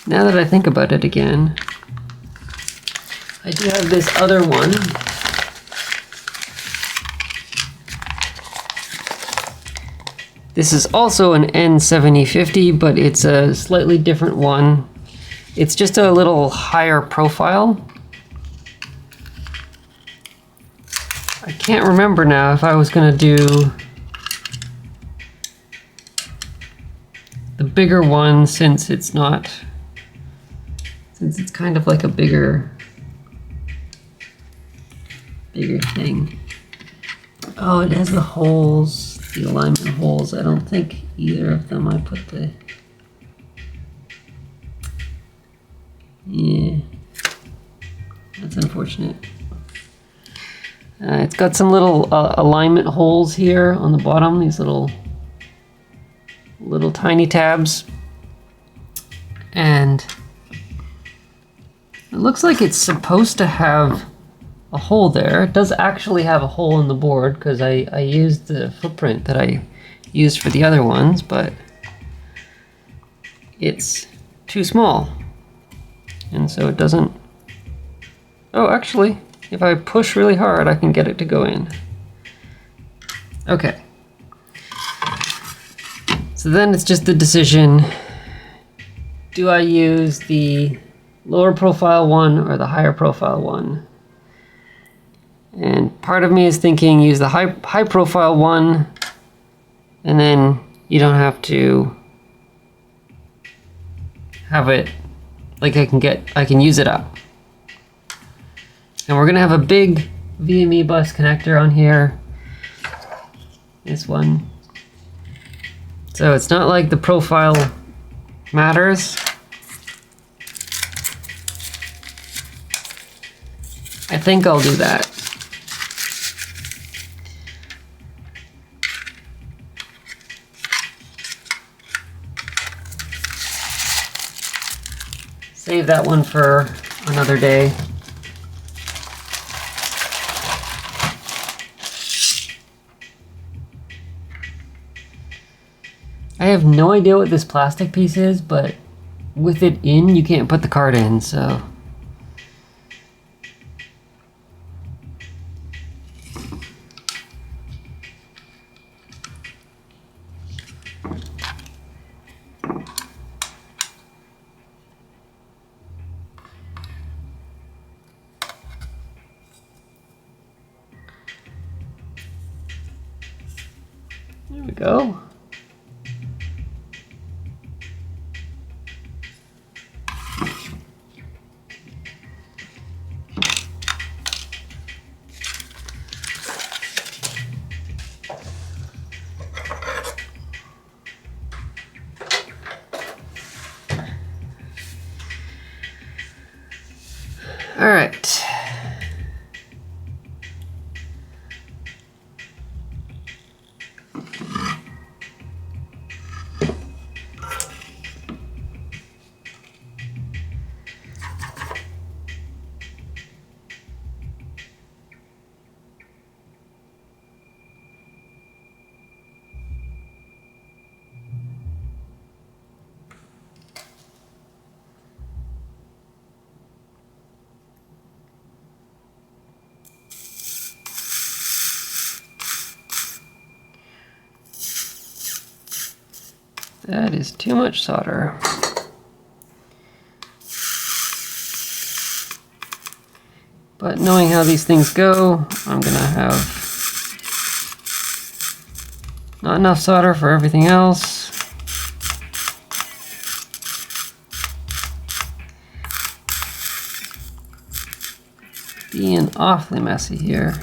Now that I think about it again, I do have this other one. This is also an N7E50, but it's a slightly different one. It's just a little higher profile. I can't remember now if I was going to do the bigger one, since it's kind of like a bigger thing. Oh, it has the holes, the alignment holes. I don't think either of them I put the... Yeah, that's unfortunate. It's got some little alignment holes here on the bottom, these little tiny tabs, and it looks like it's supposed to have a hole there. It does actually have a hole in the board because I used the footprint that I used for the other ones, but it's too small, and so it doesn't... Oh, actually, if I push really hard, I can get it to go in. Okay. So then it's just the decision, do I use the lower profile one or the higher profile one? And part of me is thinking use the high profile one, and then you don't have to have it, like I can use it up. And we're gonna have a big VME bus connector on here. This one. So it's not like the profile matters. I think I'll do that. save that one for another day. I have no idea what this plastic piece is, but with it in, you can't put the card in, so. There we go. All right. That is too much solder. But knowing how these things go, I'm gonna have not enough solder for everything else. Being awfully messy here.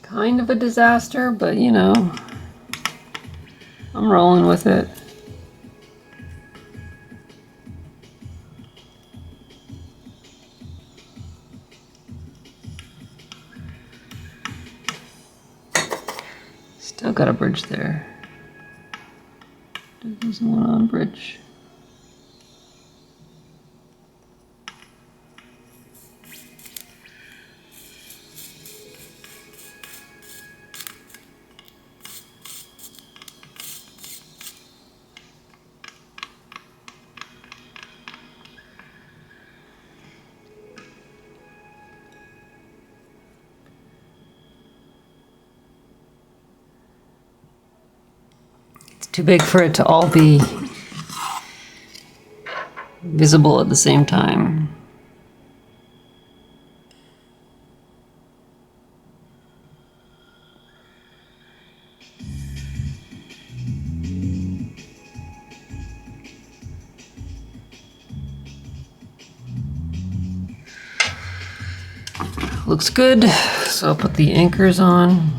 Kind of a disaster, but you know, I'm rolling with it. Still got a bridge there. There's one on bridge. too big for it to all be visible at the same time. Looks good, so I'll put the anchors on.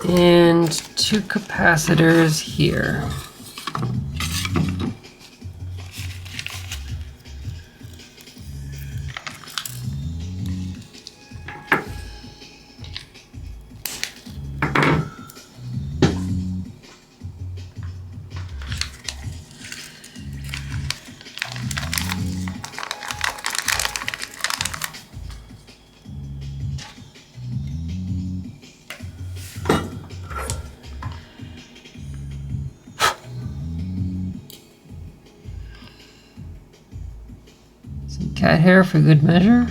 And 2 capacitors here. Some cat hair for good measure.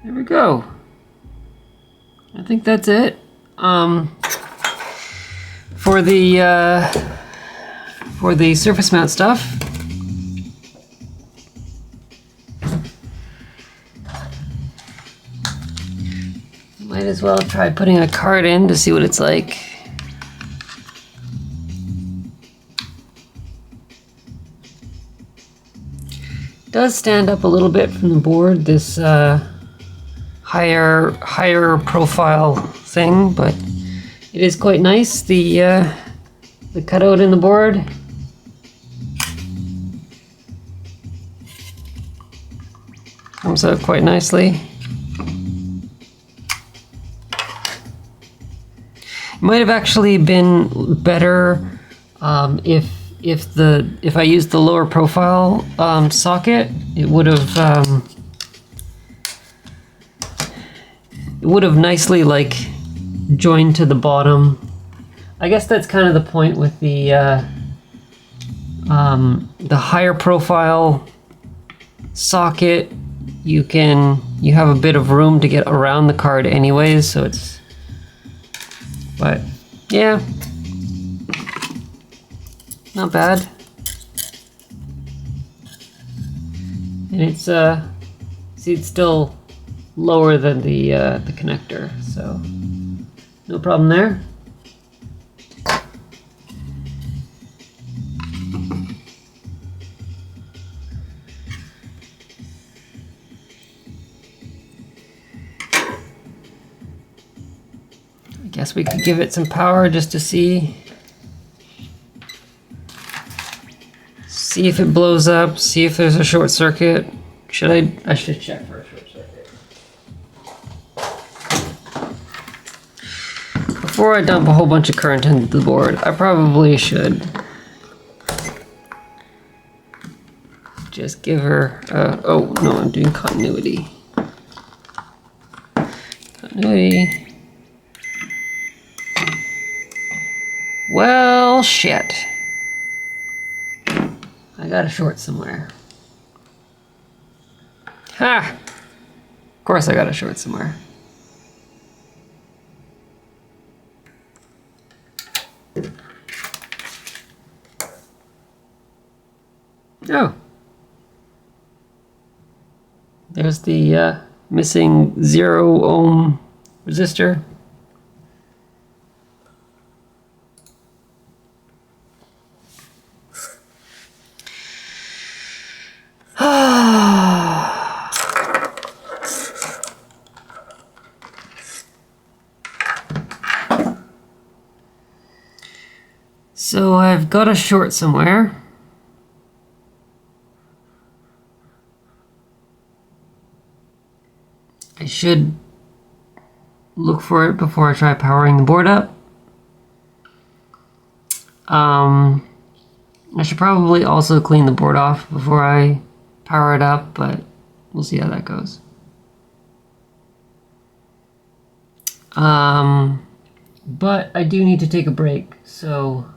There we go. I think that's it. For the surface mount stuff, might as well try putting a card in to see what it's like. It does stand up a little bit from the board, this higher profile thing, but it is quite nice. The cutout in the board comes out quite nicely. It might have actually been better if I used the lower profile socket. It would have nicely like joined to the bottom. I guess that's kind of the point with the higher profile socket. You have a bit of room to get around the card anyways, so it's, but yeah, not bad. And it's see, it's still lower than the connector, so no problem there. I guess we could give it some power just to see if it blows up, see if there's a short circuit. I should check for a short circuit. Before I dump a whole bunch of current into the board, I probably should just give her, oh no, I'm doing continuity. Continuity. Well, shit. I got a short somewhere. Ha! Of course I got a short somewhere. Oh. There's the missing 0 ohm resistor. So I've got a short somewhere. I should look for it before I try powering the board up. I should probably also clean the board off before I power it up, but we'll see how that goes. But I do need to take a break, so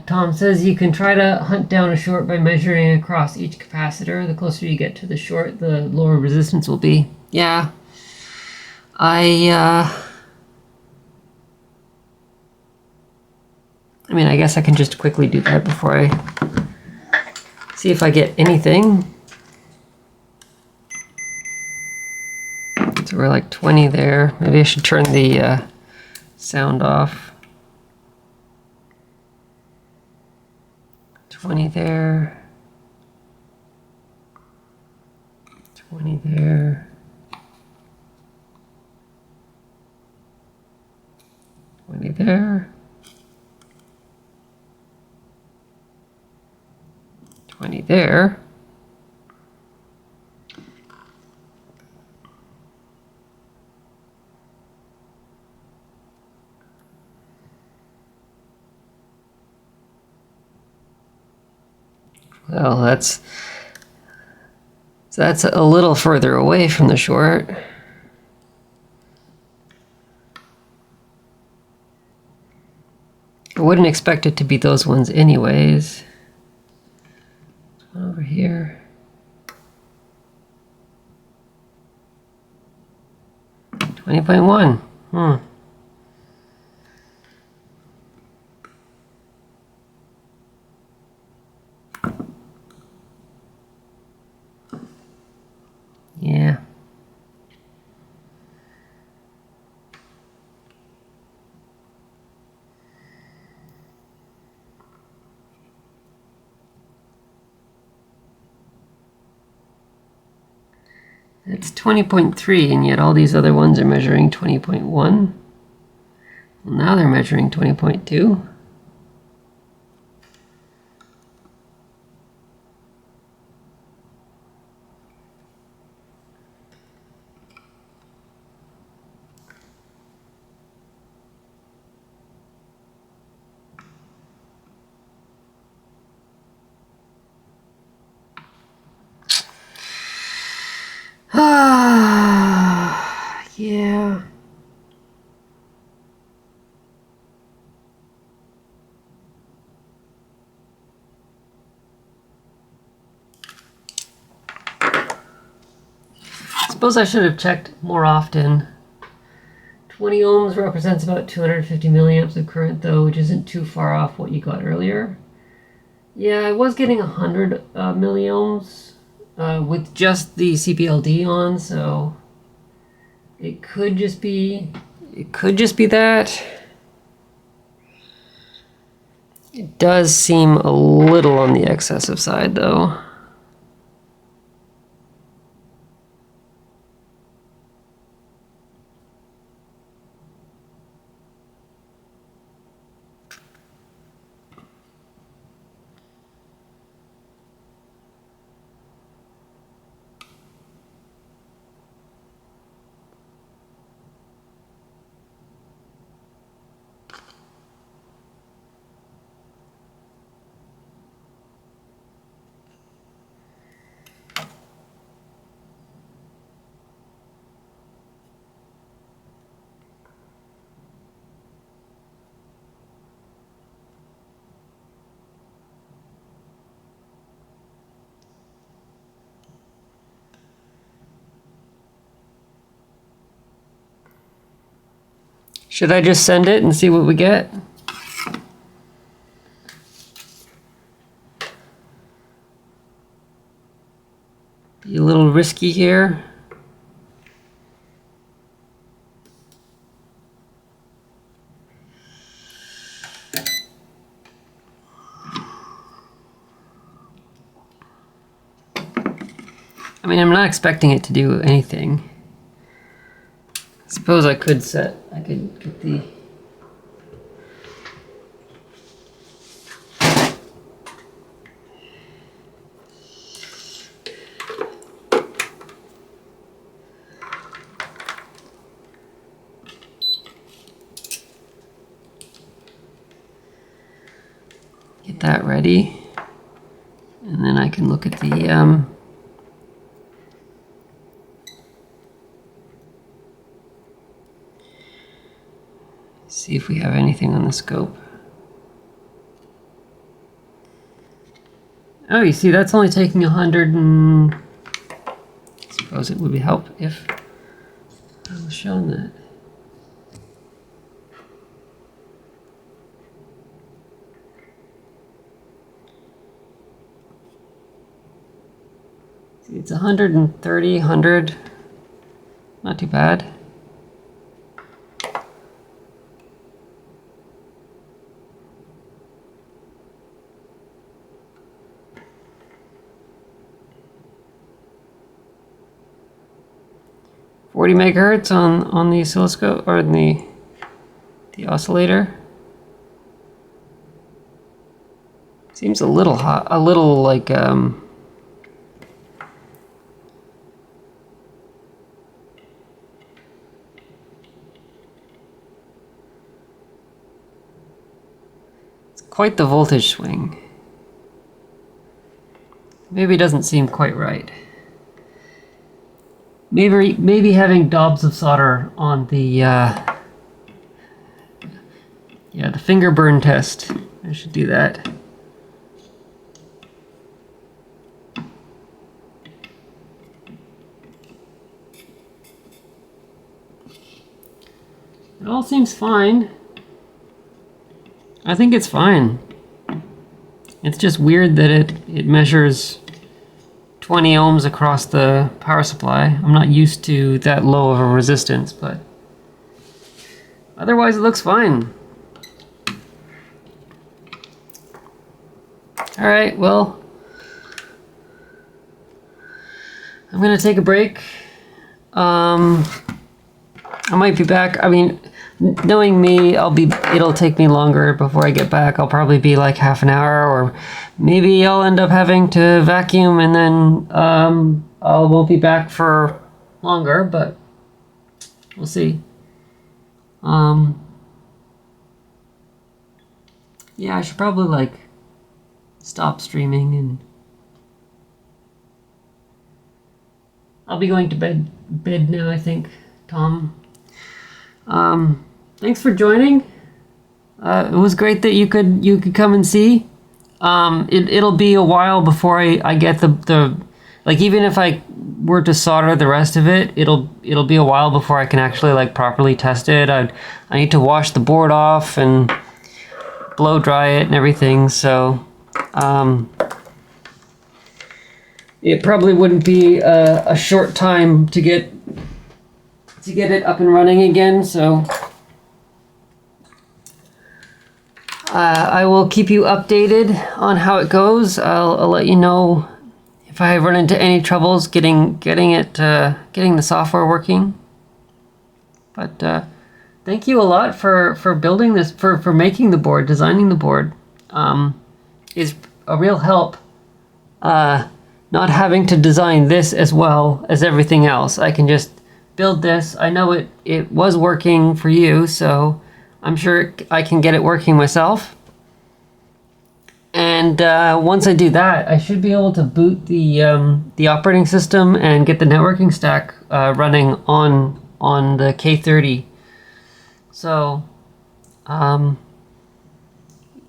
Tom says you can try to hunt down a short by measuring across each capacitor. The closer you get to the short, the lower resistance will be. Yeah. I mean, I guess I can just quickly do that before I see if I get anything. So we're like 20 there. Maybe I should turn the sound off. 20 there. 20 there. 20 there. 20 there. Well, that's a little further away from the short. I wouldn't expect it to be those ones anyways. One over here. 20.1. Yeah. It's 20.3, and yet all these other ones are measuring 20.1. Well, now they're measuring 20.2. Yeah. Suppose I should have checked more often. 20 ohms represents about 250 milliamps of current though, which isn't too far off what you got earlier. Yeah, I was getting 100 milliohms with just the CPLD on, so it could just be that. It does seem a little on the excessive side though. Should I just send it and see what we get? Be a little risky here. I mean, I'm not expecting it to do anything. I suppose I could get the... Get that ready. And then I can look at the... see if we have anything on the scope. Oh, you see, that's only taking 100 and... I suppose it would be help if I was shown that. See, it's 130, 100. Not too bad. $40 megahertz on the oscilloscope or the oscillator. Seems a little hot, a little like it's quite the voltage swing. Maybe it doesn't seem quite right. Maybe having daubs of solder on the the finger burn test. I should do that. It all seems fine. I think it's fine. It's just weird that it measures 20 ohms across the power supply. I'm not used to that low of a resistance, but otherwise it looks fine. All right, well, I'm gonna take a break. I might be back. I mean, knowing me, it'll take me longer before I get back. I'll probably be like half an hour, or maybe I'll end up having to vacuum and then I won't be back for longer, but we'll see. Yeah, I should probably like stop streaming, and I'll be going to bed now, I think, Tom. Thanks for joining. It was great that you could come and see. It'll be a while before I get the like, even if I were to solder the rest of it, it'll be a while before I can actually like properly test it. I need to wash the board off and blow dry it and everything, so it probably wouldn't be a short time to get it up and running again, so I will keep you updated on how it goes. I'll let you know if I run into any troubles getting the software working. But thank you a lot for building this, for making the board, designing the board. Is a real help. Not having to design this as well as everything else. I can just build this. I know it was working for you, so I'm sure I can get it working myself. And once I do that, I should be able to boot the operating system and get the networking stack running on the K30. So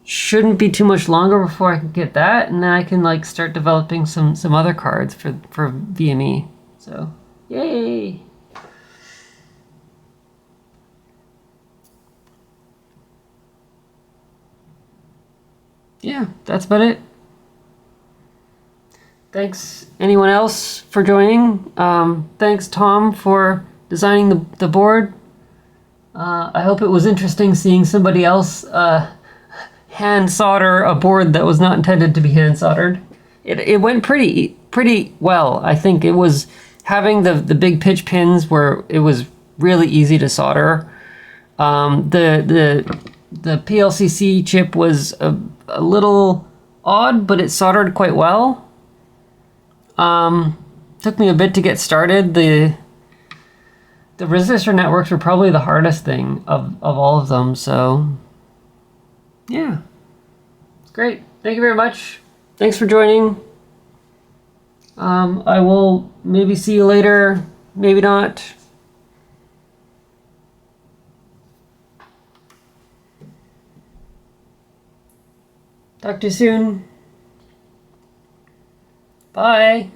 shouldn't be too much longer before I can get that, and then I can like start developing some other cards for VME. So yay! yeah, that's about it. Thanks anyone else for joining. Thanks Tom for designing the board. I hope it was interesting seeing somebody else hand solder a board that was not intended to be hand soldered. It went pretty well. I think it was having the big pitch pins where it was really easy to solder. The PLCC chip was a little odd, but it soldered quite well. Took me a bit to get started. The resistor networks were probably the hardest thing of all of them, so yeah. It's great. Thank you very much. Thanks for joining. I will maybe see you later, maybe not. Talk to you soon. Bye.